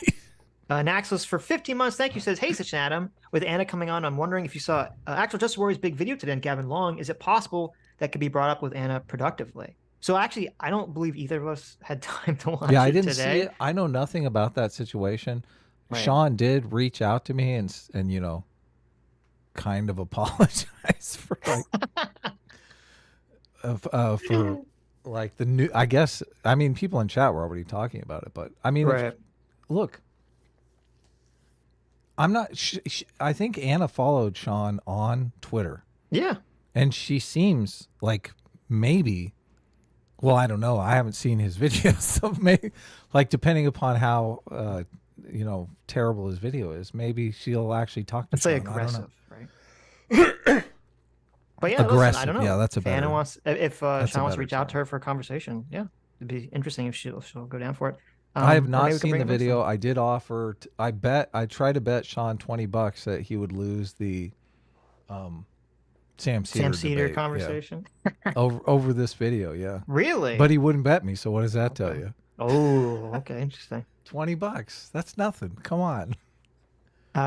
Naxos for 15 months. Thank you. Says, hey, Sitch and Adam. With Anna coming on, I'm wondering if you saw Actual Justice Warrior's big video today on Gavin Long. Is it possible that could be brought up with Anna productively? So actually, I don't believe either of us had time to watch it. Yeah, I didn't today. see it. I know nothing about that situation. Right. Sean did reach out to me and kind of apologize for for like the new. I guess people in chat were already talking about it, but look, I'm not. I think Anna followed Sean on Twitter. Yeah, and she seems like maybe. Well, I don't know. I haven't seen his videos, so maybe, like, depending upon how terrible his video is, maybe she'll actually talk to Let's say Sean. I don't know. aggressive, right? But yeah, listen, I Aggressive. don't know. Yeah, that's a If Anna better. wants, if That's a Sean wants to better reach out to term. her for a conversation, yeah, it'd be interesting if she'll go down for it. I have Or not maybe we can seen bring the it next video. time. I did offer. I tried to bet Sean $20 that he would lose the Sam Sam Cedar Cedar debate. Yeah, conversation. over this video. Yeah, but Really? he wouldn't bet me. So what does that tell Okay. you? Oh, okay, interesting. $20. That's nothing. Come on.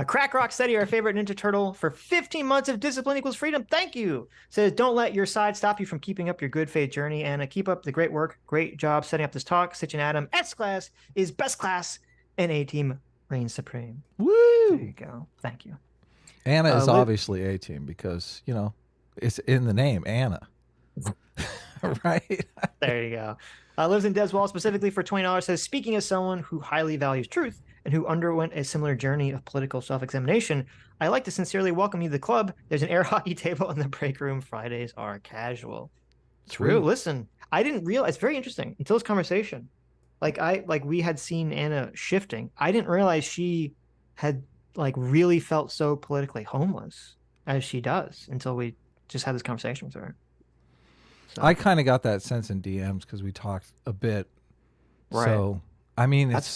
Crack Rock Steady, our favorite Ninja Turtle, for 15 months of discipline equals freedom. Thank you. Says, don't let your side stop you from keeping up your good faith journey. And keep up the great work. Great job setting up this talk. Sitch and Adam, S class is best class, and A team reigns supreme. Woo! There you go. Thank you. Anna is obviously A team because it's in the name, Anna. Right? There you go. Lives in Deswall specifically for $20. Says, speaking as someone who highly values truth and who underwent a similar journey of political self-examination, I like to sincerely welcome you to the club. There's an air hockey table in the break room. Fridays are casual. True. Listen, I didn't realize. It's very interesting until this conversation. We had seen Anna shifting. I didn't realize she had really felt so politically homeless as she does until we just had this conversation with her. So. I kind of got that sense in DMs because we talked a bit. Right. So I mean, it's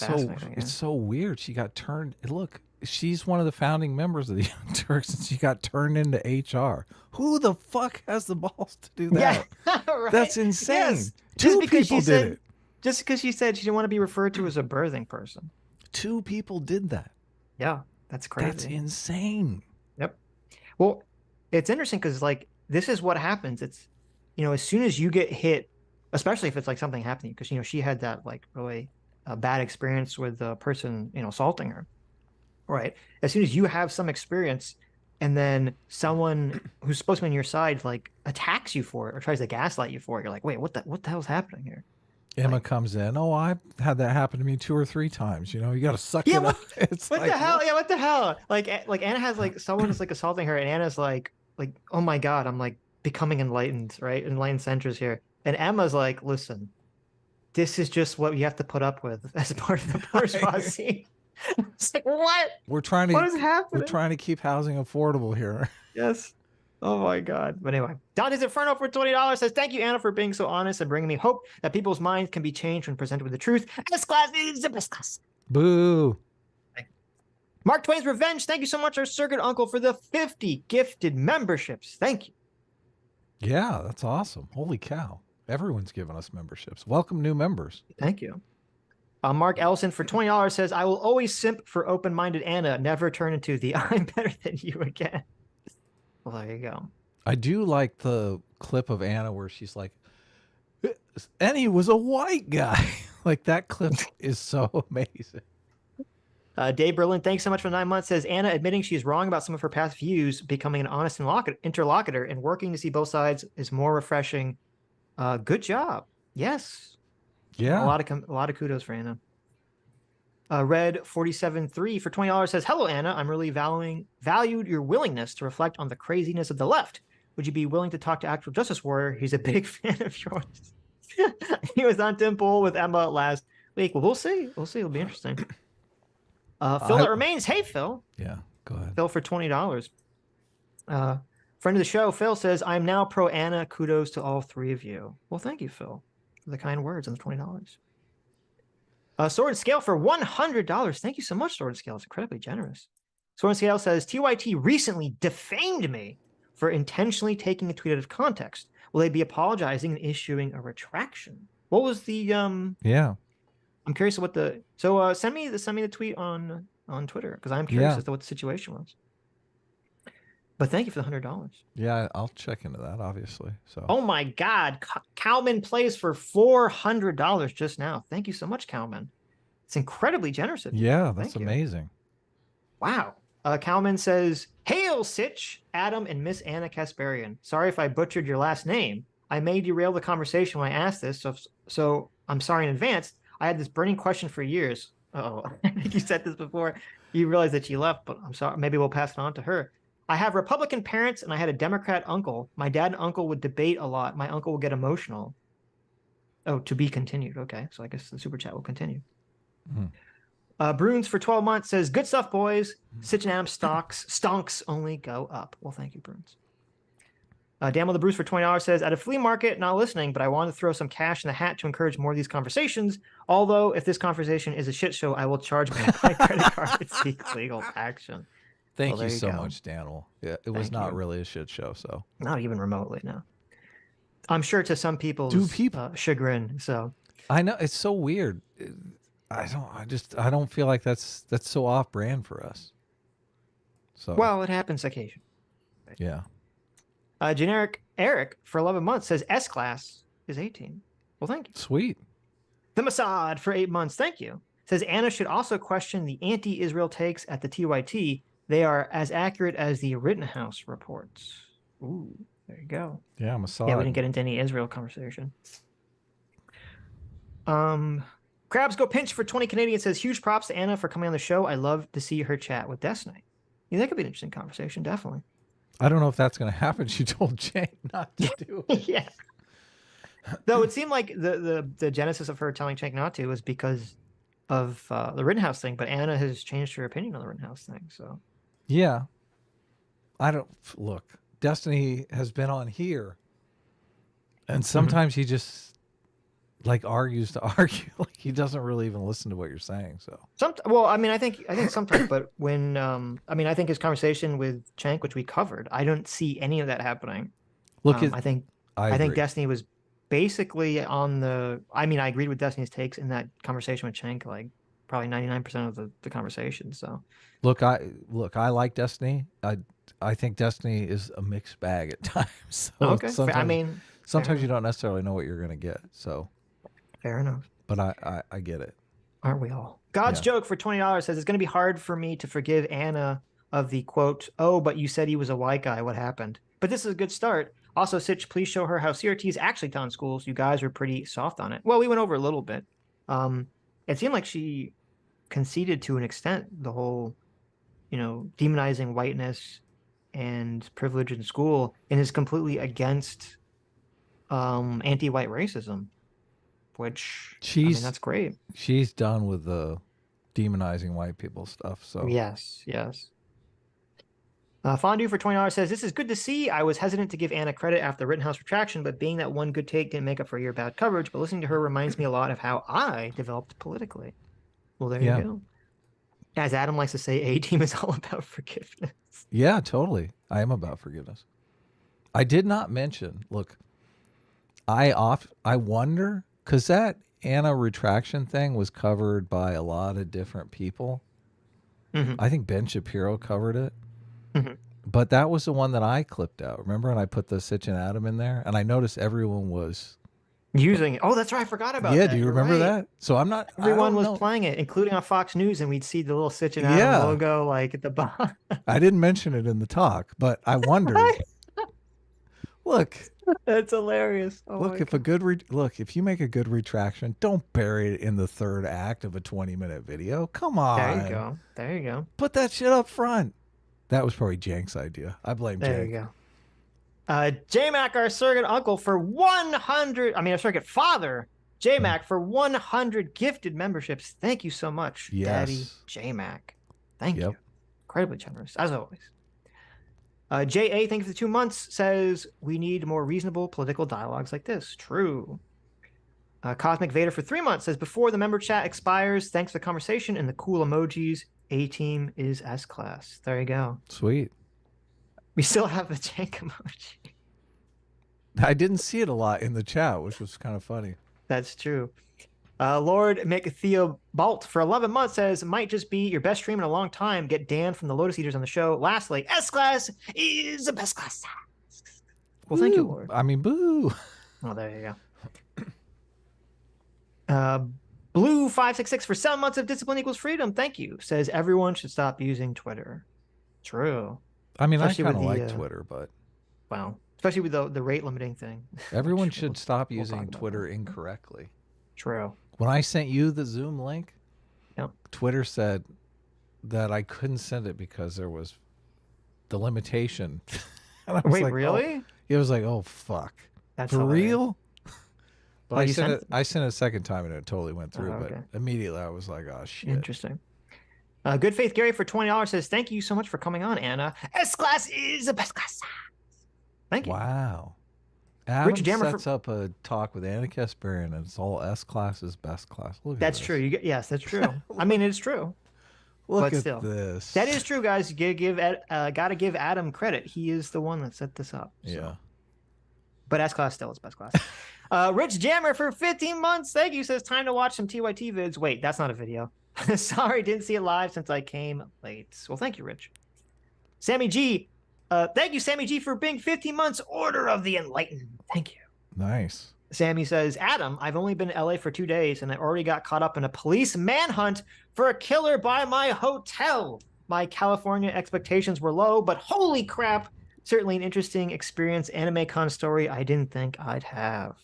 so weird. She got turned. Look, she's one of the founding members of the Young Turks, and she got turned into HR. Who the fuck has the balls to do that? Yeah, right. That's insane. Yes. Two people did it. Just because she said she didn't want to be referred to as a birthing person. 2 people did that. Yeah, that's crazy. That's insane. Yep. Well, it's interesting because this is what happens. It's as soon as you get hit, especially if it's something happening, because she had that really bad experience with the person assaulting her, right? As soon as you have some experience, and then someone who's supposed to be on your side attacks you for it or tries to gaslight you for it, you're like, wait, what the hell is happening here? Emma comes in. Oh, I've had that happen to me 2 or 3 times. You got to suck it up. It's what the hell? Yeah, what the hell? Anna has someone is assaulting her, and Anna's like, oh my god, I'm becoming enlightened, right? Enlightened centers here. And Emma's like, listen, this is just what you have to put up with as part of the bourgeois scene. It's what? What is happening? We're trying to keep housing affordable here. Yes. Oh my god. But anyway, Dante's Inferno for $20 says, thank you, Anna, for being so honest and bringing me hope that people's minds can be changed when presented with the truth. This class is the best class. Boo. Mark Twain's Revenge. Thank you so much, our circuit uncle, for the 50 gifted memberships. Thank you. Yeah, that's awesome. Holy cow. Everyone's giving us memberships. Welcome new members. Thank you. Mark Ellison for $20 says, I will always simp for open-minded Anna, never turn into the I'm better than you again. Well, there you go. I do like the clip of Anna where she's like, and he was a white guy. That clip is so amazing. Dave Berlin, thanks so much for 9 months, says, Anna admitting she's wrong about some of her past views, becoming an honest interlocutor, and working to see both sides is more refreshing. Good job. Yes. Yeah. A lot of kudos for Anna. Red 47.3 for $20 says, hello, Anna. I'm really valued your willingness to reflect on the craziness of the left. Would you be willing to talk to actual justice warrior? He's a big fan of yours. He was on Temple with Emma last week. Well, we'll see. It'll be interesting. Phil that remains. Hey, Phil. Yeah, go ahead. Phil for $20. Friend of the show, Phil says, I'm now pro Anna. Kudos to all 3 of you. Well, thank you, Phil, for the kind words and the $20. Sword and Scale for $100. Thank you so much, Sword and Scale. It's incredibly generous. Sword and Scale says, TYT recently defamed me for intentionally taking a tweet out of context. Will they be apologizing and issuing a retraction? What was the Yeah. I'm curious what so send me the tweet on Twitter, because I'm curious as to what the situation was. But thank you for the $100. Yeah, I'll check into that, obviously. So. Oh my God, Cowman plays for $400 just now. Thank you so much, Cowman. It's incredibly generous of you. Yeah, that's amazing. Wow. Cowman says, "Hail, Sitch, Adam, and Miss Anna Kasparian. Sorry if I butchered your last name. I may derail the conversation when I asked this, so I'm sorry in advance. I had this burning question for years." Uh-oh, I think you said this before. You realized that she left, but I'm sorry. Maybe we'll pass it on to her. I have Republican parents, and I had a Democrat uncle. My dad and uncle would debate a lot. My uncle would get emotional. Oh, to be continued. Okay, so I guess the super chat will continue. Bruins for 12 months says, good stuff, boys. Sitch and Adam stonks only go up. Well, thank you, Bruins. Daniel the Bruce for $20 says, at a flea market, not listening, but I want to throw some cash in the hat to encourage more of these conversations. Although, if this conversation is a shit show, I will charge my credit card and seek legal action. Thank you so much, Daniel. Yeah, it was not really a shit show, so. Not even remotely, no. I'm sure to some people's chagrin, so. I know, it's so weird. I don't feel like that's so off brand for us. So. Well, it happens occasionally. Yeah. Generic Eric for 11 months says S-Class is 18. Well, thank you. Sweet. The Mossad for 8 months. Thank you. Says Anna should also question the anti-Israel takes at the TYT. They are as accurate as the Rittenhouse reports. Ooh, there you go. Yeah, Mossad. Yeah, we didn't get into any Israel conversation. Crabs Go Pinch for 20 Canadian says, huge props to Anna for coming on the show. I love to see her chat with Destiny. Yeah, that could be an interesting conversation, definitely. I don't know if that's going to happen. She told Jane not to do it. Yeah. Though it seemed like the genesis of her telling Cenk not to was because of the Rittenhouse thing, but Anna has changed her opinion on the Rittenhouse thing. So, yeah, I don't look. Destiny has been on here, and sometimes he just like argues to argue. Like he doesn't really even listen to what you're saying. So, well, I mean, I think sometimes, but when I mean, I think his conversation with Cenk, which we covered, I don't see any of that happening. Look, I think Destiny was basically on the. I mean, I agreed with Destiny's takes in that conversation with Cenk, like probably 99% of the conversation. So, look, I like Destiny. I think Destiny is a mixed bag at times. So okay, I mean, sometimes you don't necessarily know what you're going to get. So, fair enough. But I get it. Aren't we all? God's Joke for $20 says it's going to be hard for me to forgive Anna of the quote, oh, but you said he was a white guy. What happened? But this is a good start. Also, Sitch, please show her how CRT is actually taught in schools. You guys were pretty soft on it. Well, we went over a little bit. It seemed like she conceded to an extent the whole, demonizing whiteness and privilege in school, and is completely against anti-white racism, which I mean, that's great. She's done with the demonizing white people stuff. So yes. Fondue for $20 says, this is good to see. I was hesitant to give Anna credit after the Rittenhouse retraction, but being that one good take didn't make up for your bad coverage, but listening to her reminds me a lot of how I developed politically. Well, there you go. As Adam likes to say, A-Team is all about forgiveness. Yeah, totally. I am about forgiveness. I did not mention, look, I wonder, because that Anna retraction thing was covered by a lot of different people. Mm-hmm. I think Ben Shapiro covered it. Mm-hmm. But that was the one that I clipped out. Remember? And I put the Sitch and Adam in there. And I noticed everyone was using it. Oh, that's right. I forgot about that. Yeah, do you remember that? So I'm not. Everyone was playing it, including on Fox News, and we'd see the little Sitch and Adam logo like at the bottom. I didn't mention it in the talk, but I wondered. Look, that's hilarious. Oh look, if you make a good retraction, don't bury it in the third act of a 20-minute video. Come on. There you go. Put that shit up front. That was probably Jank's idea. I blame Jank. There you go. J-Mac, our surrogate uncle, for 100. I mean, our surrogate father, J-Mac, for 100 gifted memberships. Thank you so much, Daddy J-Mac. Thank you. Incredibly generous, as always. J.A., thank you for the 2 months, says, we need more reasonable political dialogues like this. True. Cosmic Vader for 3 months says, before the member chat expires, thanks for the conversation and the cool emojis. A-Team is S-Class. There you go. Sweet. We still have the Jank emoji. I didn't see it a lot in the chat, which was kind of funny. That's true. Lord McTheobalt for 11 months says, might just be your best stream in a long time. Get Dan from the Lotus Eaters on the show. Lastly, S-Class is the best class. Well, thank you, Lord. I mean, boo. Oh, there you go. Blue 566 for 7 months of discipline equals freedom. Thank you. Says everyone should stop using Twitter. True. I mean, especially I kind of like Twitter, but well, especially with the rate limiting thing. Everyone should stop using Twitter incorrectly. True. When I sent you the Zoom link, Twitter said that I couldn't send it because there was the limitation. Wait, like, really? It was like, oh fuck. That's for real. Well, you sent it? I sent it a second time and it totally went through, okay. but immediately I was like, oh shit. Interesting. Good Faith Gary for $20 says, thank you so much for coming on, Anna. S-Class is the best class. Thank you. Wow. Adam Rich Jammer sets up a talk with Anna Kasparian, and it's all S-Class is best class. Look at That's this. true. Yes, that's true. I mean, it's true. Look but at still, this. That is true, guys. You gotta give Adam credit. He is the one that set this up. So. Yeah. But S-Class still is best class. Rich Jammer for 15 months. Thank you. Says, time to watch some TYT vids. Wait, that's not a video. Sorry, didn't see it live since I came late. Well, thank you, Rich. Sammy G. Thank you, Sammy G, for being 15 months. Order of the Enlightened. Thank you. Nice. Sammy says, Adam, I've only been in LA for 2 days and I already got caught up in a police manhunt for a killer by my hotel. My California expectations were low, but holy crap. Certainly an interesting experience. Anime con story I didn't think I'd have.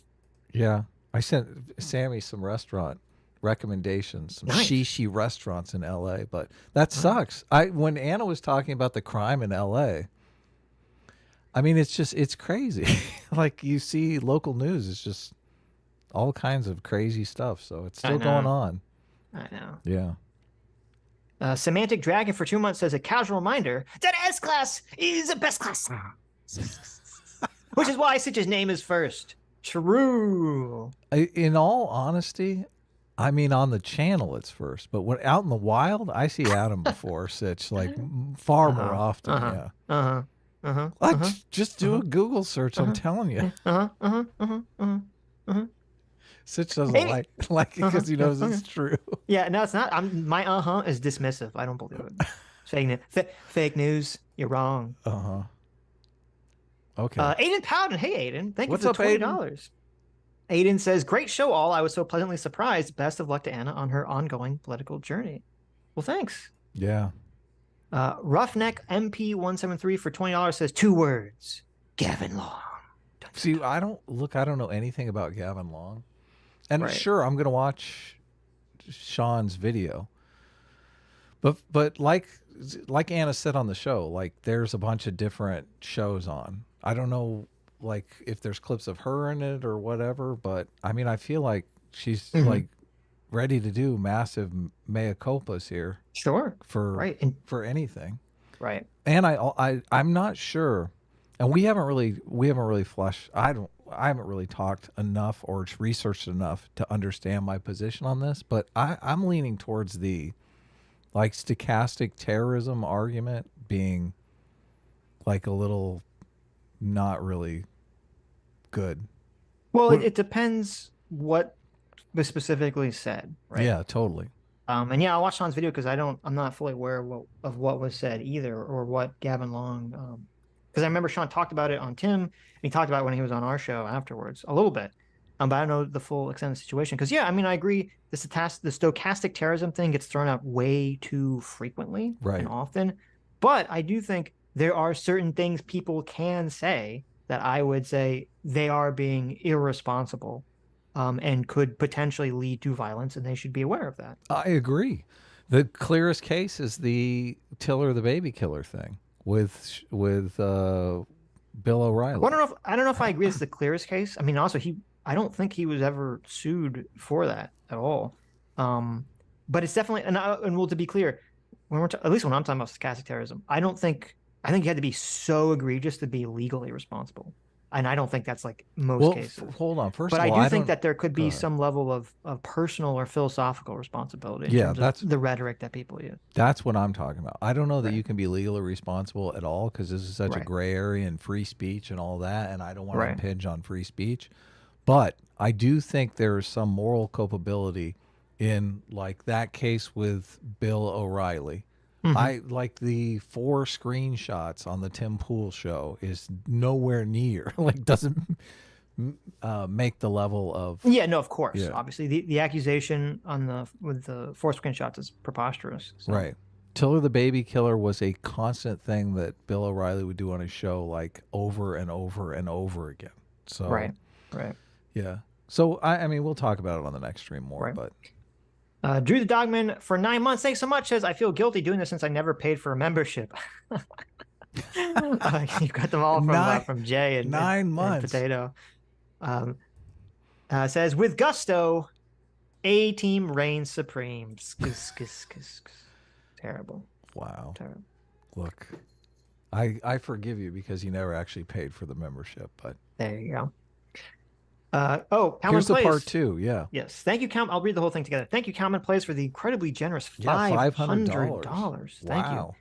Yeah. I sent Sammy some restaurant recommendations, some shishi restaurants in LA, but that sucks. When Anna was talking about the crime in LA, I mean, it's crazy. Like you see local news, it's just all kinds of crazy stuff. So it's still going on. I know. Yeah. Semantic Dragon for 2 months says, a casual reminder that S-Class is the best class. Which is why Sitch's name is first. True. In all honesty, I mean, on the channel it's first, but when out in the wild, I see Adam before Sitch, like far more often. Just do a Google search. I'm telling you. Sitch doesn't like it because he knows it's true. Yeah, no, it's not. My is dismissive. I don't believe it. Fake news. You're wrong. Okay. Aiden Powden. Hey, Aiden. Thank What's you for $20. Aiden? Aiden says, great show all. I was so pleasantly surprised. Best of luck to Anna on her ongoing political journey. Well, thanks. Yeah. Roughneck MP173 for $20 says 2 words. Gavin Long. See, I don't know anything about Gavin Long. And sure, I'm going to watch Sean's video. But like Anna said on the show, like there's a bunch of different shows on. I don't know like if there's clips of her in it or whatever, but I mean, I feel like she's like ready to do massive mea culpas here. Sure. For anything. Right. And I'm not sure, and we haven't really fleshed. I haven't really talked enough or researched enough to understand my position on this, but I'm leaning towards the like stochastic terrorism argument being like a little not really good. Well, it depends what was specifically said, right? Yeah, totally. And yeah, I watched Sean's video because I'm not fully aware of what was said either, or what Gavin Long, because I remember Sean talked about it on Tim, and he talked about it when he was on our show afterwards a little bit, but I don't know the full extent of the situation. Because yeah, I mean, I agree. The stochastic terrorism thing gets thrown out way too frequently and often, but I do think there are certain things people can say that I would say they are being irresponsible. And could potentially lead to violence, and they should be aware of that. I agree. The clearest case is the Tiller the baby killer thing with Bill O'Reilly. Well, I don't know if I agree it's the clearest case. I mean, also I don't think he was ever sued for that at all. But it's definitely, and well, to be clear, at least when I'm talking about stochastic terrorism, I think you had to be so egregious to be legally responsible. And I don't think that's like most cases. Hold on. But I do think that there could be some level of personal or philosophical responsibility in terms of the rhetoric that people use. That's what I'm talking about. I don't know that you can be legally responsible at all because this is such a gray area in free speech and all that, and I don't want to impinge on free speech. But I do think there is some moral culpability in like that case with Bill O'Reilly. I like the 4 screenshots on the Tim Pool show is nowhere near, like doesn't make the level of. Yeah, no, of course. Yeah. Obviously, the accusation with the 4 screenshots is preposterous. So. Right. Tiller the baby killer was a constant thing that Bill O'Reilly would do on his show, like over and over and over again. So right. Yeah. So I mean, we'll talk about it on the next stream more, but. Drew the Dogman for 9 months. Thanks so much. Says, I feel guilty doing this since I never paid for a membership. You got them all from Jay and 9 months. And Potato. Says, with gusto, A team reigns supreme. Terrible. Wow. Terrible. Look, I forgive you because you never actually paid for the membership, but There you go. Calman here's the Plays. part 2. Yeah. Yes. Thank you, Calman. I'll read the whole thing together. Thank you, Calman Plays, for the incredibly generous $500. Thank Wow.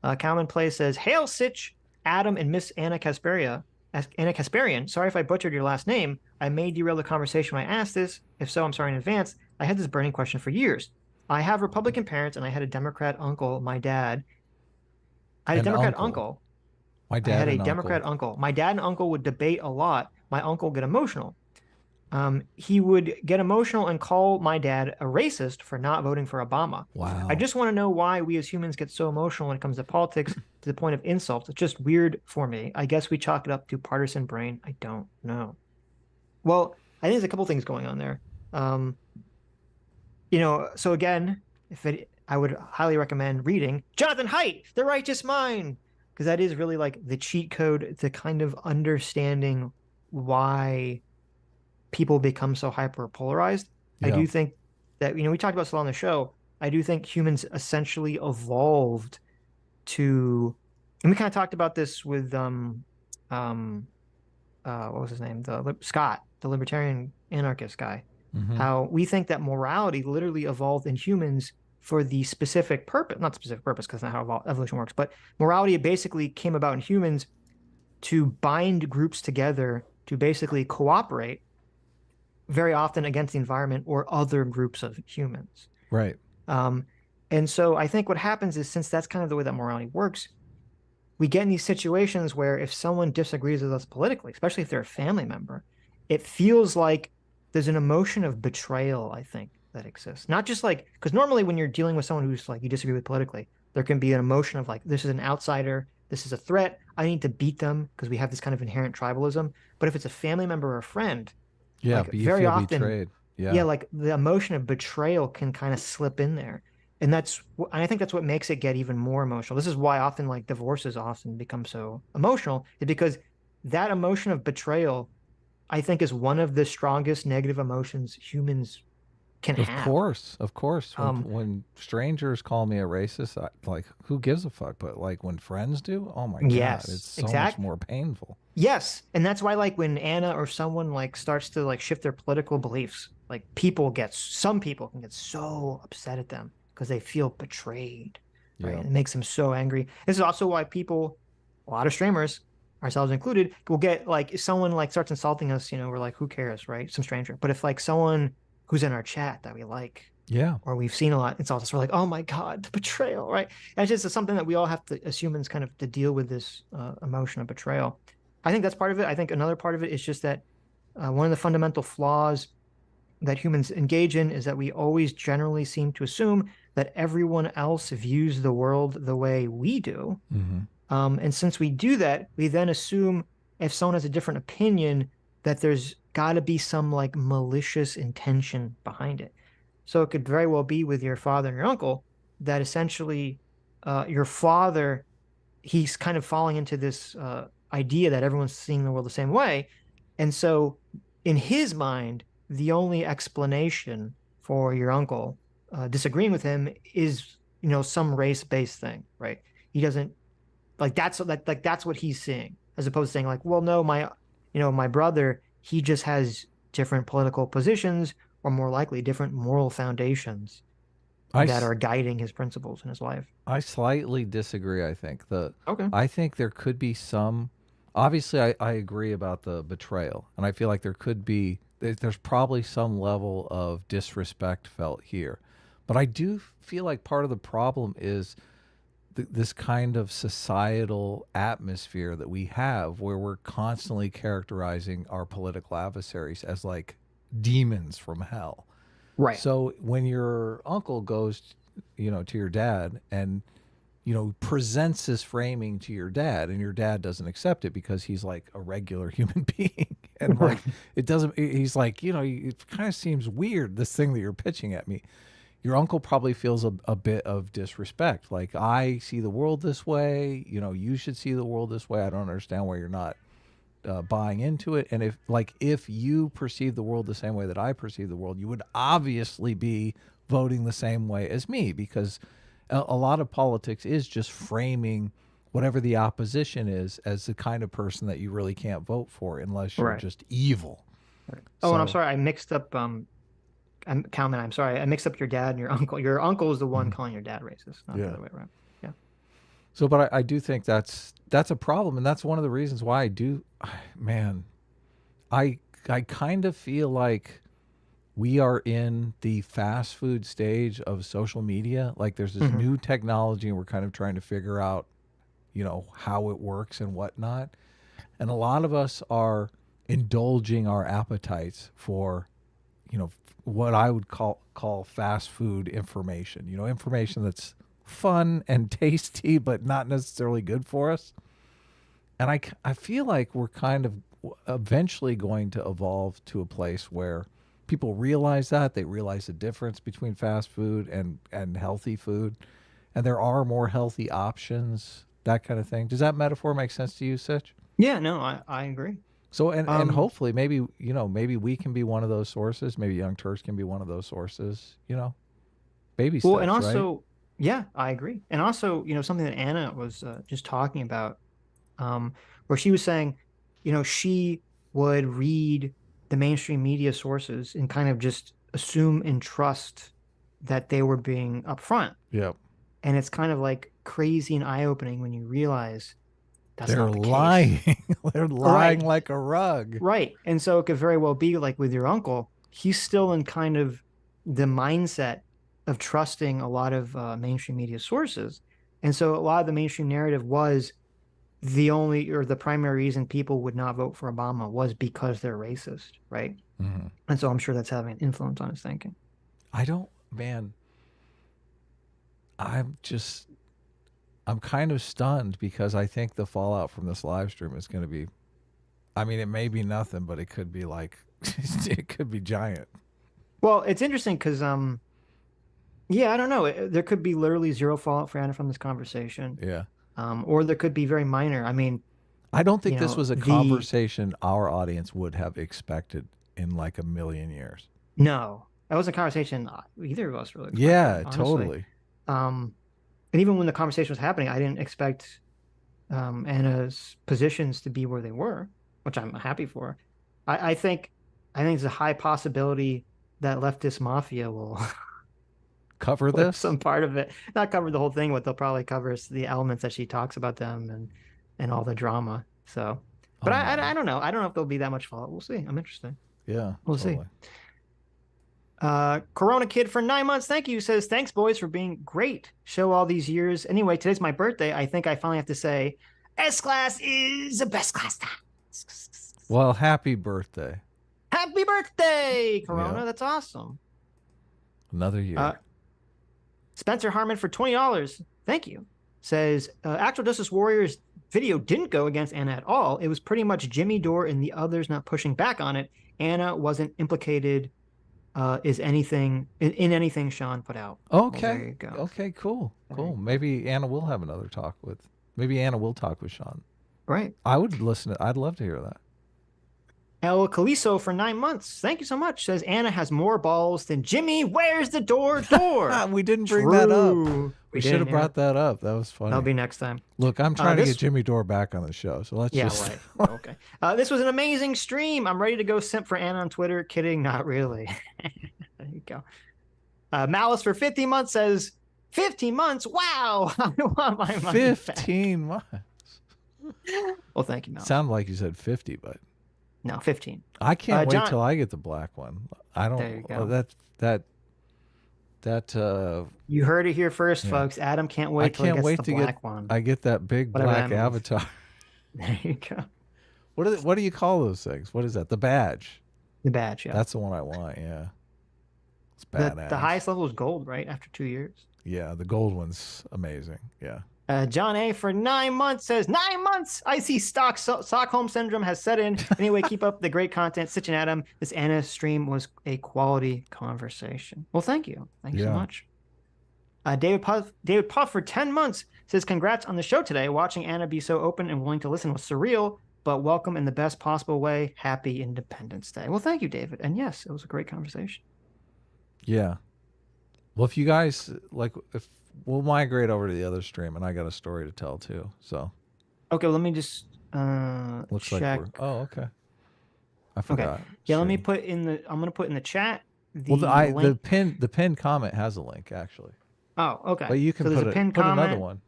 you. Calman Plays says, Hail Sitch, Adam, and Miss Anna Kasparian. Sorry if I butchered your last name. I may derail the conversation when I asked this. If so, I'm sorry in advance. I had this burning question for years. I have Republican parents, and I had a Democrat uncle, my dad. I had a Democrat uncle. My dad I had a and Democrat uncle. uncle. My dad and uncle would debate a lot. My uncle would get emotional. He would get emotional and call my dad a racist for not voting for Obama. Wow. I just want to know why we as humans get so emotional when it comes to politics to the point of insults. It's just weird for me. I guess we chalk it up to partisan brain. I don't know. Well, I think there's a couple things going on there. So again, I would highly recommend reading Jonathan Haidt, The Righteous Mind, because that is really like the cheat code to kind of understanding why people become so hyper polarized. Yeah. I do think that, we talked about this on the show. I do think humans essentially evolved to, and we kind of talked about this with, what was his name? Scott, the libertarian anarchist guy, how we think that morality literally evolved in humans for the specific purpose, not specific purpose, because that's not how evolution works, but morality basically came about in humans to bind groups together to basically cooperate, very often against the environment or other groups of humans. Right. And so I think what happens is, since that's kind of the way that morality works, we get in these situations where if someone disagrees with us politically, especially if they're a family member, it feels like there's an emotion of betrayal, I think, that exists. Not just like, because normally when you're dealing with someone who's like you disagree with politically, there can be an emotion of like, this is an outsider, this is a threat, I need to beat them, because we have this kind of inherent tribalism. But if it's a family member or a friend, yeah, like but you very feel often, betrayed. Yeah, like the emotion of betrayal can kind of slip in there. And I think that's what makes it get even more emotional. This is why often like divorces often become so emotional, is because that emotion of betrayal, I think, is one of the strongest negative emotions humans can have. Of course. When strangers call me a racist, like, who gives a fuck? But like when friends do, oh my God, it's so much more painful. Yes. And that's why, like, when Anna or someone like starts to like shift their political beliefs, like some people can get so upset at them because they feel betrayed, right? Yeah. It makes them so angry. This is also why people, a lot of streamers, ourselves included, will get like, if someone like starts insulting us, we're like, who cares, right? Some stranger. But if like someone who's in our chat that we like, yeah, or we've seen a lot insult us, we're like, oh my God, the betrayal, right? And it's just something that we all have to, as humans, kind of to deal with this emotion of betrayal. I think that's part of it. I think another part of it is just that one of the fundamental flaws that humans engage in is that we always generally seem to assume that everyone else views the world the way we do. And since we do that, we then assume if someone has a different opinion, that there's got to be some like malicious intention behind it. So it could very well be with your father and your uncle that essentially your father, he's kind of falling into this idea that everyone's seeing the world the same way. And so in his mind, the only explanation for your uncle disagreeing with him is, some race-based thing, right? He doesn't like that's what he's seeing, as opposed to saying like, well, no, my brother, he just has different political positions, or more likely different moral foundations that are guiding his principles in his life. I slightly disagree. I think Okay. I think there could be some. Obviously, I agree about the betrayal, and I feel like there's probably some level of disrespect felt here, but I do feel like part of the problem is this kind of societal atmosphere that we have, where we're constantly characterizing our political adversaries as like demons from hell. Right. So when your uncle goes, to your dad and, presents this framing to your dad, and your dad doesn't accept it because he's like a regular human being. And like, he's like, it kind of seems weird, this thing that you're pitching at me. Your uncle probably feels a bit of disrespect. Like, I see the world this way, you should see the world this way. I don't understand why you're not buying into it. And if you perceive the world the same way that I perceive the world, you would obviously be voting the same way as me, because a lot of politics is just framing whatever the opposition is as the kind of person that you really can't vote for unless you're Right. just evil. Right. Oh, and I'm So- sorry, I mixed up. Calvin, I'm sorry, I mixed up your dad and your uncle. Your uncle is the one calling your dad racist, not the other way around. Yeah. So, but I do think that's a problem, and that's one of the reasons why man, I kind of feel like we are in the fast food stage of social media. Like there's this new technology, and we're kind of trying to figure out, how it works and whatnot. And a lot of us are indulging our appetites for, what I would call fast food information. Information that's fun and tasty, but not necessarily good for us. And I feel like we're kind of eventually going to evolve to a place where people realize that. They realize the difference between fast food and healthy food. And there are more healthy options, that kind of thing. Does that metaphor make sense to you, Sitch? Yeah, no, I agree. So, and hopefully maybe we can be one of those sources. Maybe Young Turks can be one of those sources, baby steps, Well, and also, right? yeah, I agree. And also, something that Anna was just talking about, where she was saying, she would read the mainstream media sources and kind of just assume and trust that they were being upfront. Yep. And it's kind of like crazy and eye-opening when you realize that's They're not the lying. case. They're lying Right. like a rug. Right. And so it could very well be like with your uncle, he's still in kind of the mindset of trusting a lot of mainstream media sources. And so a lot of the mainstream narrative was the only or the primary reason people would not vote for Obama was because they're racist. Right. Mm-hmm. And so I'm sure that's having an influence on his thinking. Man, I'm kind of stunned because I think the fallout from this live stream is going to be, it may be nothing, but it could be it could be giant. Well, it's interesting because, yeah, I don't know. There could be literally zero fallout for Anna from this conversation. Yeah. Or there could be very minor. I don't think this was a conversation our audience would have expected in like a million years. No, that wasn't a conversation either of us really expected, Yeah, honestly. totally. And even when the conversation was happening, I didn't expect Anna's positions to be where they were, which I'm happy for. I think there's a high possibility that leftist mafia will cover this, some part of it, not cover the whole thing, but they'll probably cover the elements that she talks about them and all the drama. So, but I don't know. I don't know if there'll be that much fallout. We'll see. I'm interested. Yeah, we'll see. Corona Kid for 9 months. Thank you. Says, thanks boys for being great show all these years. Anyway, today's my birthday. I think I finally have to say S class is the best class. Well, happy birthday. Happy birthday, Corona. Yeah. That's awesome. Another year. Spencer Harmon for $20. Thank you. Says, Actual Justice Warriors video didn't go against Anna at all. It was pretty much Jimmy Dore and the others not pushing back on it. Anna wasn't implicated in anything Sean put out. Okay. Well, there you go. Okay, cool. Maybe Anna will have another talk maybe Anna will talk with Sean. Right. I would listen. I'd love to hear that. El Caliso for 9 months. Thank you so much. Says Anna has more balls than Jimmy. Where's the door? We didn't bring that up. We should have brought that up. That was funny. That'll be next time. Look, I'm trying to get Jimmy Dore back on the show, so let's just... right. Okay. This was an amazing stream. I'm ready to go simp for Anna on Twitter. Kidding, not really. There you go. Malice for 15 months says, 15 months? Wow! I want my money 15 months. Well, thank you, Malice. Sounded like you said 50, but... No, 15. I can't wait till I get the black one. I don't... There you go. You heard it here first, folks. Adam can't wait till he gets the black one. I get that big black avatar. There you go. What do you call those things? What is that? The badge. The badge, yeah. That's the one I want, yeah. It's badass. The highest level is gold, right? After 2 years. Yeah, the gold one's amazing. Yeah. John A for 9 months says, 9 months. I see Stockholm syndrome has set in. Anyway, keep up the great content. Sitch and Adam, this Anna stream was a quality conversation. Well, thank you. Thank you so much. David Puff for 10 months says, congrats on the show today. Watching Anna be so open and willing to listen was surreal, but welcome in the best possible way. Happy Independence Day. Well, thank you, David. And yes, it was a great conversation. Yeah. Well, if you guys like, if we'll migrate over to the other stream, and I got a story to tell too. So Okay, well, let me just looks check. like we're. Oh, okay. I forgot. Okay. Yeah, let me put in the. I'm gonna put in the chat the Well, link. the pinned comment has a link actually. Oh, okay. But you can so there's a pinned put comment. another one.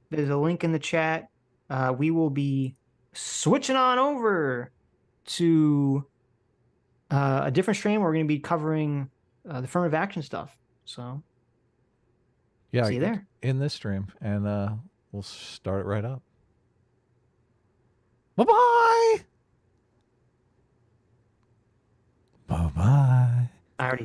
There's a link in the chat. We will be switching on over to a different stream. We're going to be covering the affirmative action stuff. So, yeah, see you there in this stream, and we'll start it right up. Bye bye. Bye bye. I already did.